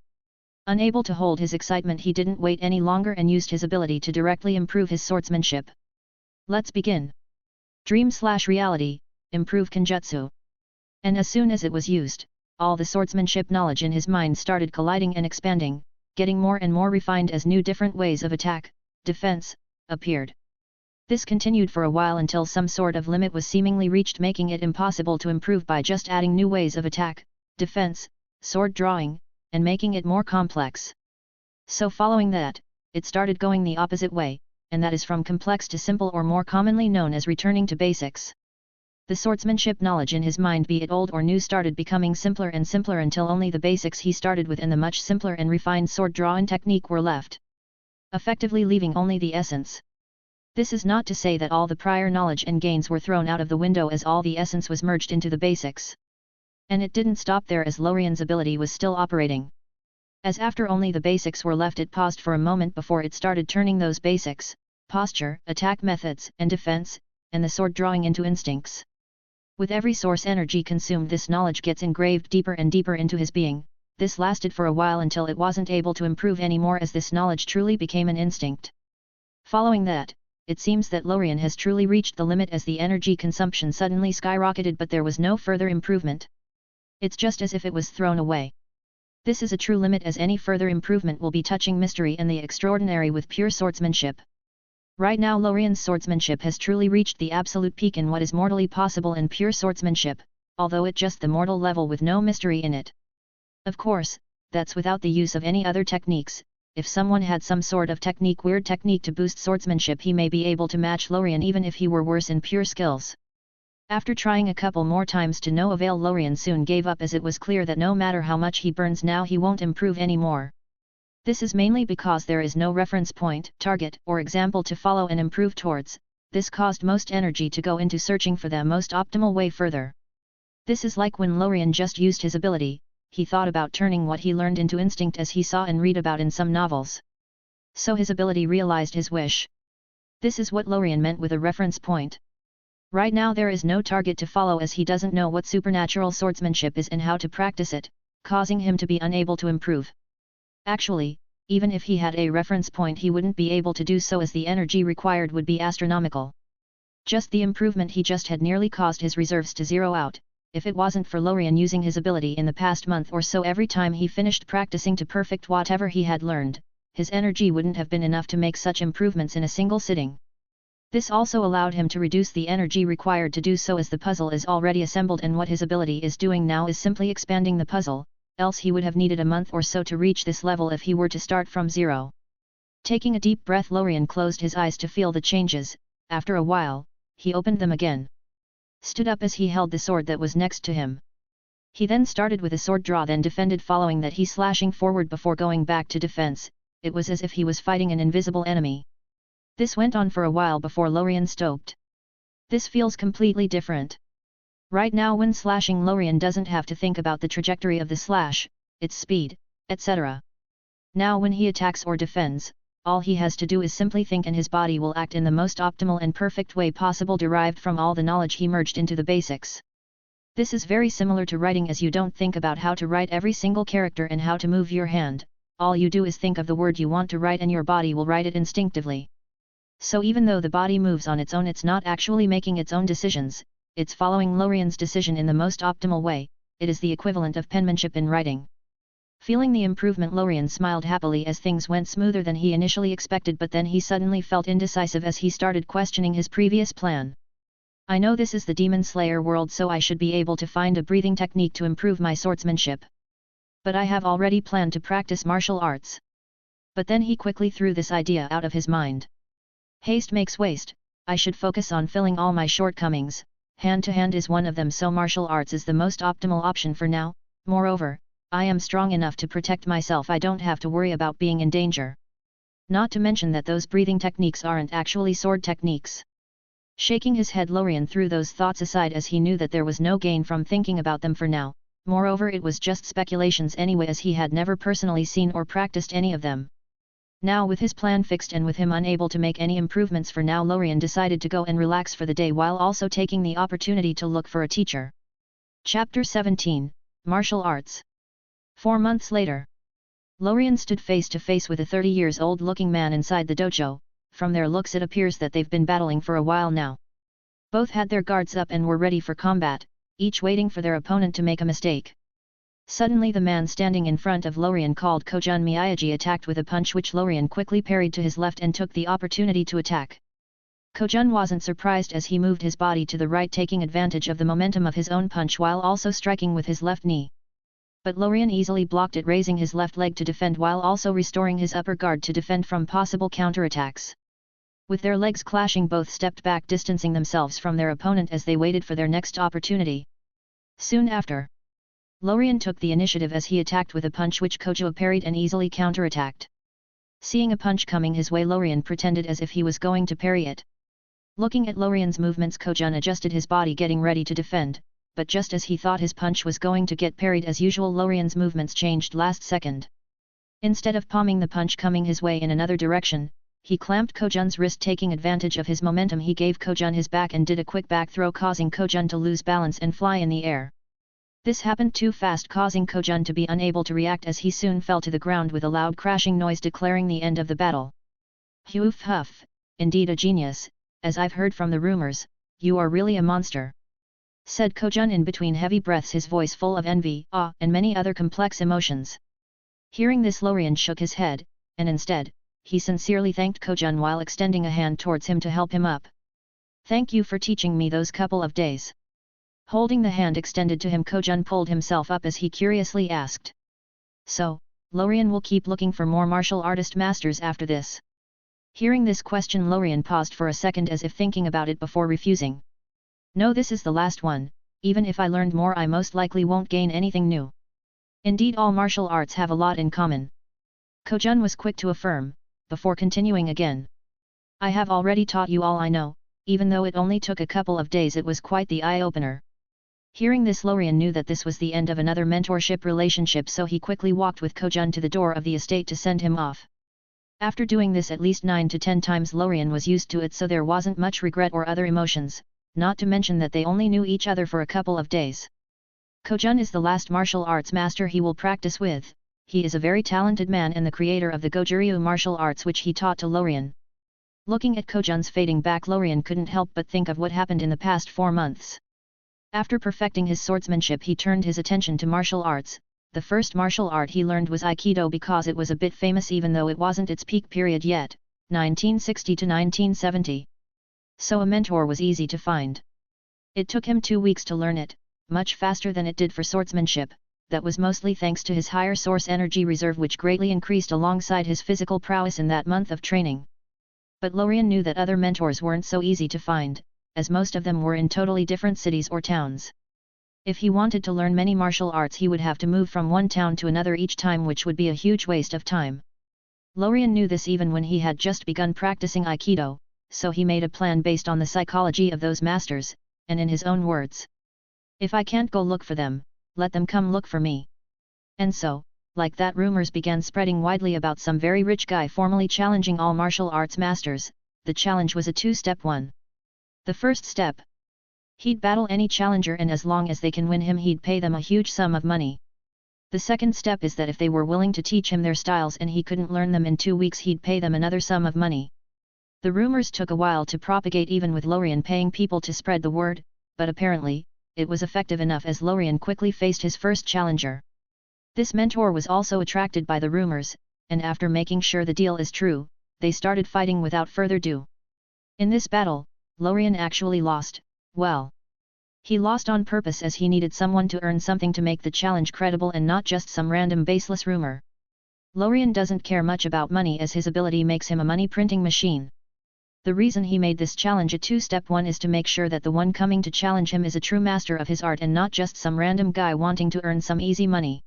Unable to hold his excitement, he didn't wait any longer and used his ability to directly improve his swordsmanship. Let's begin. Dream/reality, improve Kenjutsu. And as soon as it was used, all the swordsmanship knowledge in his mind started colliding and expanding, getting more and more refined as new different ways of attack, defense, appeared. This continued for a while until some sort of limit was seemingly reached, making it impossible to improve by just adding new ways of attack, defense, sword drawing, and making it more complex. So following that, it started going the opposite way, and that is from complex to simple, or more commonly known as returning to basics. The swordsmanship knowledge in his mind, be it old or new, started becoming simpler and simpler until only the basics he started with and the much simpler and refined sword drawing technique were left, effectively leaving only the essence. This is not to say that all the prior knowledge and gains were thrown out of the window, as all the essence was merged into the basics. And it didn't stop there, as Lorien's ability was still operating. As after only the basics were left, it paused for a moment before it started turning those basics, posture, attack methods, and defense, and the sword drawing into instincts. With every source energy consumed, this knowledge gets engraved deeper and deeper into his being. This lasted for a while until it wasn't able to improve anymore, as this knowledge truly became an instinct. Following that, it seems that Lorien has truly reached the limit, as the energy consumption suddenly skyrocketed, but there was no further improvement. It's just as if it was thrown away. This is a true limit, as any further improvement will be touching mystery and the extraordinary with pure swordsmanship. Right now Lorien's swordsmanship has truly reached the absolute peak in what is mortally possible in pure swordsmanship, although at just the mortal level with no mystery in it. Of course, that's without the use of any other techniques. If someone had some sort of weird technique to boost swordsmanship, he may be able to match Lorien even if he were worse in pure skills. After trying a couple more times to no avail, Lorien soon gave up, as it was clear that no matter how much he burns now, he won't improve anymore. This is mainly because there is no reference point, target, or example to follow and improve towards. This caused most energy to go into searching for the most optimal way further. This is like when Lorien just used his ability, he thought about turning what he learned into instinct, as he saw and read about in some novels. So his ability realized his wish. This is what Lorien meant with a reference point. Right now there is no target to follow, as he doesn't know what supernatural swordsmanship is and how to practice it, causing him to be unable to improve. Actually, even if he had a reference point, he wouldn't be able to do so, as the energy required would be astronomical. Just the improvement he just had nearly caused his reserves to zero out. If it wasn't for Lorien using his ability in the past month or so every time he finished practicing to perfect whatever he had learned, his energy wouldn't have been enough to make such improvements in a single sitting. This also allowed him to reduce the energy required to do so, as the puzzle is already assembled and what his ability is doing now is simply expanding the puzzle, else he would have needed a month or so to reach this level if he were to start from zero. Taking a deep breath, Lorien closed his eyes to feel the changes. After a while, he opened them again. Stood up as he held the sword that was next to him. He then started with a sword draw, then defended, following that he slashing forward before going back to defense. It was as if he was fighting an invisible enemy. This went on for a while before Lorien stopped. This feels completely different. Right now when slashing, Lorien doesn't have to think about the trajectory of the slash, its speed, etc. Now when he attacks or defends, all he has to do is simply think and his body will act in the most optimal and perfect way possible, derived from all the knowledge he merged into the basics. This is very similar to writing, as you don't think about how to write every single character and how to move your hand, all you do is think of the word you want to write and your body will write it instinctively. So even though the body moves on its own, it's not actually making its own decisions, it's following Lorien's decision in the most optimal way. It is the equivalent of penmanship in writing. Feeling the improvement, Lorien smiled happily as things went smoother than he initially expected, but then he suddenly felt indecisive as he started questioning his previous plan. I know this is the Demon Slayer world, so I should be able to find a breathing technique to improve my swordsmanship. But I have already planned to practice martial arts. But then he quickly threw this idea out of his mind. Haste makes waste, I should focus on filling all my shortcomings, hand-to-hand is one of them, so martial arts is the most optimal option for now. Moreover, I am strong enough to protect myself, I don't have to worry about being in danger. Not to mention that those breathing techniques aren't actually sword techniques. Shaking his head, Lorien threw those thoughts aside as he knew that there was no gain from thinking about them for now. Moreover, it was just speculations anyway, as he had never personally seen or practiced any of them. Now, with his plan fixed and with him unable to make any improvements for now, Lorien decided to go and relax for the day while also taking the opportunity to look for a teacher. Chapter 17, Martial Arts. 4 months later. Lorien stood face to face with a 30-years-old looking man inside the dojo. From their looks it appears that they've been battling for a while now. Both had their guards up and were ready for combat, each waiting for their opponent to make a mistake. Suddenly the man standing in front of Lorien, called Kojun Miyagi, attacked with a punch which Lorien quickly parried to his left and took the opportunity to attack. Kojun wasn't surprised as he moved his body to the right, taking advantage of the momentum of his own punch while also striking with his left knee. But Lorien easily blocked it, raising his left leg to defend while also restoring his upper guard to defend from possible counterattacks. With their legs clashing, both stepped back, distancing themselves from their opponent as they waited for their next opportunity. Soon after, Lorien took the initiative as he attacked with a punch which Kojun parried and easily counterattacked. Seeing a punch coming his way, Lorien pretended as if he was going to parry it. Looking at Lorien's movements, Kojun adjusted his body, getting ready to defend, but just as he thought his punch was going to get parried as usual, Lorien's movements changed last second. Instead of palming the punch coming his way in another direction, he clamped Kojun's wrist, taking advantage of his momentum. He gave Kojun his back and did a quick back throw, causing Kojun to lose balance and fly in the air. This happened too fast, causing Kojun to be unable to react as he soon fell to the ground with a loud crashing noise declaring the end of the battle. Huff huff, indeed a genius, as I've heard from the rumors, you are really a monster, said Kojun in between heavy breaths, his voice full of envy, awe and many other complex emotions. Hearing this, Lorien shook his head, and instead, he sincerely thanked Kojun while extending a hand towards him to help him up. Thank you for teaching me those couple of days. Holding the hand extended to him, Kojun pulled himself up as he curiously asked. So, Lorien will keep looking for more martial artist masters after this? Hearing this question, Lorien paused for a second as if thinking about it before refusing. No, this is the last one. Even if I learned more, I most likely won't gain anything new. Indeed, all martial arts have a lot in common, Kojun was quick to affirm, before continuing again. I have already taught you all I know, even though it only took a couple of days. It was quite the eye-opener. Hearing this, Lorien knew that this was the end of another mentorship relationship, so he quickly walked with Kojun to the door of the estate to send him off. After doing this at least 9 to 10 times, Lorien was used to it, so there wasn't much regret or other emotions, not to mention that they only knew each other for a couple of days. Kojun is the last martial arts master he will practice with. He is a very talented man and the creator of the Goju-ryu martial arts which he taught to Lorien. Looking at Kojun's fading back, Lorien couldn't help but think of what happened in the past 4 months. After perfecting his swordsmanship, he turned his attention to martial arts. The first martial art he learned was Aikido because it was a bit famous even though it wasn't its peak period yet, 1960 to 1970. So a mentor was easy to find. It took him 2 weeks to learn it, much faster than it did for swordsmanship. That was mostly thanks to his higher source energy reserve, which greatly increased alongside his physical prowess in that month of training. But Lorien knew that other mentors weren't so easy to find, as most of them were in totally different cities or towns. If he wanted to learn many martial arts, he would have to move from one town to another each time, which would be a huge waste of time. Lorien knew this even when he had just begun practicing Aikido, so he made a plan based on the psychology of those masters, and in his own words. If I can't go look for them, let them come look for me. And so, like that, rumors began spreading widely about some very rich guy formally challenging all martial arts masters. The challenge was a 2-step one. The first step: he'd battle any challenger, and as long as they can win him, he'd pay them a huge sum of money. The second step is that if they were willing to teach him their styles and he couldn't learn them in 2 weeks, he'd pay them another sum of money. The rumors took a while to propagate, even with Lorien paying people to spread the word, but apparently, it was effective enough as Lorien quickly faced his first challenger. This mentor was also attracted by the rumors, and after making sure the deal is true, they started fighting without further ado. In this battle, Lorien actually lost. Well, he lost on purpose as he needed someone to earn something to make the challenge credible and not just some random baseless rumor. Lorien doesn't care much about money as his ability makes him a money printing machine. The reason he made this challenge a two-step one is to make sure that the one coming to challenge him is a true master of his art and not just some random guy wanting to earn some easy money.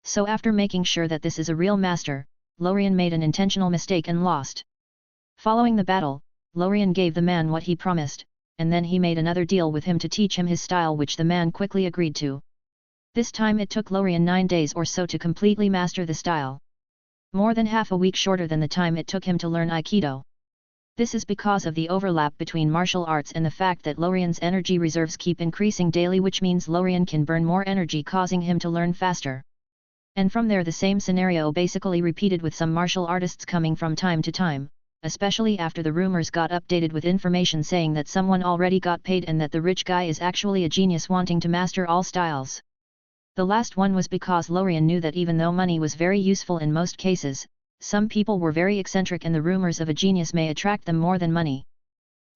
So after making sure that this is a real master, Lorien made an intentional mistake and lost. Following the battle, Lorien gave the man what he promised, and then he made another deal with him to teach him his style, which the man quickly agreed to. This time it took Lorien 9 days or so to completely master the style. More than half a week shorter than the time it took him to learn Aikido. This is because of the overlap between martial arts and the fact that Lorien's energy reserves keep increasing daily, which means Lorien can burn more energy, causing him to learn faster. And from there the same scenario basically repeated with some martial artists coming from time to time, especially after the rumors got updated with information saying that someone already got paid and that the rich guy is actually a genius wanting to master all styles. The last one was because Lorien knew that even though money was very useful in most cases, some people were very eccentric and the rumors of a genius may attract them more than money.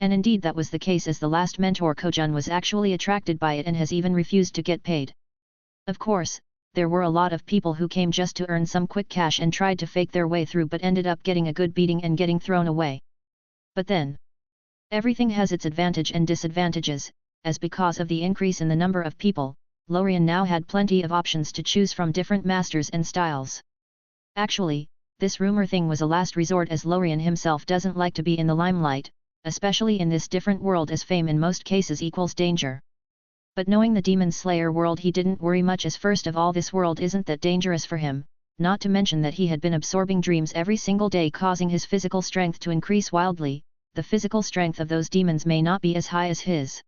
And indeed that was the case, as the last mentor Kojun was actually attracted by it and has even refused to get paid. Of course, there were a lot of people who came just to earn some quick cash and tried to fake their way through but ended up getting a good beating and getting thrown away. But then, everything has its advantage and disadvantages, as because of the increase in the number of people, Lorien now had plenty of options to choose from different masters and styles. Actually, this rumor thing was a last resort, as Lorien himself doesn't like to be in the limelight, especially in this different world, as fame in most cases equals danger. But knowing the Demon Slayer world, he didn't worry much, as first of all this world isn't that dangerous for him, not to mention that he had been absorbing dreams every single day, causing his physical strength to increase wildly. The physical strength of those demons may not be as high as his.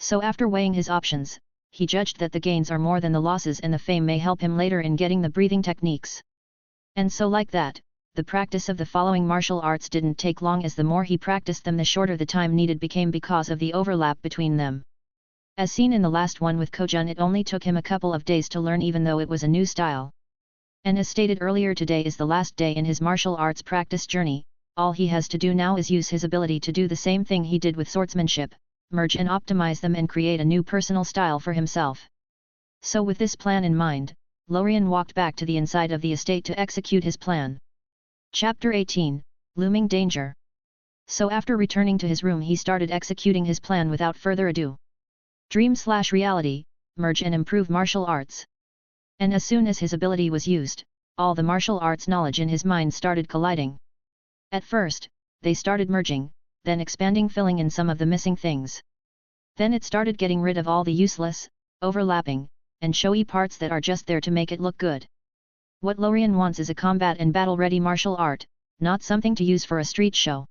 So after weighing his options, he judged that the gains are more than the losses, and the fame may help him later in getting the breathing techniques. And so like that, the practice of the following martial arts didn't take long, as the more he practiced them the shorter the time needed became because of the overlap between them. As seen in the last one with Kojun, it only took him a couple of days to learn, even though it was a new style. And as stated earlier, today is the last day in his martial arts practice journey. All he has to do now is use his ability to do the same thing he did with swordsmanship, merge and optimize them and create a new personal style for himself. So with this plan in mind, Lorien walked back to the inside of the estate to execute his plan. Chapter 18, Looming Danger. So after returning to his room, he started executing his plan without further ado. Dream/reality, merge and improve martial arts. And as soon as his ability was used, all the martial arts knowledge in his mind started colliding. At first, they started merging, then expanding, filling in some of the missing things. Then it started getting rid of all the useless, overlapping, and showy parts that are just there to make it look good. What Lorien wants is a combat and battle-ready martial art, not something to use for a street show.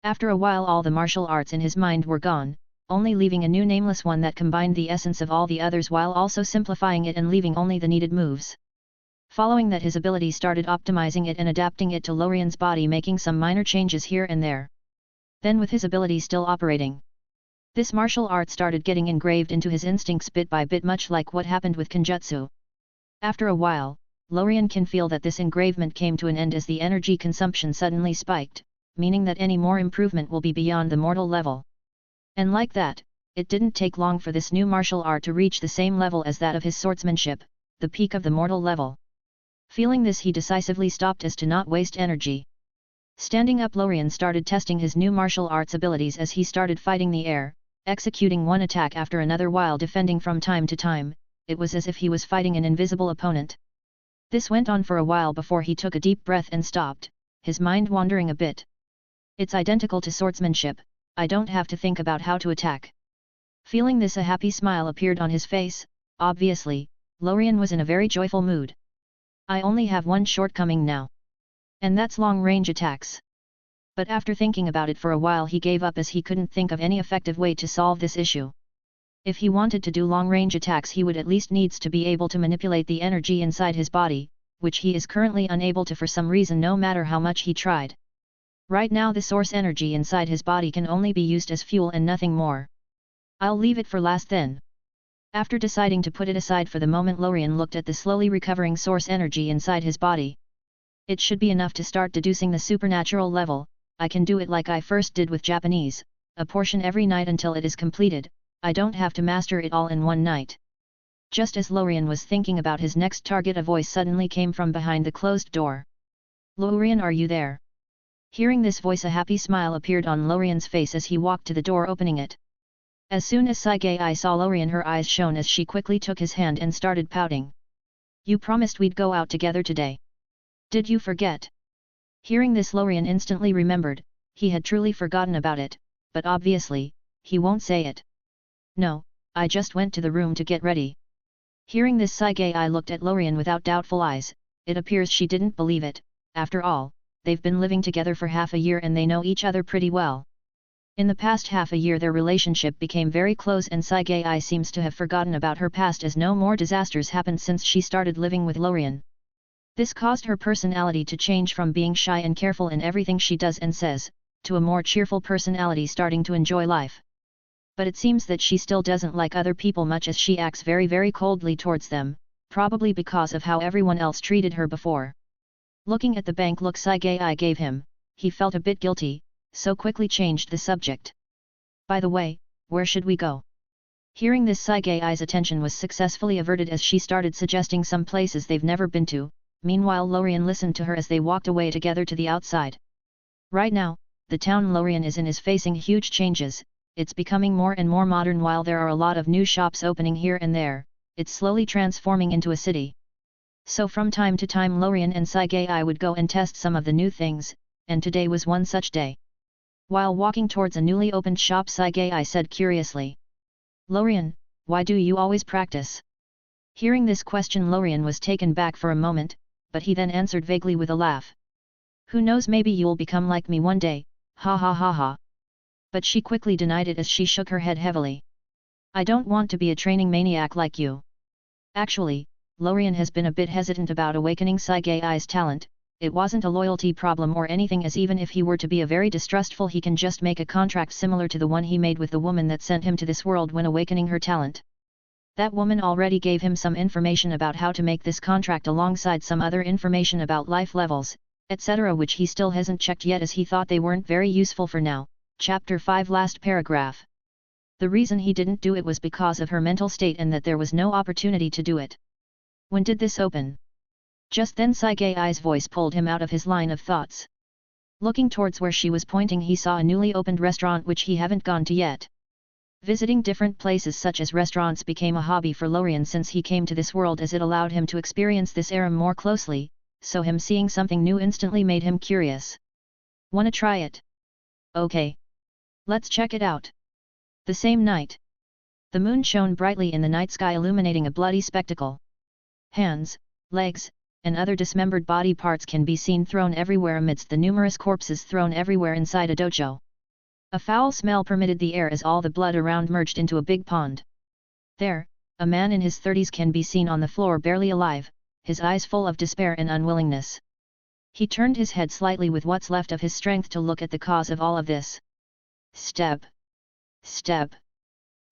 After a while all the martial arts in his mind were gone, only leaving a new nameless one that combined the essence of all the others while also simplifying it and leaving only the needed moves. Following that, his ability started optimizing it and adapting it to Lorien's body, making some minor changes here and there. Then with his ability still operating, this martial art started getting engraved into his instincts bit by bit, much like what happened with Kenjutsu. After a while, Lorien can feel that this engravement came to an end as the energy consumption suddenly spiked, meaning that any more improvement will be beyond the mortal level. And like that, it didn't take long for this new martial art to reach the same level as that of his swordsmanship, the peak of the mortal level. Feeling this, he decisively stopped as to not waste energy. Standing up, Lorien started testing his new martial arts abilities as he started fighting the air, executing one attack after another while defending from time to time. It was as if he was fighting an invisible opponent. This went on for a while before he took a deep breath and stopped, his mind wandering a bit. It's identical to swordsmanship, I don't have to think about how to attack. Feeling this, a happy smile appeared on his face. Obviously, Lorien was in a very joyful mood. I only have one shortcoming now. And that's long-range attacks. But after thinking about it for a while, he gave up as he couldn't think of any effective way to solve this issue. If he wanted to do long-range attacks, he would at least needs to be able to manipulate the energy inside his body, which he is currently unable to for some reason, no matter how much he tried. Right now the source energy inside his body can only be used as fuel and nothing more. I'll leave it for last then. After deciding to put it aside for the moment, Lorien looked at the slowly recovering source energy inside his body. It should be enough to start deducing the supernatural level. I can do it like I first did with Japanese, a portion every night until it is completed. I don't have to master it all in one night. Just as Lorien was thinking about his next target, a voice suddenly came from behind the closed door. Lorien, are you there? Hearing this voice, a happy smile appeared on Lorien's face as he walked to the door, opening it. As soon as Sagai saw Lorien, her eyes shone as she quickly took his hand and started pouting. "You promised we'd go out together today. Did you forget?" Hearing this, Lorien instantly remembered, he had truly forgotten about it, but obviously, he won't say it. "No, I just went to the room to get ready." Hearing this, Sagai looked at Lorien without doubtful eyes. It appears she didn't believe it. After all, they've been living together for half a year and they know each other pretty well. In the past half a year their relationship became very close, and Sagai seems to have forgotten about her past as no more disasters happened since she started living with Lorien. This caused her personality to change from being shy and careful in everything she does and says, to a more cheerful personality starting to enjoy life. But it seems that she still doesn't like other people much, as she acts very coldly towards them, probably because of how everyone else treated her before. Looking at the blank look Sagai gave him, he felt a bit guilty, so quickly changed the subject. "By the way, where should we go?" Hearing this, Sagai's attention was successfully averted as she started suggesting some places they've never been to. Meanwhile, Lorien listened to her as they walked away together to the outside. Right now, the town Lorien is in is facing huge changes. It's becoming more and more modern. While there are a lot of new shops opening here and there, it's slowly transforming into a city. So from time to time Lorien and Sagai would go and test some of the new things, and today was one such day. While walking towards a newly opened shop, Sagai said curiously, "Lorien, why do you always practice?" Hearing this question, Lorien was taken back for a moment, but he then answered vaguely with a laugh. "Who knows, maybe you'll become like me one day, ha ha ha ha." But she quickly denied it as she shook her head heavily. "I don't want to be a training maniac like you." Actually, Lorien has been a bit hesitant about awakening Sagai's talent. It wasn't a loyalty problem or anything, as even if he were to be a very distrustful, he can just make a contract similar to the one he made with the woman that sent him to this world when awakening her talent. That woman already gave him some information about how to make this contract alongside some other information about life levels, etc., which he still hasn't checked yet as he thought they weren't very useful for now. Chapter 5, last paragraph. The reason he didn't do it was because of her mental state and that there was no opportunity to do it. When did this open? Just then Sagai's voice pulled him out of his line of thoughts. Looking towards where she was pointing, he saw a newly opened restaurant which he haven't gone to yet. Visiting different places such as restaurants became a hobby for Lorien since he came to this world, as it allowed him to experience this era more closely, so him seeing something new instantly made him curious. "Wanna try it?" "Okay. Let's check it out." The same night, the moon shone brightly in the night sky, illuminating a bloody spectacle. Hands, legs, and other dismembered body parts can be seen thrown everywhere amidst the numerous corpses thrown everywhere inside a dojo. A foul smell permeated the air as all the blood around merged into a big pond. There, a man in his 30s can be seen on the floor, barely alive, his eyes full of despair and unwillingness. He turned his head slightly with what's left of his strength to look at the cause of all of this. Step. Step.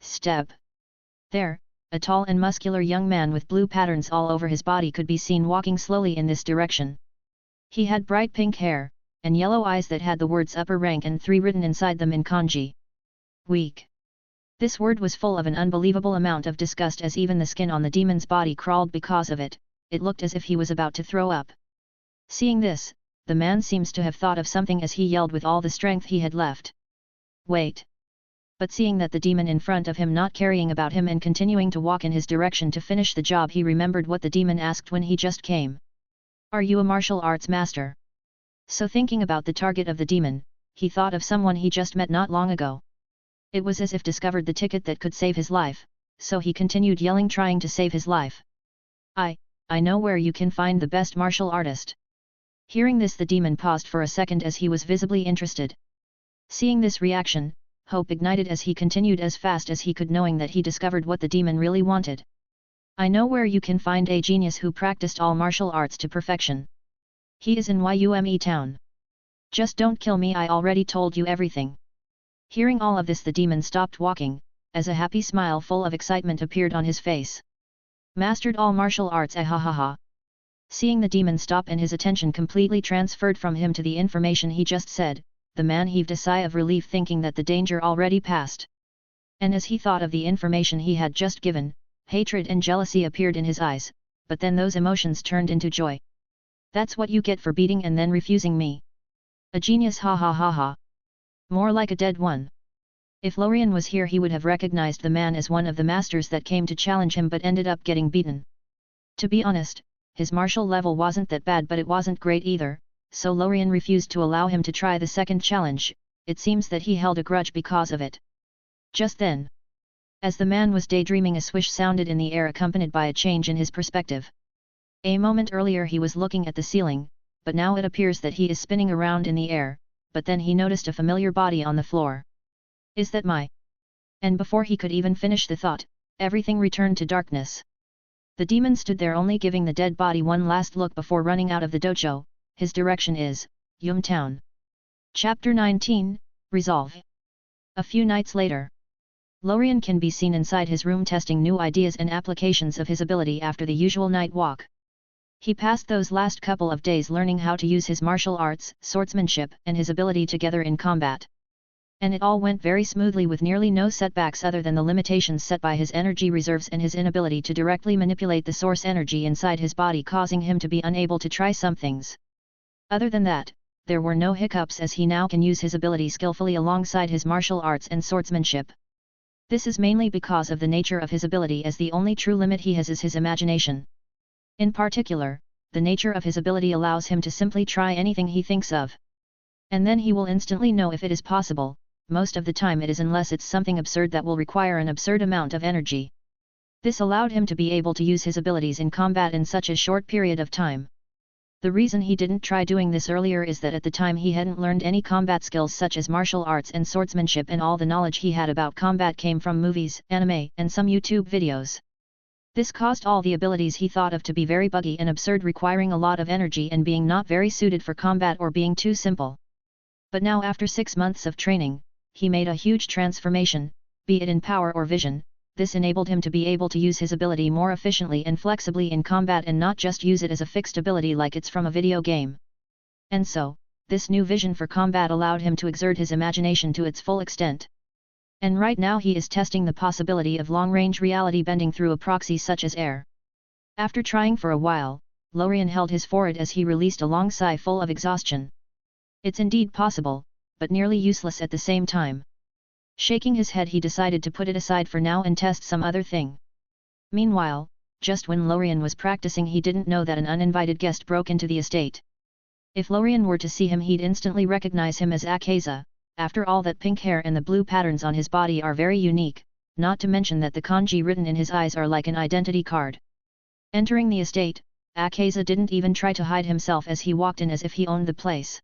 Step. There, a tall and muscular young man with blue patterns all over his body could be seen walking slowly in this direction. He had bright pink hair, and yellow eyes that had the words upper rank and 3 written inside them in kanji. Weak. This word was full of an unbelievable amount of disgust, as even the skin on the demon's body crawled because of it. It looked as if he was about to throw up. Seeing this, the man seems to have thought of something as he yelled with all the strength he had left. "Wait!" But seeing that the demon in front of him not caring about him and continuing to walk in his direction to finish the job, he remembered what the demon asked when he just came. "Are you a martial arts master?" So thinking about the target of the demon, he thought of someone he just met not long ago. It was as if discovered the ticket that could save his life, so he continued yelling, trying to save his life. I know where you can find the best martial artist." Hearing this, the demon paused for a second as he was visibly interested. Seeing this reaction, hope ignited as he continued as fast as he could, knowing that he discovered what the demon really wanted. "I know where you can find a genius who practiced all martial arts to perfection. He is in Yume town. Just don't kill me, I already told you everything." Hearing all of this, the demon stopped walking, as a happy smile full of excitement appeared on his face. "Mastered all martial arts, ha ha ha." Seeing the demon stop and his attention completely transferred from him to the information he just said, the man heaved a sigh of relief, thinking that the danger already passed. And as he thought of the information he had just given, hatred and jealousy appeared in his eyes, but then those emotions turned into joy. "That's what you get for beating and then refusing me." A genius, ha ha ha ha. More like a dead one. If Lorien was here he would have recognized the man as one of the masters that came to challenge him but ended up getting beaten. To be honest, his martial level wasn't that bad but it wasn't great either, so Lorien refused to allow him to try the second challenge. It seems that he held a grudge because of it. Just then, as the man was daydreaming, a swish sounded in the air accompanied by a change in his perspective. A moment earlier he was looking at the ceiling, but now it appears that he is spinning around in the air, but then he noticed a familiar body on the floor. Is that my? And before he could even finish the thought, everything returned to darkness. The demon stood there only giving the dead body one last look before running out of the dojo. His direction is Yum Town. Chapter 19, Resolve. A few nights later, Lorien can be seen inside his room testing new ideas and applications of his ability after the usual night walk. He passed those last couple of days learning how to use his martial arts, swordsmanship, and his ability together in combat. And it all went very smoothly with nearly no setbacks other than the limitations set by his energy reserves and his inability to directly manipulate the source energy inside his body, causing him to be unable to try some things. Other than that, there were no hiccups as he now can use his ability skillfully alongside his martial arts and swordsmanship. This is mainly because of the nature of his ability, as the only true limit he has is his imagination. In particular, the nature of his ability allows him to simply try anything he thinks of. And then he will instantly know if it is possible. Most of the time it is, unless it's something absurd that will require an absurd amount of energy. This allowed him to be able to use his abilities in combat in such a short period of time. The reason he didn't try doing this earlier is that at the time he hadn't learned any combat skills such as martial arts and swordsmanship, and all the knowledge he had about combat came from movies, anime, and some YouTube videos. This caused all the abilities he thought of to be very buggy and absurd, requiring a lot of energy and being not very suited for combat or being too simple. But now, after 6 months of training, he made a huge transformation, be it in power or vision. This enabled him to be able to use his ability more efficiently and flexibly in combat and not just use it as a fixed ability like it's from a video game. And so, this new vision for combat allowed him to exert his imagination to its full extent. And right now he is testing the possibility of long-range reality bending through a proxy such as air. After trying for a while, Lorien held his forehead as he released a long sigh full of exhaustion. It's indeed possible, but nearly useless at the same time. Shaking his head, he decided to put it aside for now and test some other thing. Meanwhile, just when Lorien was practicing, he didn't know that an uninvited guest broke into the estate. If Lorien were to see him, he'd instantly recognize him as Akaza. After all, that pink hair and the blue patterns on his body are very unique, not to mention that the kanji written in his eyes are like an identity card. Entering the estate, Akaza didn't even try to hide himself as he walked in as if he owned the place.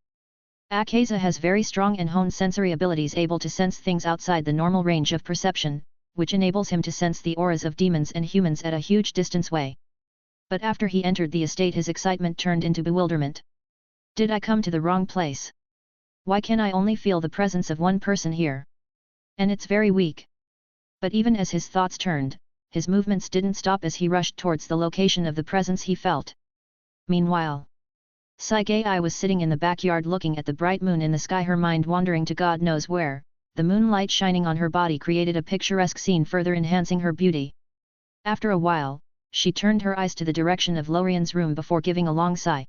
Akaza has very strong and honed sensory abilities, able to sense things outside the normal range of perception, which enables him to sense the auras of demons and humans at a huge distance away. But after he entered the estate, his excitement turned into bewilderment. Did I come to the wrong place? Why can I only feel the presence of one person here? And it's very weak. But even as his thoughts turned, his movements didn't stop as he rushed towards the location of the presence he felt. Meanwhile, Saigei was sitting in the backyard looking at the bright moon in the sky, her mind wandering to God knows where. The moonlight shining on her body created a picturesque scene, further enhancing her beauty. After a while, she turned her eyes to the direction of Lorien's room before giving a long sigh.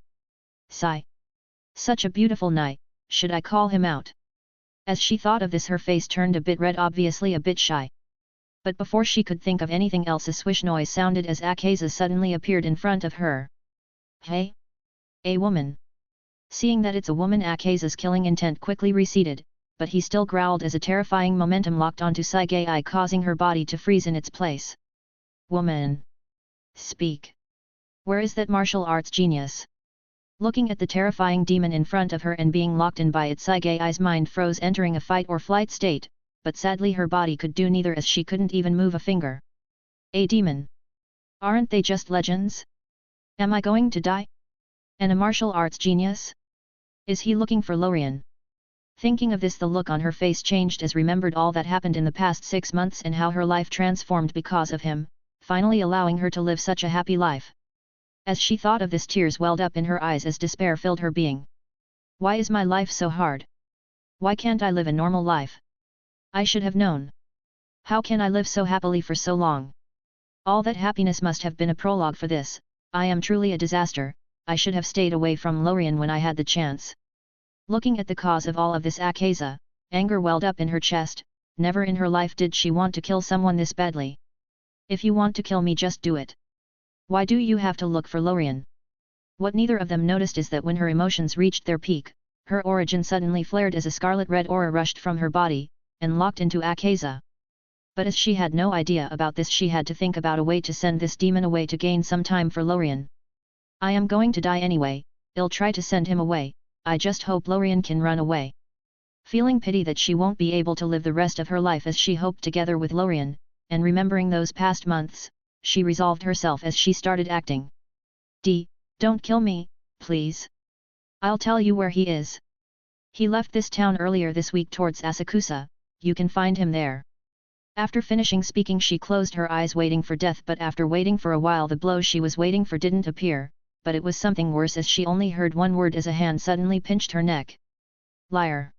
Sigh. Such a beautiful night, should I call him out? As she thought of this, her face turned a bit red, obviously a bit shy. But before she could think of anything else, a swish noise sounded as Akaza suddenly appeared in front of her. Hey? A woman. Seeing that it's a woman, Akaza's killing intent quickly receded, but he still growled as a terrifying momentum locked onto Saigei, causing her body to freeze in its place. Woman. Speak. Where is that martial arts genius? Looking at the terrifying demon in front of her and being locked in by it, Saigei's mind froze, entering a fight or flight state, but sadly her body could do neither as she couldn't even move a finger. A demon. Aren't they just legends? Am I going to die? And a martial arts genius? Is he looking for Lorien? Thinking of this, the look on her face changed as remembered all that happened in the past 6 months and how her life transformed because of him, finally allowing her to live such a happy life. As she thought of this, tears welled up in her eyes as despair filled her being. Why is my life so hard? Why can't I live a normal life? I should have known. How can I live so happily for so long? All that happiness must have been a prologue for this. I am truly a disaster. I should have stayed away from Lorien when I had the chance. Looking at the cause of all of this, Akaza, anger welled up in her chest. Never in her life did she want to kill someone this badly. If you want to kill me, just do it. Why do you have to look for Lorien? What neither of them noticed is that when her emotions reached their peak, her origin suddenly flared as a scarlet-red aura rushed from her body, and locked into Akaza. But as she had no idea about this, she had to think about a way to send this demon away to gain some time for Lorien. I am going to die anyway, I'll try to send him away, I just hope Lorien can run away. Feeling pity that she won't be able to live the rest of her life as she hoped together with Lorien, and remembering those past months, she resolved herself as she started acting. Don't kill me, please. I'll tell you where he is. He left this town earlier this week towards Asakusa, you can find him there. After finishing speaking, she closed her eyes waiting for death, but after waiting for a while the blow she was waiting for didn't appear, but it was something worse as she only heard one word as a hand suddenly pinched her neck. Liar.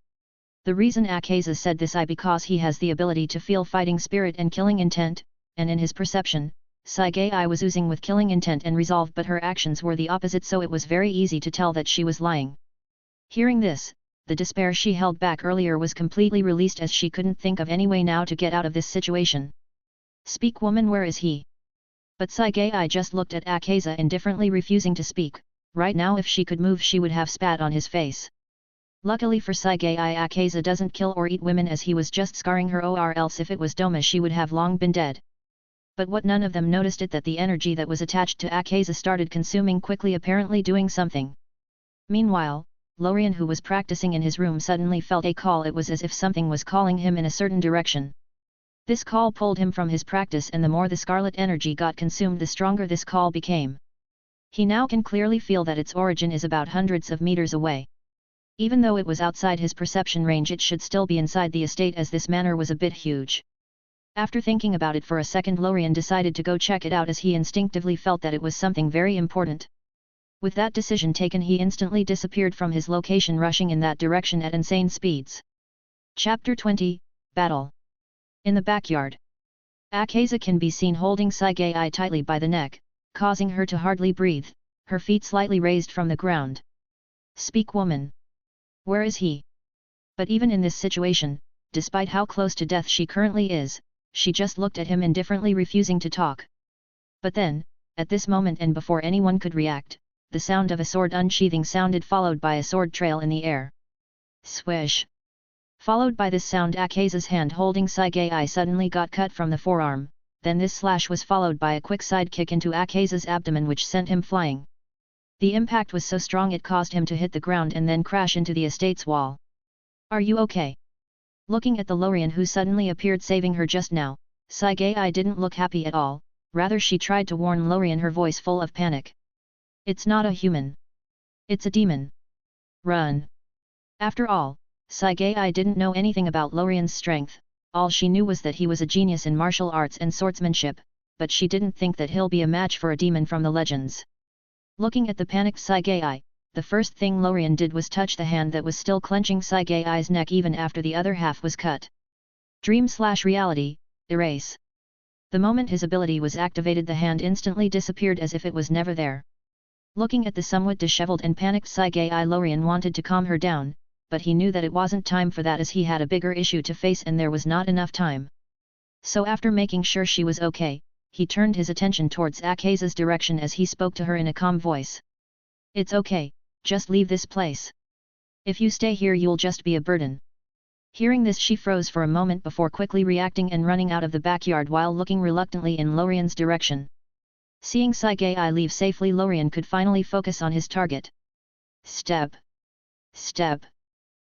The reason Akaza said this is because he has the ability to feel fighting spirit and killing intent, and in his perception, Sagai was oozing with killing intent and resolve, but her actions were the opposite, so it was very easy to tell that she was lying. Hearing this, the despair she held back earlier was completely released as she couldn't think of any way now to get out of this situation. Speak, woman, where is he? But Sagai just looked at Akaza indifferently, refusing to speak. Right now if she could move she would have spat on his face. Luckily for Sagai, Akaza doesn't kill or eat women, as he was just scarring her, or else if it was Doma she would have long been dead. But what none of them noticed it that the energy that was attached to Akaza started consuming quickly, apparently doing something. Meanwhile, Lorien, who was practicing in his room, suddenly felt a call. It was as if something was calling him in a certain direction. This call pulled him from his practice, and the more the scarlet energy got consumed, the stronger this call became. He now can clearly feel that its origin is about hundreds of meters away. Even though it was outside his perception range, it should still be inside the estate, as this manor was a bit huge. After thinking about it for a second, Lorien decided to go check it out, as he instinctively felt that it was something very important. With that decision taken, he instantly disappeared from his location, rushing in that direction at insane speeds. Chapter 20, Battle. In the backyard, Akaza can be seen holding Sagai tightly by the neck, causing her to hardly breathe, her feet slightly raised from the ground. Speak, woman. Where is he? But even in this situation, despite how close to death she currently is, she just looked at him indifferently, refusing to talk. But then, at this moment and before anyone could react, the sound of a sword unsheathing sounded, followed by a sword trail in the air. Swish! Followed by this sound, Akaza's hand holding Sagai suddenly got cut from the forearm, then this slash was followed by a quick side kick into Akaza's abdomen, which sent him flying. The impact was so strong it caused him to hit the ground and then crash into the estate's wall. Are you okay? Looking at the Lorien who suddenly appeared saving her just now, Sagai didn't look happy at all, rather she tried to warn Lorien, her voice full of panic. It's not a human. It's a demon. Run. After all, Sagai didn't know anything about Lorien's strength, all she knew was that he was a genius in martial arts and swordsmanship, but she didn't think that he'll be a match for a demon from the legends. Looking at the panicked Sagai, the first thing Lorien did was touch the hand that was still clenching Sagai's neck even after the other half was cut. Dream/reality, erase. The moment his ability was activated, the hand instantly disappeared as if it was never there. Looking at the somewhat disheveled and panicked Sagai, Lorien wanted to calm her down, but he knew that it wasn't time for that, as he had a bigger issue to face and there was not enough time. So after making sure she was okay, he turned his attention towards Akaza's direction as he spoke to her in a calm voice. It's okay, just leave this place. If you stay here you'll just be a burden. Hearing this, she froze for a moment before quickly reacting and running out of the backyard while looking reluctantly in Lorien's direction. Seeing Sagai leave safely, Lorien could finally focus on his target. Step. Step.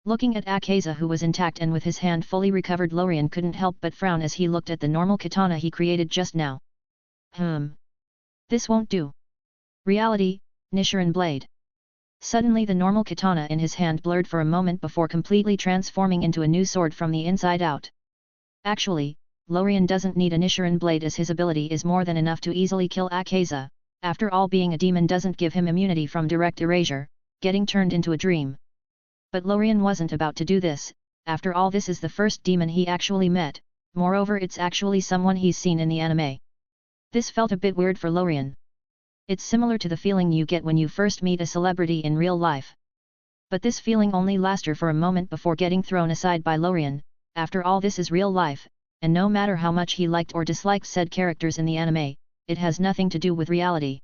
Looking at Akaza, who was intact and with his hand fully recovered, Lorien couldn't help but frown as he looked at the normal katana he created just now. This won't do. Reality, Nichiren blade. Suddenly the normal katana in his hand blurred for a moment before completely transforming into a new sword from the inside out. Actually, Lorien doesn't need a Nichiren blade, as his ability is more than enough to easily kill Akaza. After all, being a demon doesn't give him immunity from direct erasure, getting turned into a dream. But Lorien wasn't about to do this. After all, this is the first demon he actually met, moreover it's actually someone he's seen in the anime. This felt a bit weird for Lorien. It's similar to the feeling you get when you first meet a celebrity in real life. But this feeling only lasted for a moment before getting thrown aside by Lorien. After all, this is real life, and no matter how much he liked or disliked said characters in the anime, it has nothing to do with reality.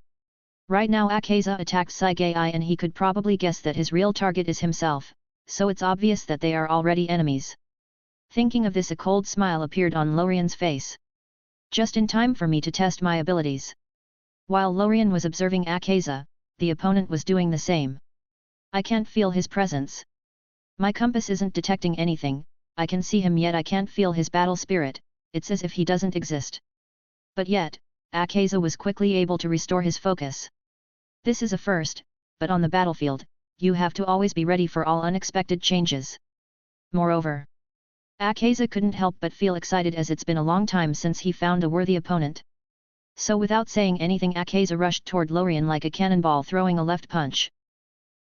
Right now Akaza attacked Saigei and he could probably guess that his real target is himself, so it's obvious that they are already enemies. Thinking of this, a cold smile appeared on Lorien's face. Just in time for me to test my abilities. While Lorien was observing Akaza, the opponent was doing the same. I can't feel his presence. My compass isn't detecting anything, I can see him yet I can't feel his battle spirit, it's as if he doesn't exist. But yet, Akaza was quickly able to restore his focus. This is a first, but on the battlefield, you have to always be ready for all unexpected changes. Moreover, Akaza couldn't help but feel excited as it's been a long time since he found a worthy opponent. So without saying anything, Akaza rushed toward Lorien like a cannonball, throwing a left punch.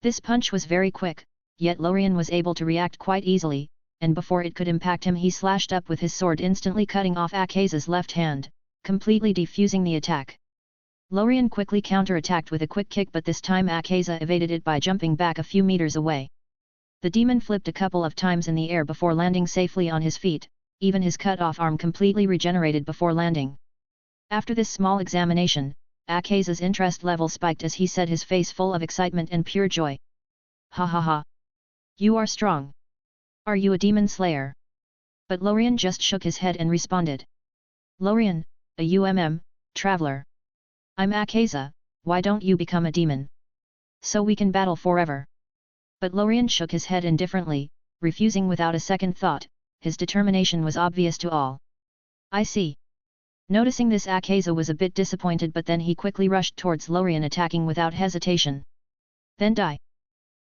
This punch was very quick, yet Lorien was able to react quite easily, and before it could impact him he slashed up with his sword, instantly cutting off Akaza's left hand, completely defusing the attack. Lorien quickly counterattacked with a quick kick, but this time Akaza evaded it by jumping back a few meters away. The demon flipped a couple of times in the air before landing safely on his feet, even his cut-off arm completely regenerated before landing. After this small examination, Akaza's interest level spiked as he said, his face full of excitement and pure joy. Ha ha ha! You are strong! Are you a demon slayer? But Lorien just shook his head and responded. Lorien, a traveler. I'm Akaza, why don't you become a demon? So we can battle forever. But Lorien shook his head indifferently, refusing without a second thought. His determination was obvious to all. I see. Noticing this, Akaza was a bit disappointed, but then he quickly rushed towards Lorien, attacking without hesitation. Then die.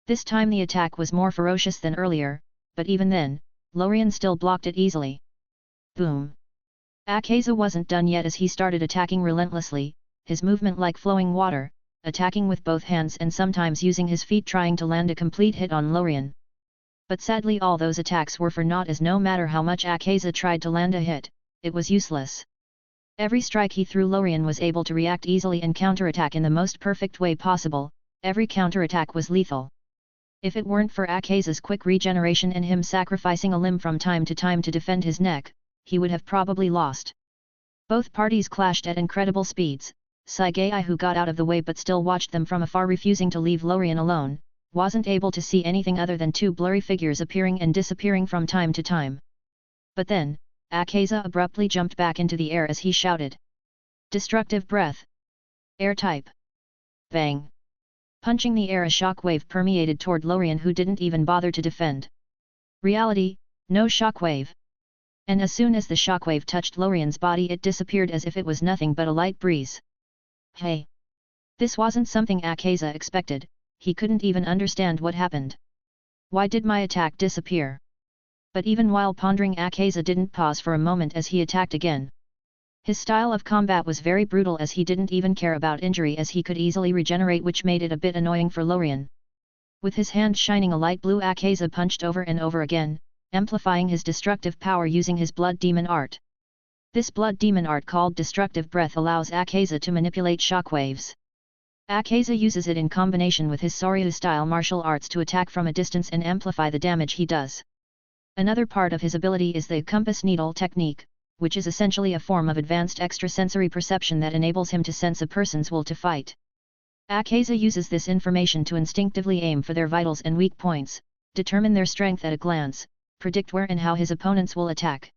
This time the attack was more ferocious than earlier, but even then, Lorien still blocked it easily. Boom! Akaza wasn't done yet as he started attacking relentlessly, his movement like flowing water, attacking with both hands and sometimes using his feet, trying to land a complete hit on Lorien. But sadly all those attacks were for naught, as no matter how much Akaza tried to land a hit, it was useless. Every strike he threw, Lorien was able to react easily and counterattack in the most perfect way possible. Every counterattack was lethal. If it weren't for Akaza's quick regeneration and him sacrificing a limb from time to time to defend his neck, he would have probably lost. Both parties clashed at incredible speeds. Saigei, who got out of the way but still watched them from afar, refusing to leave Lorien alone, wasn't able to see anything other than two blurry figures appearing and disappearing from time to time. But then, Akaza abruptly jumped back into the air as he shouted. Destructive breath! Air type! Bang! Punching the air, a shockwave permeated toward Lorien, who didn't even bother to defend. Reality, no shockwave. And as soon as the shockwave touched Lorien's body, it disappeared as if it was nothing but a light breeze. Hey! This wasn't something Akaza expected. He couldn't even understand what happened. Why did my attack disappear? But even while pondering, Akaza didn't pause for a moment as he attacked again. His style of combat was very brutal, as he didn't even care about injury, as he could easily regenerate, which made it a bit annoying for Lorien. With his hand shining a light blue, Akaza punched over and over again, amplifying his destructive power using his blood demon art. This blood demon art, called Destructive Breath, allows Akaza to manipulate shockwaves. Akaza uses it in combination with his Soryu-style martial arts to attack from a distance and amplify the damage he does. Another part of his ability is the compass needle technique, which is essentially a form of advanced extrasensory perception that enables him to sense a person's will to fight. Akaza uses this information to instinctively aim for their vitals and weak points, determine their strength at a glance, predict where and how his opponents will attack,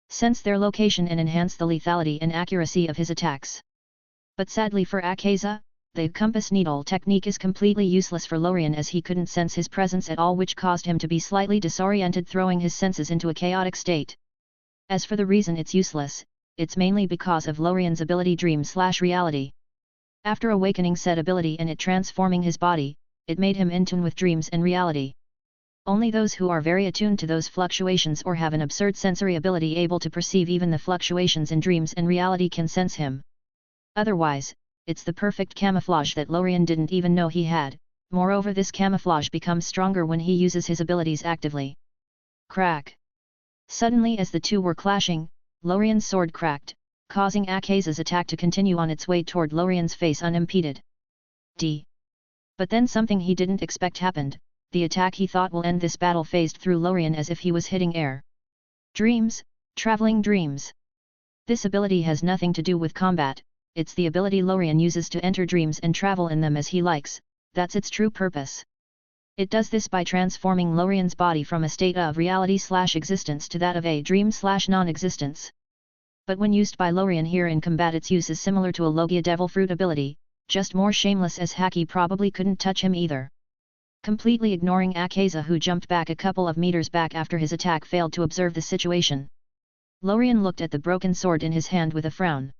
sense their location, and enhance the lethality and accuracy of his attacks. But sadly for Akaza, the compass needle technique is completely useless for Lorien, as he couldn't sense his presence at all, which caused him to be slightly disoriented, throwing his senses into a chaotic state. As for the reason it's useless, it's mainly because of Lorien's ability Dream/Reality. After awakening said ability and it transforming his body, it made him in tune with dreams and reality. Only those who are very attuned to those fluctuations or have an absurd sensory ability able to perceive even the fluctuations in dreams and reality can sense him. Otherwise, it's the perfect camouflage that Lorien didn't even know he had. Moreover, this camouflage becomes stronger when he uses his abilities actively. Crack! Suddenly, as the two were clashing, Lorien's sword cracked, causing Akaza's attack to continue on its way toward Lorien's face unimpeded. But then something he didn't expect happened. the attack he thought will end this battle phased through Lorien as if he was hitting air. Dreams, traveling dreams. This ability has nothing to do with combat, it's the ability Lorien uses to enter dreams and travel in them as he likes, that's its true purpose. It does this by transforming Lorien's body from a state of reality/existence to that of a dream/non-existence. But when used by Lorien here in combat, its use is similar to a Logia Devil Fruit ability, just more shameless, as Haki probably couldn't touch him either. Completely ignoring Akaza, who jumped back a couple of meters back after his attack failed to observe the situation, Lorien looked at the broken sword in his hand with a frown.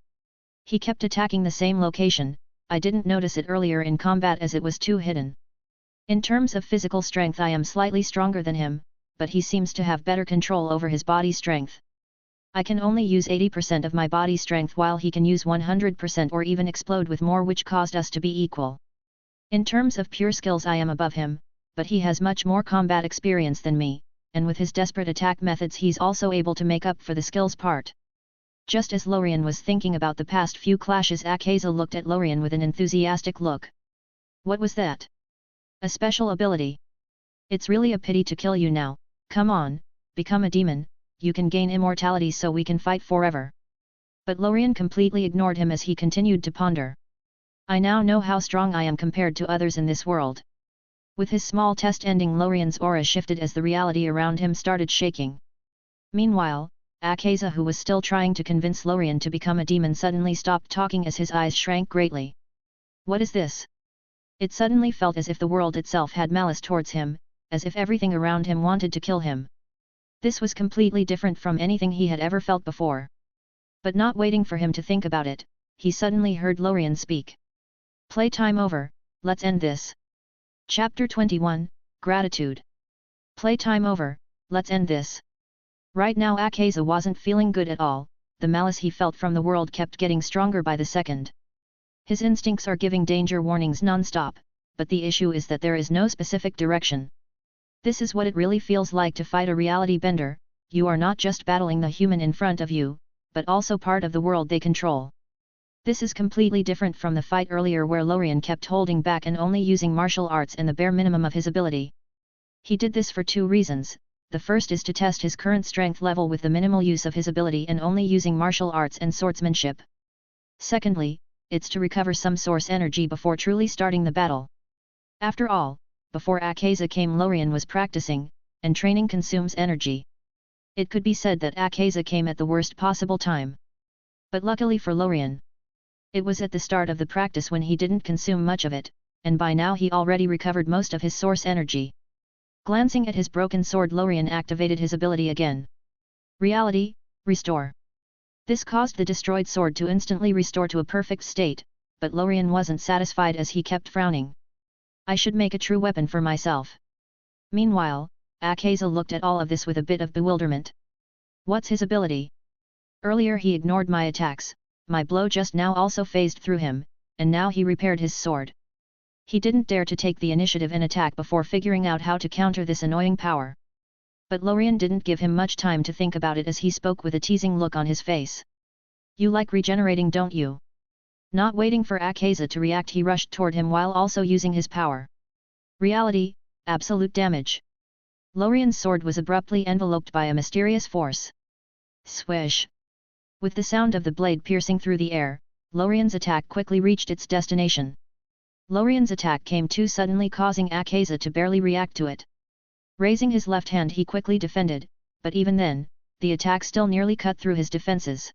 He kept attacking the same location, I didn't notice it earlier in combat as it was too hidden. In terms of physical strength I am slightly stronger than him, but he seems to have better control over his body strength. I can only use 80% of my body strength while he can use 100% or even explode with more, which caused us to be equal. In terms of pure skills I am above him, but he has much more combat experience than me, and with his desperate attack methods he's also able to make up for the skills part. Just as Lorien was thinking about the past few clashes, Akaza looked at Lorien with an enthusiastic look. What was that? A special ability? It's really a pity to kill you now, come on, become a demon, you can gain immortality so we can fight forever. But Lorien completely ignored him as he continued to ponder. I now know how strong I am compared to others in this world. With his small test ending, Lorien's aura shifted as the reality around him started shaking. Meanwhile, Akaza, who was still trying to convince Lorien to become a demon, suddenly stopped talking as his eyes shrank greatly. What is this? It suddenly felt as if the world itself had malice towards him, as if everything around him wanted to kill him. This was completely different from anything he had ever felt before. But not waiting for him to think about it, he suddenly heard Lorien speak. Playtime over, let's end this. Chapter 21, Gratitude. Playtime over, let's end this. Right now Akaza wasn't feeling good at all, the malice he felt from the world kept getting stronger by the second. His instincts are giving danger warnings non-stop, but the issue is that there is no specific direction. This is what it really feels like to fight a reality bender, you are not just battling the human in front of you, but also part of the world they control. This is completely different from the fight earlier where Lorien kept holding back and only using martial arts and the bare minimum of his ability. He did this for two reasons. The first is to test his current strength level with the minimal use of his ability and only using martial arts and swordsmanship. Secondly, it's to recover some source energy before truly starting the battle. After all, before Akaza came, Lorien was practicing, and training consumes energy. It could be said that Akaza came at the worst possible time. But luckily for Lorien, it was at the start of the practice when he didn't consume much of it, and by now he already recovered most of his source energy. Glancing at his broken sword, Lorien activated his ability again. Reality, Restore. This caused the destroyed sword to instantly restore to a perfect state, but Lorien wasn't satisfied as he kept frowning. I should make a true weapon for myself. Meanwhile, Akaza looked at all of this with a bit of bewilderment. What's his ability? Earlier he ignored my attacks, my blow just now also phased through him, and now he repaired his sword. He didn't dare to take the initiative and attack before figuring out how to counter this annoying power. But Lorien didn't give him much time to think about it as he spoke with a teasing look on his face. You like regenerating, don't you? Not waiting for Akaza to react, he rushed toward him while also using his power. Reality, absolute damage. Lorien's sword was abruptly enveloped by a mysterious force. Swish! With the sound of the blade piercing through the air, Lorien's attack quickly reached its destination. Lorien's attack came too suddenly, causing Akaza to barely react to it. Raising his left hand, he quickly defended, but even then, the attack still nearly cut through his defenses.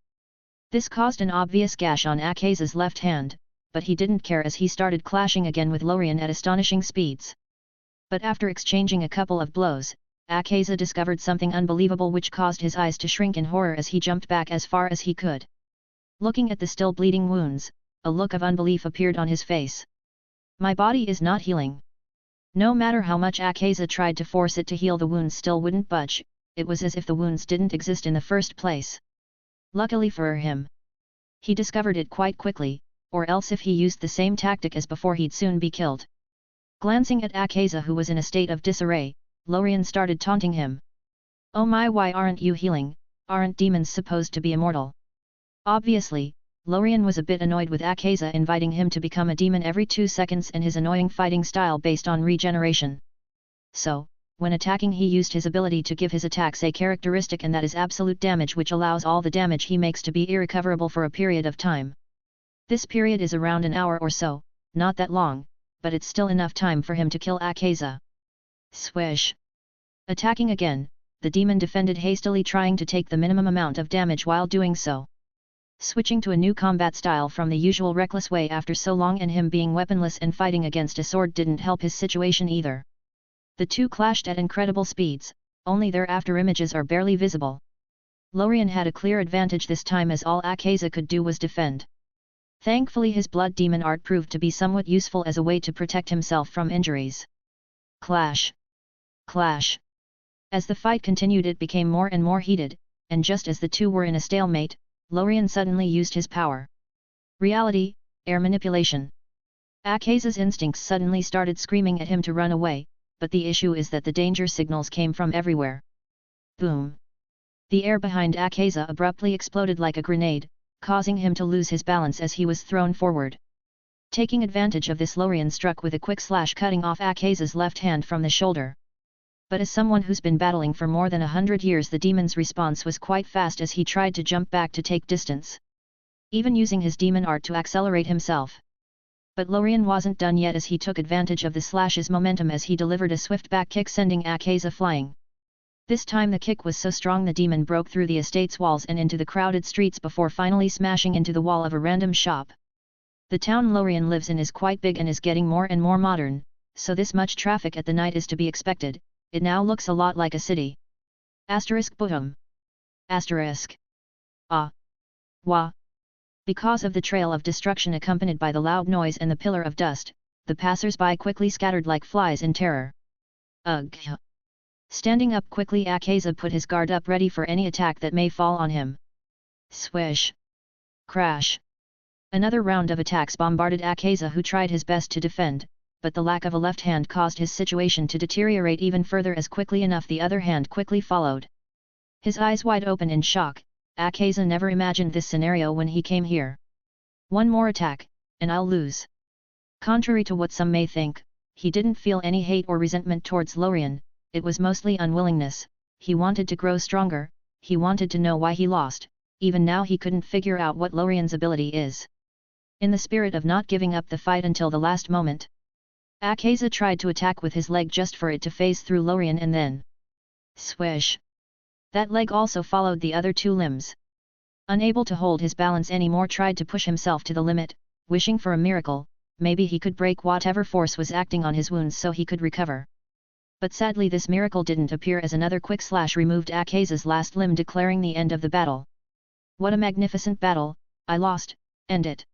This caused an obvious gash on Akaza's left hand, but he didn't care as he started clashing again with Lorien at astonishing speeds. But after exchanging a couple of blows, Akaza discovered something unbelievable which caused his eyes to shrink in horror as he jumped back as far as he could. Looking at the still bleeding wounds, a look of unbelief appeared on his face. My body is not healing. No matter how much Akaza tried to force it to heal, the wounds still wouldn't budge, it was as if the wounds didn't exist in the first place. Luckily for him, he discovered it quite quickly, or else if he used the same tactic as before he'd soon be killed. Glancing at Akaza, who was in a state of disarray, Lorien started taunting him. Oh my, why aren't you healing? Aren't demons supposed to be immortal? Obviously, Lorien was a bit annoyed with Akaza inviting him to become a demon every 2 seconds and his annoying fighting style based on regeneration. so, when attacking he used his ability to give his attacks a characteristic, and that is absolute damage, which allows all the damage he makes to be irrecoverable for a period of time. This period is around an hour or so, not that long, but it's still enough time for him to kill Akaza. Swish! Attacking again, the demon defended hastily, trying to take the minimum amount of damage while doing so. Switching to a new combat style from the usual reckless way after so long, and him being weaponless and fighting against a sword didn't help his situation either. The two clashed at incredible speeds, only their after images are barely visible. Lorien had a clear advantage this time, as all Akaza could do was defend. Thankfully his blood demon art proved to be somewhat useful as a way to protect himself from injuries. Clash! Clash! As the fight continued it became more and more heated, and just as the two were in a stalemate, Lorien suddenly used his power. Reality, air manipulation. Akaza's instincts suddenly started screaming at him to run away, but the issue is that the danger signals came from everywhere. Boom! The air behind Akaza abruptly exploded like a grenade, causing him to lose his balance as he was thrown forward. Taking advantage of this, Lorien struck with a quick slash, cutting off Akaza's left hand from the shoulder. But as someone who's been battling for more than 100 years, the demon's response was quite fast as he tried to jump back to take distance, even using his demon art to accelerate himself. But Lorien wasn't done yet, as he took advantage of the slash's momentum as he delivered a swift back kick, sending Akaza flying. This time the kick was so strong the demon broke through the estate's walls and into the crowded streets before finally smashing into the wall of a random shop. The town Lorien lives in is quite big and is getting more and more modern, so this much traffic at the night is to be expected. It now looks a lot like a city. Boom. Ah. Wah. Because of the trail of destruction accompanied by the loud noise and the pillar of dust, the passers-by quickly scattered like flies in terror. Ugh. Standing up quickly, Akaza put his guard up, ready for any attack that may fall on him. Swish! Crash! Another round of attacks bombarded Akaza, who tried his best to defend, but the lack of a left hand caused his situation to deteriorate even further, as quickly enough the other hand quickly followed. His eyes wide open in shock, Akaza never imagined this scenario when he came here. One more attack, and I'll lose. Contrary to what some may think, he didn't feel any hate or resentment towards Lorien, it was mostly unwillingness. He wanted to grow stronger, he wanted to know why he lost. Even now he couldn't figure out what Lorien's ability is. In the spirit of not giving up the fight until the last moment, Akaza tried to attack with his leg just for it to phase through Lorien, and then swish! That leg also followed the other two limbs. Unable to hold his balance anymore, tried to push himself to the limit, wishing for a miracle, maybe he could break whatever force was acting on his wounds so he could recover. But sadly this miracle didn't appear, as another quick slash removed Akaza's last limb, declaring the end of the battle. What a magnificent battle! I lost, end it.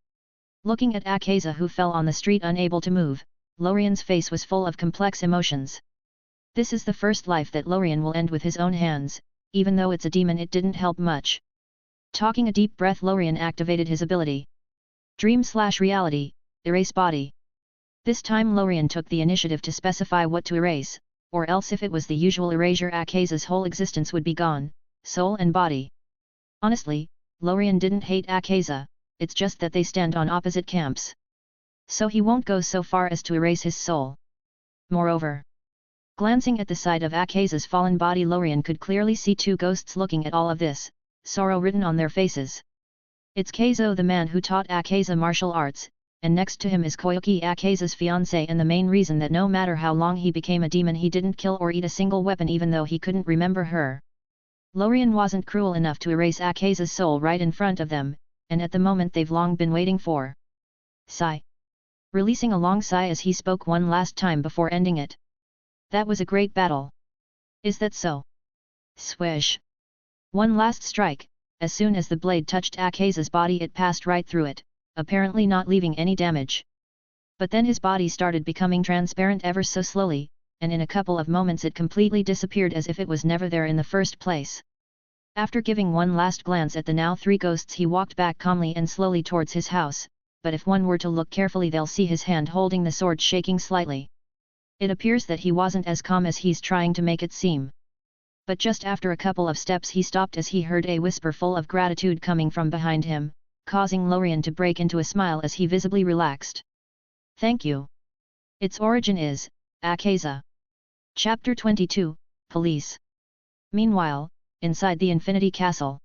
Looking at Akaza, who fell on the street unable to move, Lorien's face was full of complex emotions. This is the first life that Lorien will end with his own hands. Even though it's a demon, it didn't help much. Taking a deep breath, Lorien activated his ability. Dream/reality, erase body. This time Lorien took the initiative to specify what to erase, or else if it was the usual erasure, Akaza's whole existence would be gone, soul and body. Honestly, Lorien didn't hate Akaza, it's just that they stand on opposite camps. So he won't go so far as to erase his soul. Moreover, glancing at the side of Akaza's fallen body, Lorien could clearly see two ghosts looking at all of this, sorrow written on their faces. It's Keizo, the man who taught Akaza martial arts, and next to him is Koyuki, Akaza's fiancé, and the main reason that no matter how long he became a demon he didn't kill or eat a single weapon even though he couldn't remember her. Lorien wasn't cruel enough to erase Akaza's soul right in front of them, and at the moment they've long been waiting for. Sigh. Releasing a long sigh as he spoke one last time before ending it. That was a great battle. Is that so? Swish! One last strike. As soon as the blade touched Akaza's body it passed right through it, apparently not leaving any damage. But then his body started becoming transparent ever so slowly, and in a couple of moments it completely disappeared as if it was never there in the first place. After giving one last glance at the now three ghosts, he walked back calmly and slowly towards his house, but if one were to look carefully they'll see his hand holding the sword shaking slightly. It appears that he wasn't as calm as he's trying to make it seem. But just after a couple of steps he stopped as he heard a whisper full of gratitude coming from behind him, causing Lorien to break into a smile as he visibly relaxed. Thank you. Its origin is, Akaza. Chapter 22, Police. Meanwhile, inside the Infinity Castle,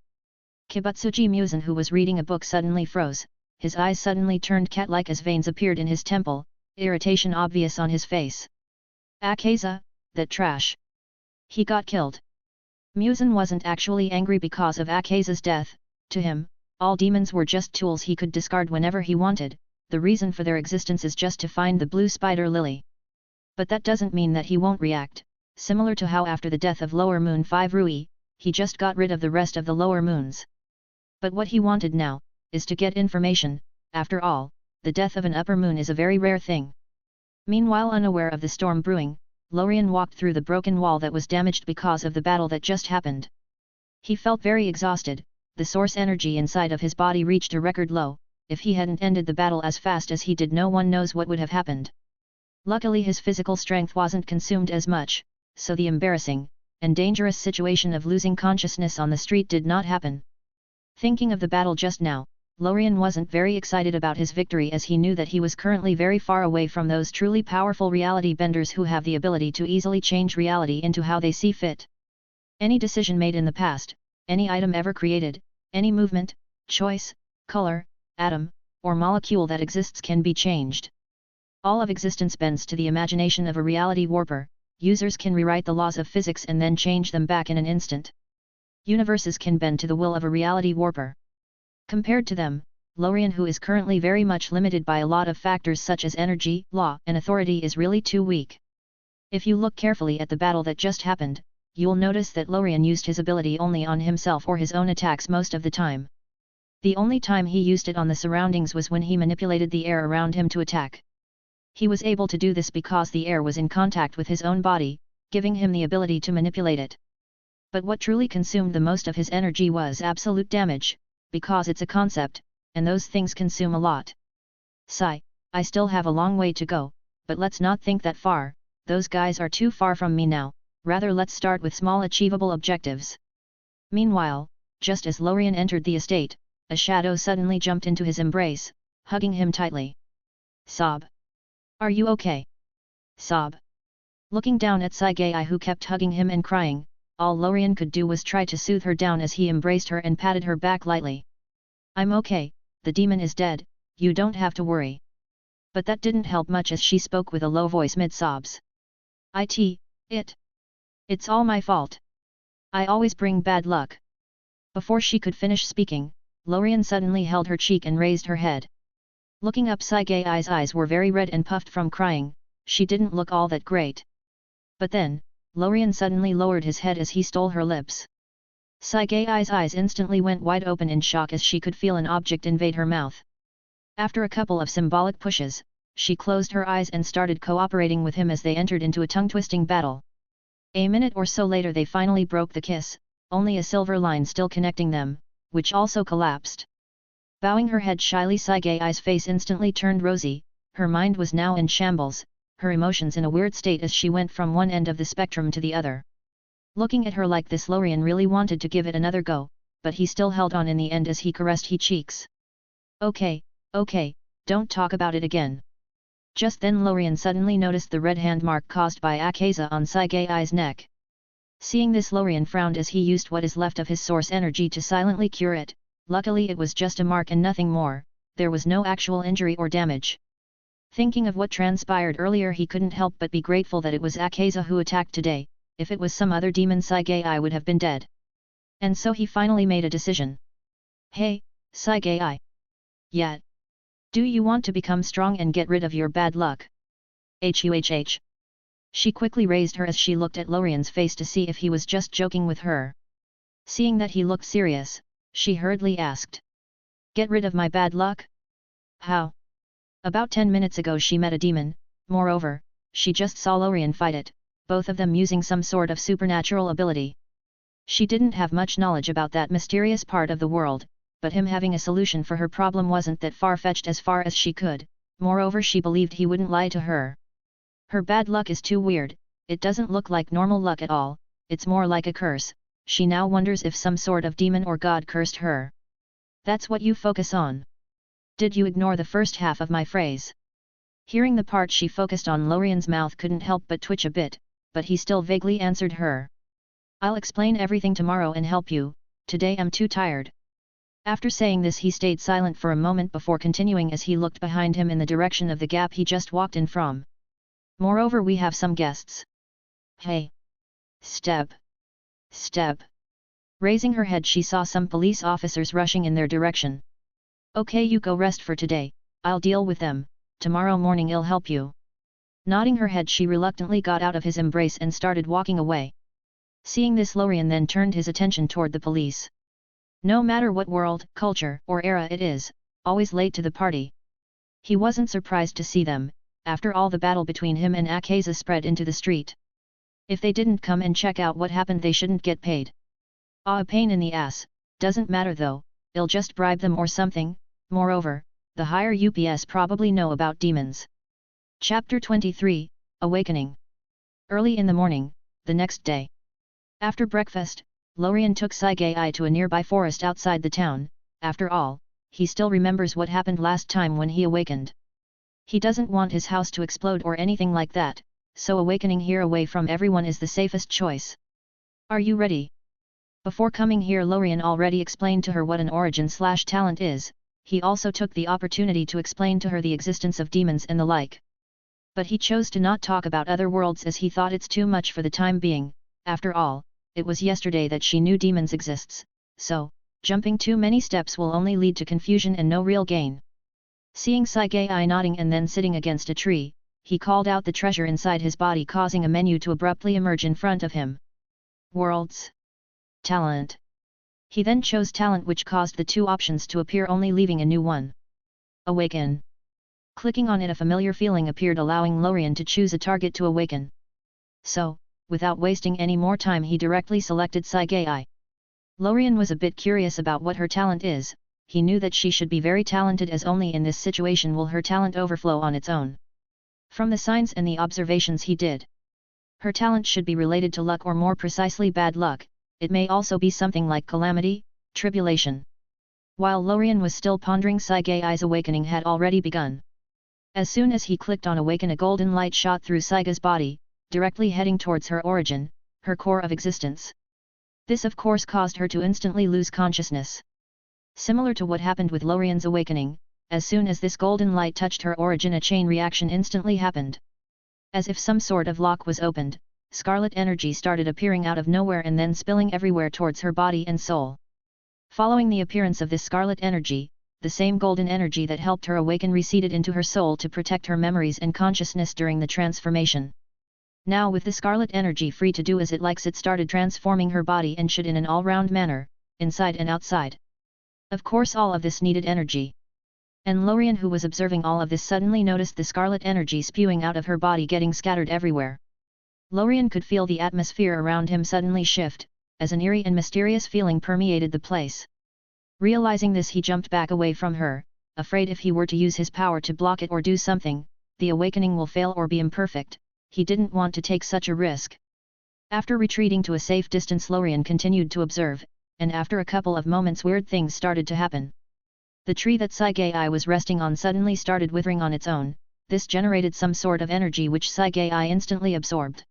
Kibutsuji Musen, who was reading a book, suddenly froze, his eyes suddenly turned cat-like as veins appeared in his temple, irritation obvious on his face. Akaza, that trash. He got killed. Musen wasn't actually angry because of Akaza's death. To him, all demons were just tools he could discard whenever he wanted. The reason for their existence is just to find the blue spider lily. But that doesn't mean that he won't react, similar to how after the death of Lower Moon 5 Rui, he just got rid of the rest of the lower moons. But what he wanted now, is to get information. After all, the death of an upper moon is a very rare thing. Meanwhile, unaware of the storm brewing, Lorien walked through the broken wall that was damaged because of the battle that just happened. He felt very exhausted, the source energy inside of his body reached a record low. If he hadn't ended the battle as fast as he did, no one knows what would have happened. Luckily his physical strength wasn't consumed as much, so the embarrassing and dangerous situation of losing consciousness on the street did not happen. Thinking of the battle just now, Lorien wasn't very excited about his victory, as he knew that he was currently very far away from those truly powerful reality benders who have the ability to easily change reality into how they see fit. Any decision made in the past, any item ever created, any movement, choice, color, atom, or molecule that exists can be changed. All of existence bends to the imagination of a reality warper. Users can rewrite the laws of physics and then change them back in an instant. Universes can bend to the will of a reality warper. Compared to them, Lorien, who is currently very much limited by a lot of factors such as energy, law, and authority, is really too weak. If you look carefully at the battle that just happened, you'll notice that Lorien used his ability only on himself or his own attacks most of the time. The only time he used it on the surroundings was when he manipulated the air around him to attack. He was able to do this because the air was in contact with his own body, giving him the ability to manipulate it. But what truly consumed the most of his energy was absolute damage, because it's a concept, and those things consume a lot. Sigh, I still have a long way to go, but let's not think that far, those guys are too far from me now, rather let's start with small achievable objectives. Meanwhile, just as Lorien entered the estate, a shadow suddenly jumped into his embrace, hugging him tightly. Sob. Are you okay? Sob. Looking down at Sagai, who kept hugging him and crying, all Lorien could do was try to soothe her down as he embraced her and patted her back lightly. I'm okay, the demon is dead, you don't have to worry. But that didn't help much as she spoke with a low voice mid-sobs. It's all my fault. I always bring bad luck. Before she could finish speaking, Lorien suddenly held her cheek and raised her head. Looking up, Saigai's eyes were very red and puffed from crying. She didn't look all that great. But then, Lorien suddenly lowered his head as he stole her lips. Saigai's eyes instantly went wide open in shock as she could feel an object invade her mouth. After a couple of symbolic pushes, she closed her eyes and started cooperating with him as they entered into a tongue-twisting battle. A minute or so later they finally broke the kiss, only a silver line still connecting them, which also collapsed. Bowing her head shyly, Saigai's face instantly turned rosy, her mind was now in shambles, her emotions in a weird state as she went from one end of the spectrum to the other. Looking at her like this, Lorien really wanted to give it another go, but he still held on in the end as he caressed her cheeks. Okay, don't talk about it again. Just then Lorien suddenly noticed the red hand mark caused by Akaza on Saigai's neck. Seeing this, Lorien frowned as he used what is left of his source energy to silently cure it. Luckily it was just a mark and nothing more, there was no actual injury or damage. Thinking of what transpired earlier, he couldn't help but be grateful that it was Akaza who attacked today. If it was some other demon, Saigai would have been dead. And so he finally made a decision. Hey, Saigai. Yeah. Do you want to become strong and get rid of your bad luck? Huhh. She quickly raised her as she looked at Lorien's face to see if he was just joking with her. Seeing that he looked serious, she hurriedly asked. Get rid of my bad luck? How? About 10 minutes ago she met a demon, moreover, she just saw Lorien fight it, both of them using some sort of supernatural ability. She didn't have much knowledge about that mysterious part of the world, but him having a solution for her problem wasn't that far-fetched as far as she could, moreover she believed he wouldn't lie to her. Her bad luck is too weird, it doesn't look like normal luck at all, it's more like a curse. She now wonders if some sort of demon or god cursed her. That's what you focus on. Did you ignore the first half of my phrase? Hearing the part she focused on, Lorien's mouth couldn't help but twitch a bit, but he still vaguely answered her. I'll explain everything tomorrow and help you, today I'm too tired. After saying this he stayed silent for a moment before continuing as he looked behind him in the direction of the gap he just walked in from. Moreover, we have some guests. Hey! Step! Step! Raising her head she saw some police officers rushing in their direction. Okay, you go rest for today, I'll deal with them, tomorrow morning I'll help you. Nodding her head she reluctantly got out of his embrace and started walking away. Seeing this, Lorien then turned his attention toward the police. No matter what world, culture, or era it is, always late to the party. He wasn't surprised to see them, after all the battle between him and Akaza spread into the street. If they didn't come and check out what happened they shouldn't get paid. A pain in the ass, doesn't matter though, I'll just bribe them or something. Moreover, the higher UPS probably know about demons. Chapter 23, Awakening. Early in the morning, the next day. After breakfast, Lorien took Saige to a nearby forest outside the town. After all, he still remembers what happened last time when he awakened. He doesn't want his house to explode or anything like that, so awakening here away from everyone is the safest choice. Are you ready? Before coming here Lorien already explained to her what an origin/talent is. He also took the opportunity to explain to her the existence of demons and the like. But he chose to not talk about other worlds as he thought it's too much for the time being. After all, it was yesterday that she knew demons exists, so, jumping too many steps will only lead to confusion and no real gain. Seeing Saige nodding and then sitting against a tree, he called out the treasure inside his body, causing a menu to abruptly emerge in front of him. Worlds. Talent. He then chose talent, which caused the two options to appear, only leaving a new one. Awaken. Clicking on it, a familiar feeling appeared, allowing Lorien to choose a target to awaken. So, without wasting any more time he directly selected Saige. Lorien was a bit curious about what her talent is. He knew that she should be very talented, as only in this situation will her talent overflow on its own. From the signs and the observations he did, her talent should be related to luck, or more precisely bad luck. It may also be something like calamity, tribulation. While Lorien was still pondering, Saige's awakening had already begun. As soon as he clicked on awaken, a golden light shot through Saige's body, directly heading towards her origin, her core of existence. This of course caused her to instantly lose consciousness. Similar to what happened with Lorien's awakening, as soon as this golden light touched her origin, a chain reaction instantly happened. As if some sort of lock was opened, scarlet energy started appearing out of nowhere and then spilling everywhere towards her body and soul. Following the appearance of this scarlet energy, the same golden energy that helped her awaken receded into her soul to protect her memories and consciousness during the transformation. Now, with the scarlet energy free to do as it likes, it started transforming her body and should in an all-round manner, inside and outside. Of course all of this needed energy. And Lorien, who was observing all of this, suddenly noticed the scarlet energy spewing out of her body getting scattered everywhere. Lorien could feel the atmosphere around him suddenly shift, as an eerie and mysterious feeling permeated the place. Realizing this, he jumped back away from her, afraid if he were to use his power to block it or do something, the awakening will fail or be imperfect. He didn't want to take such a risk. After retreating to a safe distance, Lorien continued to observe, and after a couple of moments weird things started to happen. The tree that Saige was resting on suddenly started withering on its own. This generated some sort of energy which Saige instantly absorbed.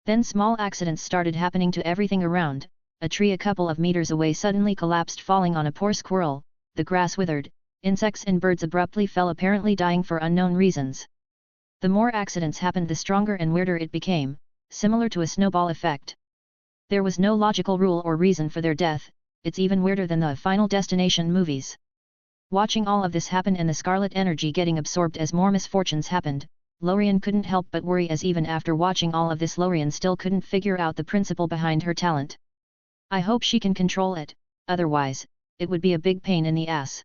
Then small accidents started happening to everything around. A tree a couple of meters away suddenly collapsed, falling on a poor squirrel. The grass withered, insects and birds abruptly fell, apparently dying for unknown reasons. The more accidents happened, the stronger and weirder it became, similar to a snowball effect. There was no logical rule or reason for their death. It's even weirder than the Final Destination movies. Watching all of this happen and the scarlet energy getting absorbed as more misfortunes happened, Lorien couldn't help but worry, as even after watching all of this Lorien still couldn't figure out the principle behind her talent. I hope she can control it, otherwise, it would be a big pain in the ass.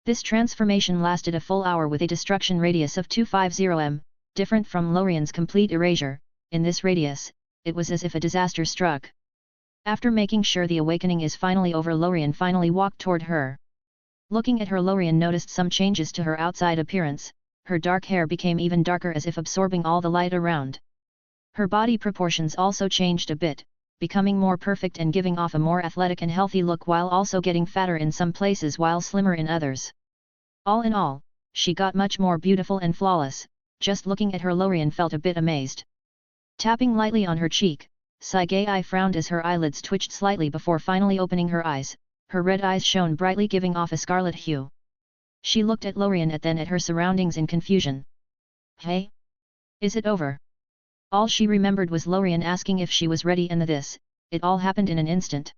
This transformation lasted a full hour with a destruction radius of 250 m, different from Lorien's complete erasure. In this radius, it was as if a disaster struck. After making sure the awakening is finally over, Lorien finally walked toward her. Looking at her, Lorien noticed some changes to her outside appearance. Her dark hair became even darker, as if absorbing all the light around. Her body proportions also changed a bit, becoming more perfect and giving off a more athletic and healthy look, while also getting fatter in some places while slimmer in others. All in all, she got much more beautiful and flawless. Just looking at her, Lorien felt a bit amazed. Tapping lightly on her cheek, Sagai frowned as her eyelids twitched slightly before finally opening her eyes. Her red eyes shone brightly, giving off a scarlet hue. She looked at Lorien and then at her surroundings in confusion. Hey? Is it over? All she remembered was Lorien asking if she was ready, and this, it all happened in an instant.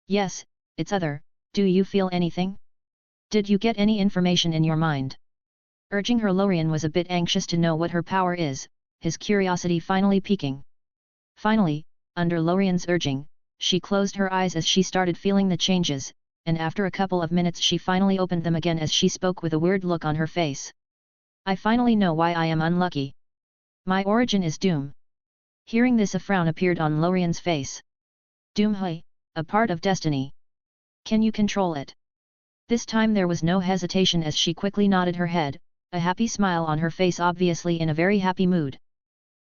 Yes, it's other. Do you feel anything? Did you get any information in your mind? Urging her, Lorien was a bit anxious to know what her power is, his curiosity finally piquing. Finally, under Lorien's urging, she closed her eyes as she started feeling the changes, and after a couple of minutes she finally opened them again as she spoke with a weird look on her face. I finally know why I am unlucky. My origin is doom. Hearing this, a frown appeared on Lorien's face. Doom, hey, a part of destiny. Can you control it? This time there was no hesitation as she quickly nodded her head, a happy smile on her face, obviously in a very happy mood.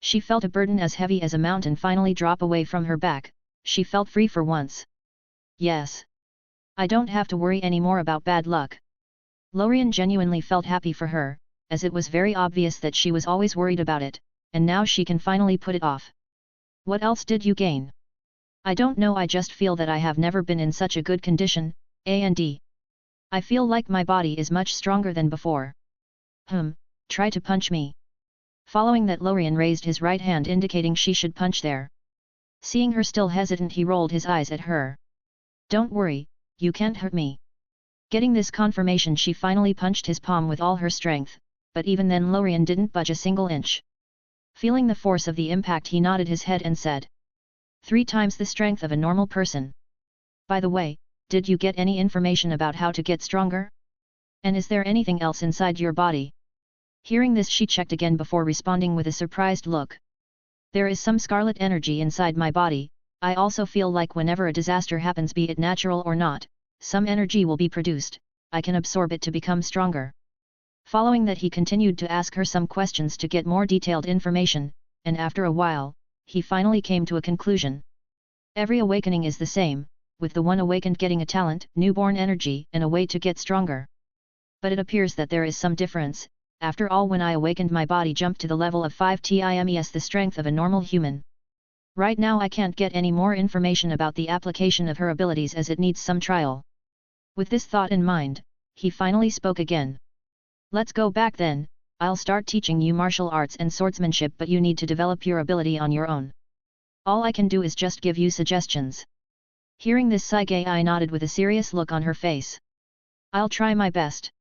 She felt a burden as heavy as a mountain finally drop away from her back. She felt free for once. Yes. I don't have to worry anymore about bad luck. Lorien genuinely felt happy for her, as it was very obvious that she was always worried about it, and now she can finally put it off. What else did you gain? I don't know, I just feel that I have never been in such a good condition, and I feel like my body is much stronger than before. Try to punch me. Following that, Lorien raised his right hand indicating she should punch there. Seeing her still hesitant, he rolled his eyes at her. Don't worry, you can't hurt me. Getting this confirmation, she finally punched his palm with all her strength, but even then Lorien didn't budge a single inch. Feeling the force of the impact, he nodded his head and said, 3 times the strength of a normal person. By the way, did you get any information about how to get stronger? And is there anything else inside your body? Hearing this, she checked again before responding with a surprised look. There is some scarlet energy inside my body. I also feel like whenever a disaster happens, be it natural or not, some energy will be produced. I can absorb it to become stronger. Following that, he continued to ask her some questions to get more detailed information, and after a while, he finally came to a conclusion. Every awakening is the same, with the one awakened getting a talent, newborn energy, and a way to get stronger. But it appears that there is some difference. After all, when I awakened, my body jumped to the level of 5 times the strength of a normal human. Right now I can't get any more information about the application of her abilities as it needs some trial. With this thought in mind, he finally spoke again. Let's go back then. I'll start teaching you martial arts and swordsmanship, but you need to develop your ability on your own. All I can do is just give you suggestions. Hearing this, Sagai nodded with a serious look on her face. I'll try my best.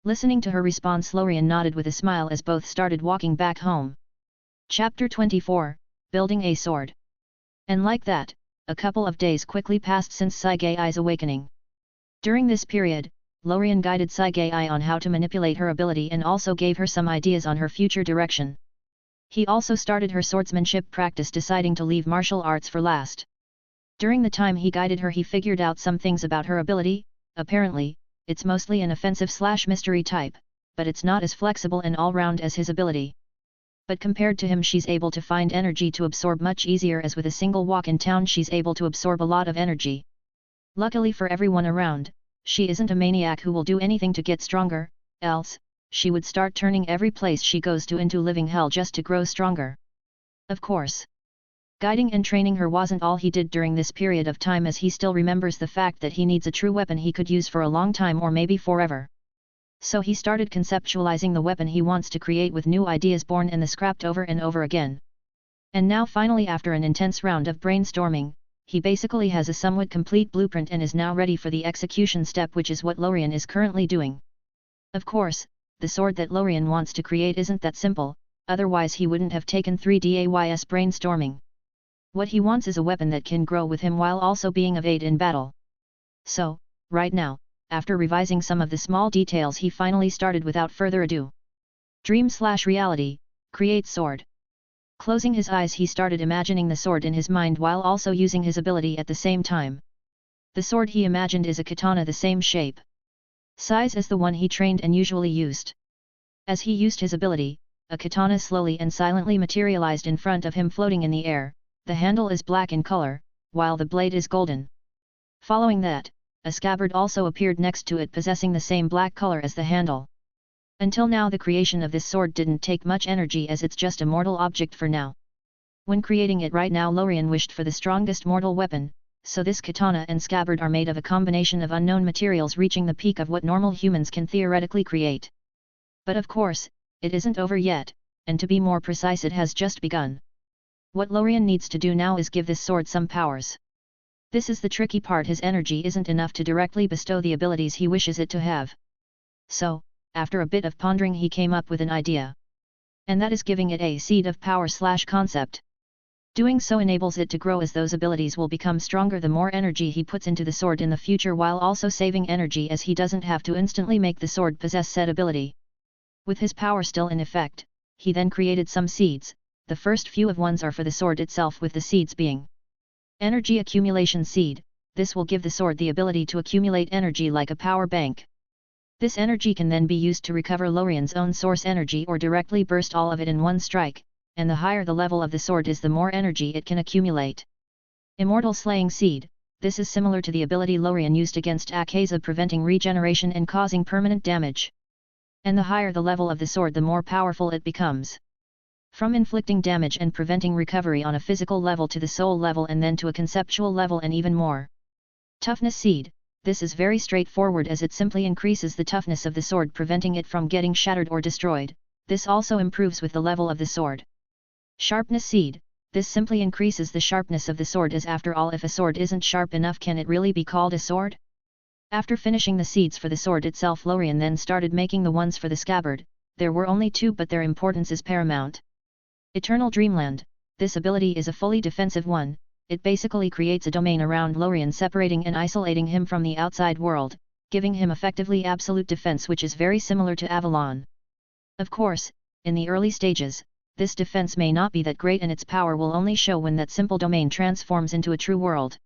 Listening to her response, Lorien nodded with a smile as both started walking back home. Chapter 24, Building a Sword. And like that, a couple of days quickly passed since Sagai's awakening. During this period, Lorien guided Sagai on how to manipulate her ability and also gave her some ideas on her future direction. He also started her swordsmanship practice, deciding to leave martial arts for last. During the time he guided her, he figured out some things about her ability. Apparently, it's mostly an offensive/mystery type, but it's not as flexible and all-round as his ability. But compared to him, she's able to find energy to absorb much easier, as with a single walk in town she's able to absorb a lot of energy. Luckily for everyone around, she isn't a maniac who will do anything to get stronger, else, she would start turning every place she goes to into living hell just to grow stronger. Of course, guiding and training her wasn't all he did during this period of time, as he still remembers the fact that he needs a true weapon he could use for a long time or maybe forever. So he started conceptualizing the weapon he wants to create with new ideas born and scrapped over and over again. And now finally, after an intense round of brainstorming, he basically has a somewhat complete blueprint and is now ready for the execution step, which is what Lorien is currently doing. Of course, the sword that Lorien wants to create isn't that simple, otherwise he wouldn't have taken 3 days brainstorming. What he wants is a weapon that can grow with him while also being of aid in battle. So, right now, after revising some of the small details, he finally started without further ado. Dream/reality, create sword. Closing his eyes, he started imagining the sword in his mind while also using his ability at the same time. The sword he imagined is a katana, the same shape, size as the one he trained and usually used. As he used his ability, a katana slowly and silently materialized in front of him, floating in the air. The handle is black in color, while the blade is golden. Following that, a scabbard also appeared next to it, possessing the same black color as the handle. Until now, the creation of this sword didn't take much energy, as it's just a mortal object for now. When creating it right now Lorien wished for the strongest mortal weapon, so this katana and scabbard are made of a combination of unknown materials reaching the peak of what normal humans can theoretically create. But of course, it isn't over yet, and to be more precise it has just begun. What Lorien needs to do now is give this sword some powers. This is the tricky part, his energy isn't enough to directly bestow the abilities he wishes it to have. So, after a bit of pondering he came up with an idea. And that is giving it a seed of power/concept. Doing so enables it to grow, as those abilities will become stronger the more energy he puts into the sword in the future, while also saving energy as he doesn't have to instantly make the sword possess said ability. With his power still in effect, he then created some seeds. The first few of ones are for the sword itself, with the seeds being energy accumulation seed. This will give the sword the ability to accumulate energy like a power bank. This energy can then be used to recover Lorien's own source energy or directly burst all of it in one strike, and the higher the level of the sword is the more energy it can accumulate. Immortal Slaying Seed. This is similar to the ability Lorien used against Akaza, preventing regeneration and causing permanent damage. And the higher the level of the sword the more powerful it becomes. From inflicting damage and preventing recovery on a physical level to the soul level and then to a conceptual level and even more. Toughness Seed. This is very straightforward as it simply increases the toughness of the sword, preventing it from getting shattered or destroyed. This also improves with the level of the sword. Sharpness Seed. This simply increases the sharpness of the sword, as after all, if a sword isn't sharp enough, can it really be called a sword? After finishing the seeds for the sword itself, Lorien then started making the ones for the scabbard. There were only 2, but their importance is paramount. Eternal Dreamland. This ability is a fully defensive one. It basically creates a domain around Lorien, separating and isolating him from the outside world, giving him effectively absolute defense, which is very similar to Avalon. Of course, in the early stages, this defense may not be that great and its power will only show when that simple domain transforms into a true world.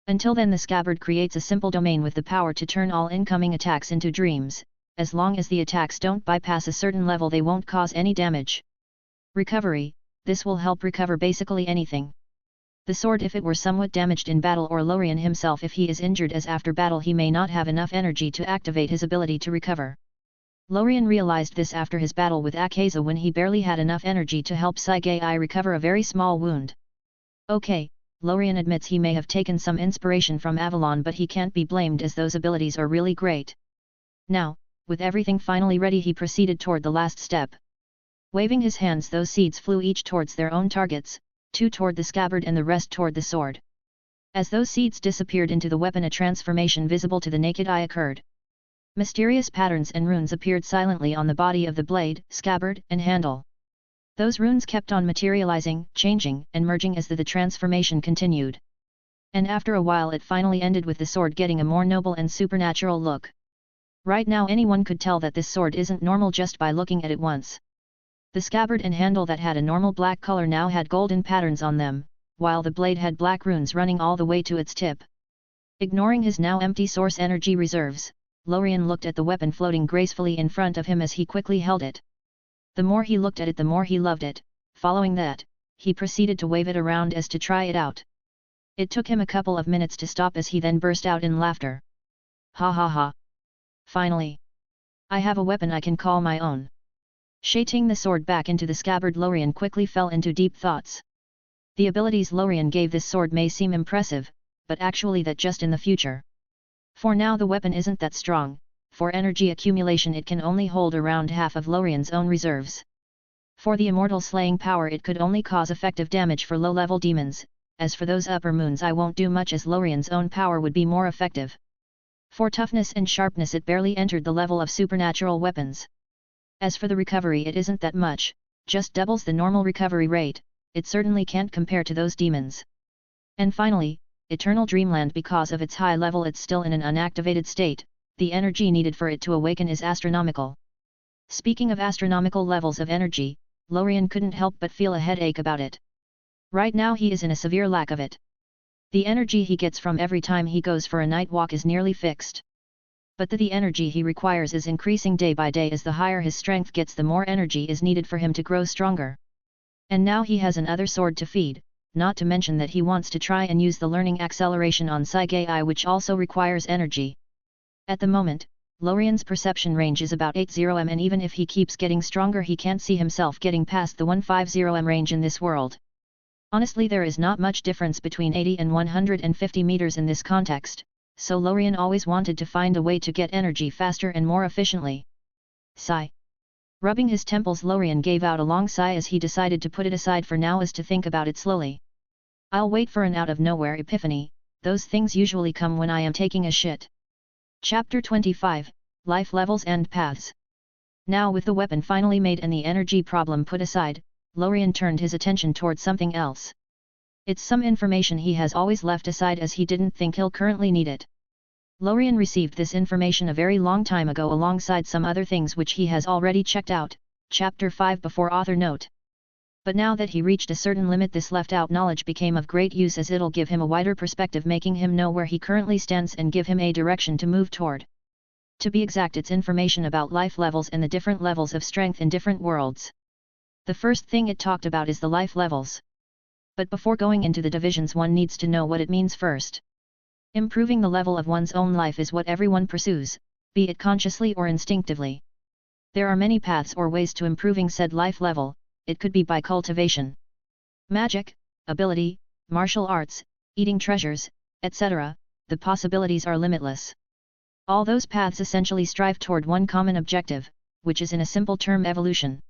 Until then the scabbard creates a simple domain with the power to turn all incoming attacks into dreams. As long as the attacks don't bypass a certain level they won't cause any damage. Recovery. This will help recover basically anything. The sword if it were somewhat damaged in battle, or Lorien himself if he is injured, as after battle he may not have enough energy to activate his ability to recover. Lorien realized this after his battle with Akaza, when he barely had enough energy to help Sagai recover a very small wound. Okay, Lorien admits he may have taken some inspiration from Avalon, but he can't be blamed as those abilities are really great. Now, with everything finally ready, he proceeded toward the last step. Waving his hands, those seeds flew each towards their own targets, 2 toward the scabbard and the rest toward the sword. As those seeds disappeared into the weapon, a transformation visible to the naked eye occurred. Mysterious patterns and runes appeared silently on the body of the blade, scabbard, and handle. Those runes kept on materializing, changing, and merging as the transformation continued. And after a while it finally ended with the sword getting a more noble and supernatural look. Right now anyone could tell that this sword isn't normal just by looking at it once. The scabbard and handle that had a normal black color now had golden patterns on them, while the blade had black runes running all the way to its tip. Ignoring his now empty source energy reserves, Lorien looked at the weapon floating gracefully in front of him as he quickly held it. The more he looked at it the more he loved it. Following that, he proceeded to wave it around as to try it out. It took him a couple of minutes to stop as he then burst out in laughter. Ha ha ha! Finally! I have a weapon I can call my own. Shading the sword back into the scabbard, Lorien quickly fell into deep thoughts. The abilities Lorien gave this sword may seem impressive, but actually that just in the future. For now the weapon isn't that strong. For energy accumulation it can only hold around half of Lorien's own reserves. For the immortal slaying power it could only cause effective damage for low-level demons. As for those upper moons I won't do much, as Lorien's own power would be more effective. For toughness and sharpness it barely entered the level of supernatural weapons. As for the recovery it isn't that much, just doubles the normal recovery rate. It certainly can't compare to those demons. And finally, Eternal Dreamland, because of its high level it's still in an unactivated state, the energy needed for it to awaken is astronomical. Speaking of astronomical levels of energy, Lorien couldn't help but feel a headache about it. Right now he is in a severe lack of it. The energy he gets from every time he goes for a night walk is nearly fixed. But the energy he requires is increasing day by day, as the higher his strength gets the more energy is needed for him to grow stronger. And now he has another sword to feed, not to mention that he wants to try and use the learning acceleration on Sagai, which also requires energy. At the moment, Lorien's perception range is about 80m, and even if he keeps getting stronger he can't see himself getting past the 150m range in this world. Honestly, there is not much difference between 80 and 150 meters in this context, so Lorien always wanted to find a way to get energy faster and more efficiently. Sigh. Rubbing his temples, Lorien gave out a long sigh as he decided to put it aside for now as to think about it slowly. I'll wait for an out-of-nowhere epiphany, those things usually come when I am taking a shit. Chapter 25, Life Levels and Paths. Now with the weapon finally made and the energy problem put aside, Lorien turned his attention towards something else. It's some information he has always left aside as he didn't think he'll currently need it. Lorien received this information a very long time ago alongside some other things which he has already checked out, Chapter 5 before author note. But now that he reached a certain limit, this left-out knowledge became of great use as it'll give him a wider perspective, making him know where he currently stands and give him a direction to move toward. To be exact, it's information about life levels and the different levels of strength in different worlds. The first thing it talked about is the life levels. But before going into the divisions, one needs to know what it means first. Improving the level of one's own life is what everyone pursues, be it consciously or instinctively. There are many paths or ways to improving said life level. It could be by cultivation, magic, ability, martial arts, eating treasures, etc. The possibilities are limitless. All those paths essentially strive toward one common objective, which is in a simple term evolution.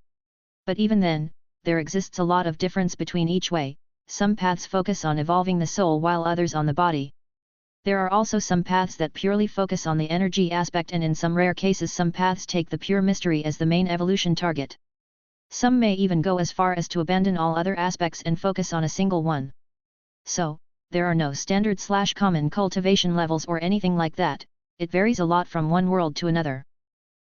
But even then, there exists a lot of difference between each way. Some paths focus on evolving the soul while others on the body. There are also some paths that purely focus on the energy aspect, and in some rare cases some paths take the pure mystery as the main evolution target. Some may even go as far as to abandon all other aspects and focus on a single one. So, there are no standard/common cultivation levels or anything like that. It varies a lot from one world to another.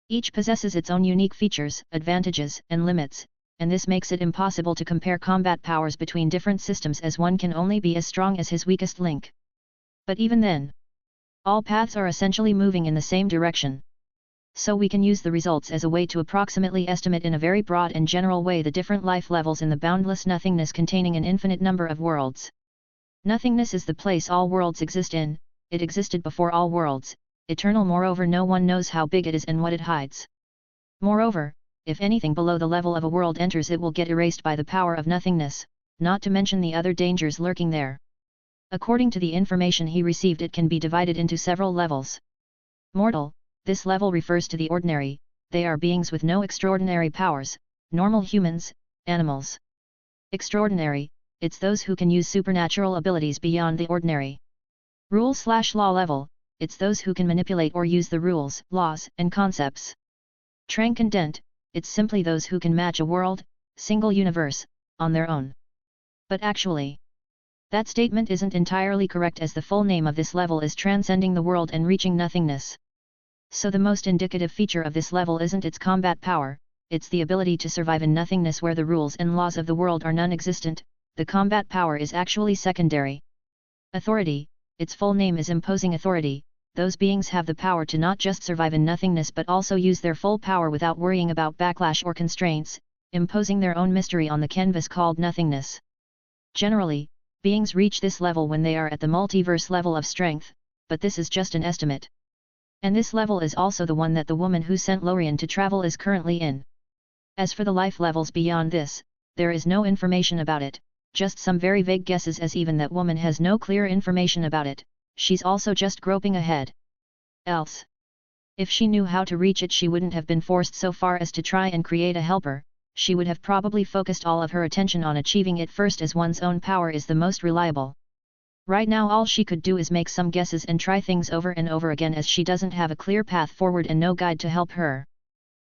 Each possesses its own unique features, advantages, and limits, and this makes it impossible to compare combat powers between different systems, as one can only be as strong as his weakest link. But even then, all paths are essentially moving in the same direction. So we can use the results as a way to approximately estimate in a very broad and general way the different life levels in the boundless nothingness containing an infinite number of worlds. Nothingness is the place all worlds exist in. It existed before all worlds, eternal. Moreover, no one knows how big it is and what it hides. Moreover, if anything below the level of a world enters, it will get erased by the power of nothingness, not to mention the other dangers lurking there. According to the information he received, it can be divided into several levels. Mortal. This level refers to the ordinary. They are beings with no extraordinary powers, normal humans, animals. Extraordinary, it's those who can use supernatural abilities beyond the ordinary. Rule/law level, it's those who can manipulate or use the rules, laws, and concepts. Transcendent, it's simply those who can match a world, single universe, on their own. But actually, that statement isn't entirely correct, as the full name of this level is transcending the world and reaching nothingness. So the most indicative feature of this level isn't its combat power, it's the ability to survive in nothingness where the rules and laws of the world are non-existent. The combat power is actually secondary. Authority, its full name is imposing authority. Those beings have the power to not just survive in nothingness but also use their full power without worrying about backlash or constraints, imposing their own mystery on the canvas called nothingness. Generally, beings reach this level when they are at the multiverse level of strength, but this is just an estimate. And this level is also the one that the woman who sent Lorien to travel is currently in. As for the life levels beyond this, there is no information about it, just some very vague guesses, as even that woman has no clear information about it. She's also just groping ahead. Else, if she knew how to reach it, she wouldn't have been forced so far as to try and create a helper. She would have probably focused all of her attention on achieving it first, as one's own power is the most reliable. Right now all she could do is make some guesses and try things over and over again, as she doesn't have a clear path forward and no guide to help her.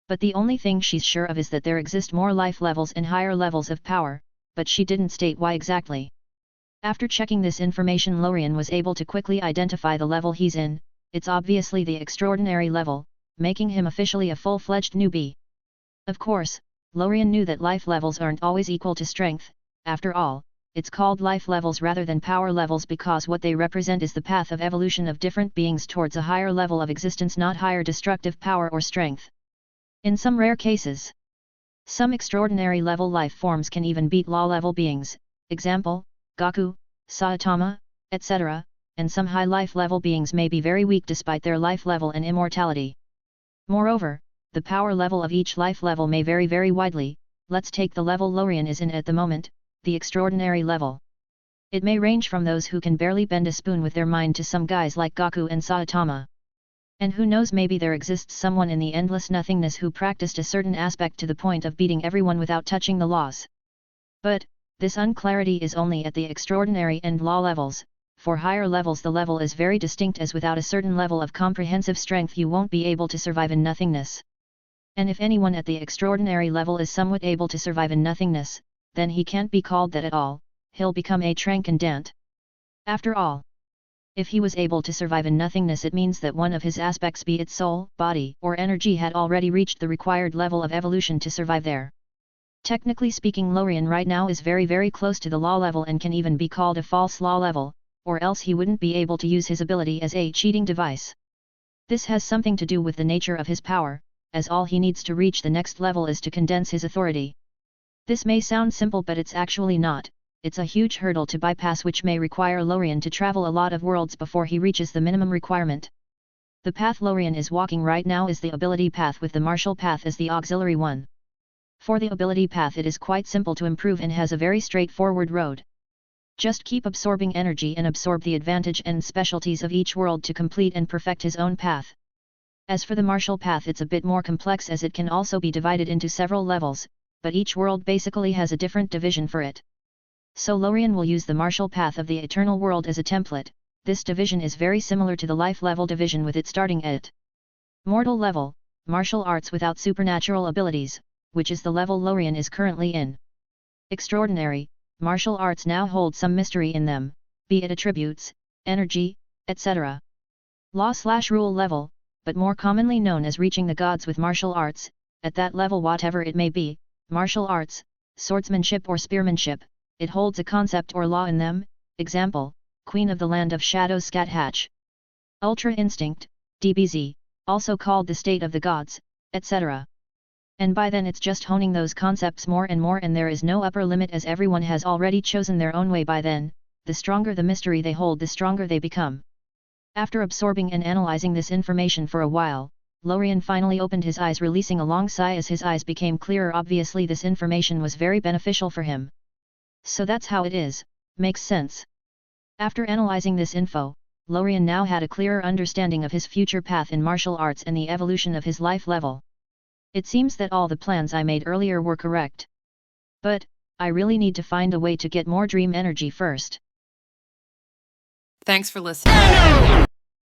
But the only thing she's sure of is that there exist more life levels and higher levels of power, but she didn't state why exactly. After checking this information, Lorien was able to quickly identify the level he's in. It's obviously the extraordinary level, making him officially a full-fledged newbie. Of course, Lorien knew that life levels aren't always equal to strength. After all, it's called life levels rather than power levels because what they represent is the path of evolution of different beings towards a higher level of existence, not higher destructive power or strength. In some rare cases, some extraordinary level life forms can even beat law level beings, example, Goku, Saitama, etc., and some high life level beings may be very weak despite their life level and immortality. Moreover, the power level of each life level may vary very widely. Let's take the level Lorien is in at the moment. the extraordinary level. It may range from those who can barely bend a spoon with their mind to some guys like Goku and Saitama. And who knows, maybe there exists someone in the endless nothingness who practiced a certain aspect to the point of beating everyone without touching the laws. But, this unclarity is only at the extraordinary and law levels. For higher levels the level is very distinct, as without a certain level of comprehensive strength you won't be able to survive in nothingness. And if anyone at the extraordinary level is somewhat able to survive in nothingness, then he can't be called that at all, he'll become a transcendent. After all, if he was able to survive in nothingness, it means that one of his aspects, be it soul, body, or energy, had already reached the required level of evolution to survive there. Technically speaking, Lorien right now is very close to the law level and can even be called a false law level, or else he wouldn't be able to use his ability as a cheating device. This has something to do with the nature of his power, as all he needs to reach the next level is to condense his authority. This may sound simple, but it's actually not. It's a huge hurdle to bypass, which may require Lorien to travel a lot of worlds before he reaches the minimum requirement. The path Lorien is walking right now is the ability path, with the martial path as the auxiliary one. For the ability path, it is quite simple to improve and has a very straightforward road. Just keep absorbing energy and absorb the advantage and specialties of each world to complete and perfect his own path. As for the martial path, it's a bit more complex, as it can also be divided into several levels, but each world basically has a different division for it. So Lorien will use the martial path of the eternal world as a template. This division is very similar to the life level division, with it starting at mortal level, martial arts without supernatural abilities, which is the level Lorien is currently in. Extraordinary, martial arts now hold some mystery in them, be it attributes, energy, etc. Law/rule level, but more commonly known as reaching the gods with martial arts. At that level, whatever it may be, martial arts, swordsmanship or spearmanship, it holds a concept or law in them. Example, Queen of the Land of Shadows Scat Hatch. Ultra Instinct, DBZ, also called the state of the gods, etc. And by then it's just honing those concepts more and more, and there is no upper limit, as everyone has already chosen their own way by then. The stronger the mystery they hold, the stronger they become. After absorbing and analyzing this information for a while, Lorien finally opened his eyes, releasing a long sigh as his eyes became clearer. Obviously this information was very beneficial for him. So that's how it is, makes sense. After analyzing this info, Lorien now had a clearer understanding of his future path in martial arts and the evolution of his life level. It seems that all the plans I made earlier were correct. But, I really need to find a way to get more dream energy first. Thanks for listening.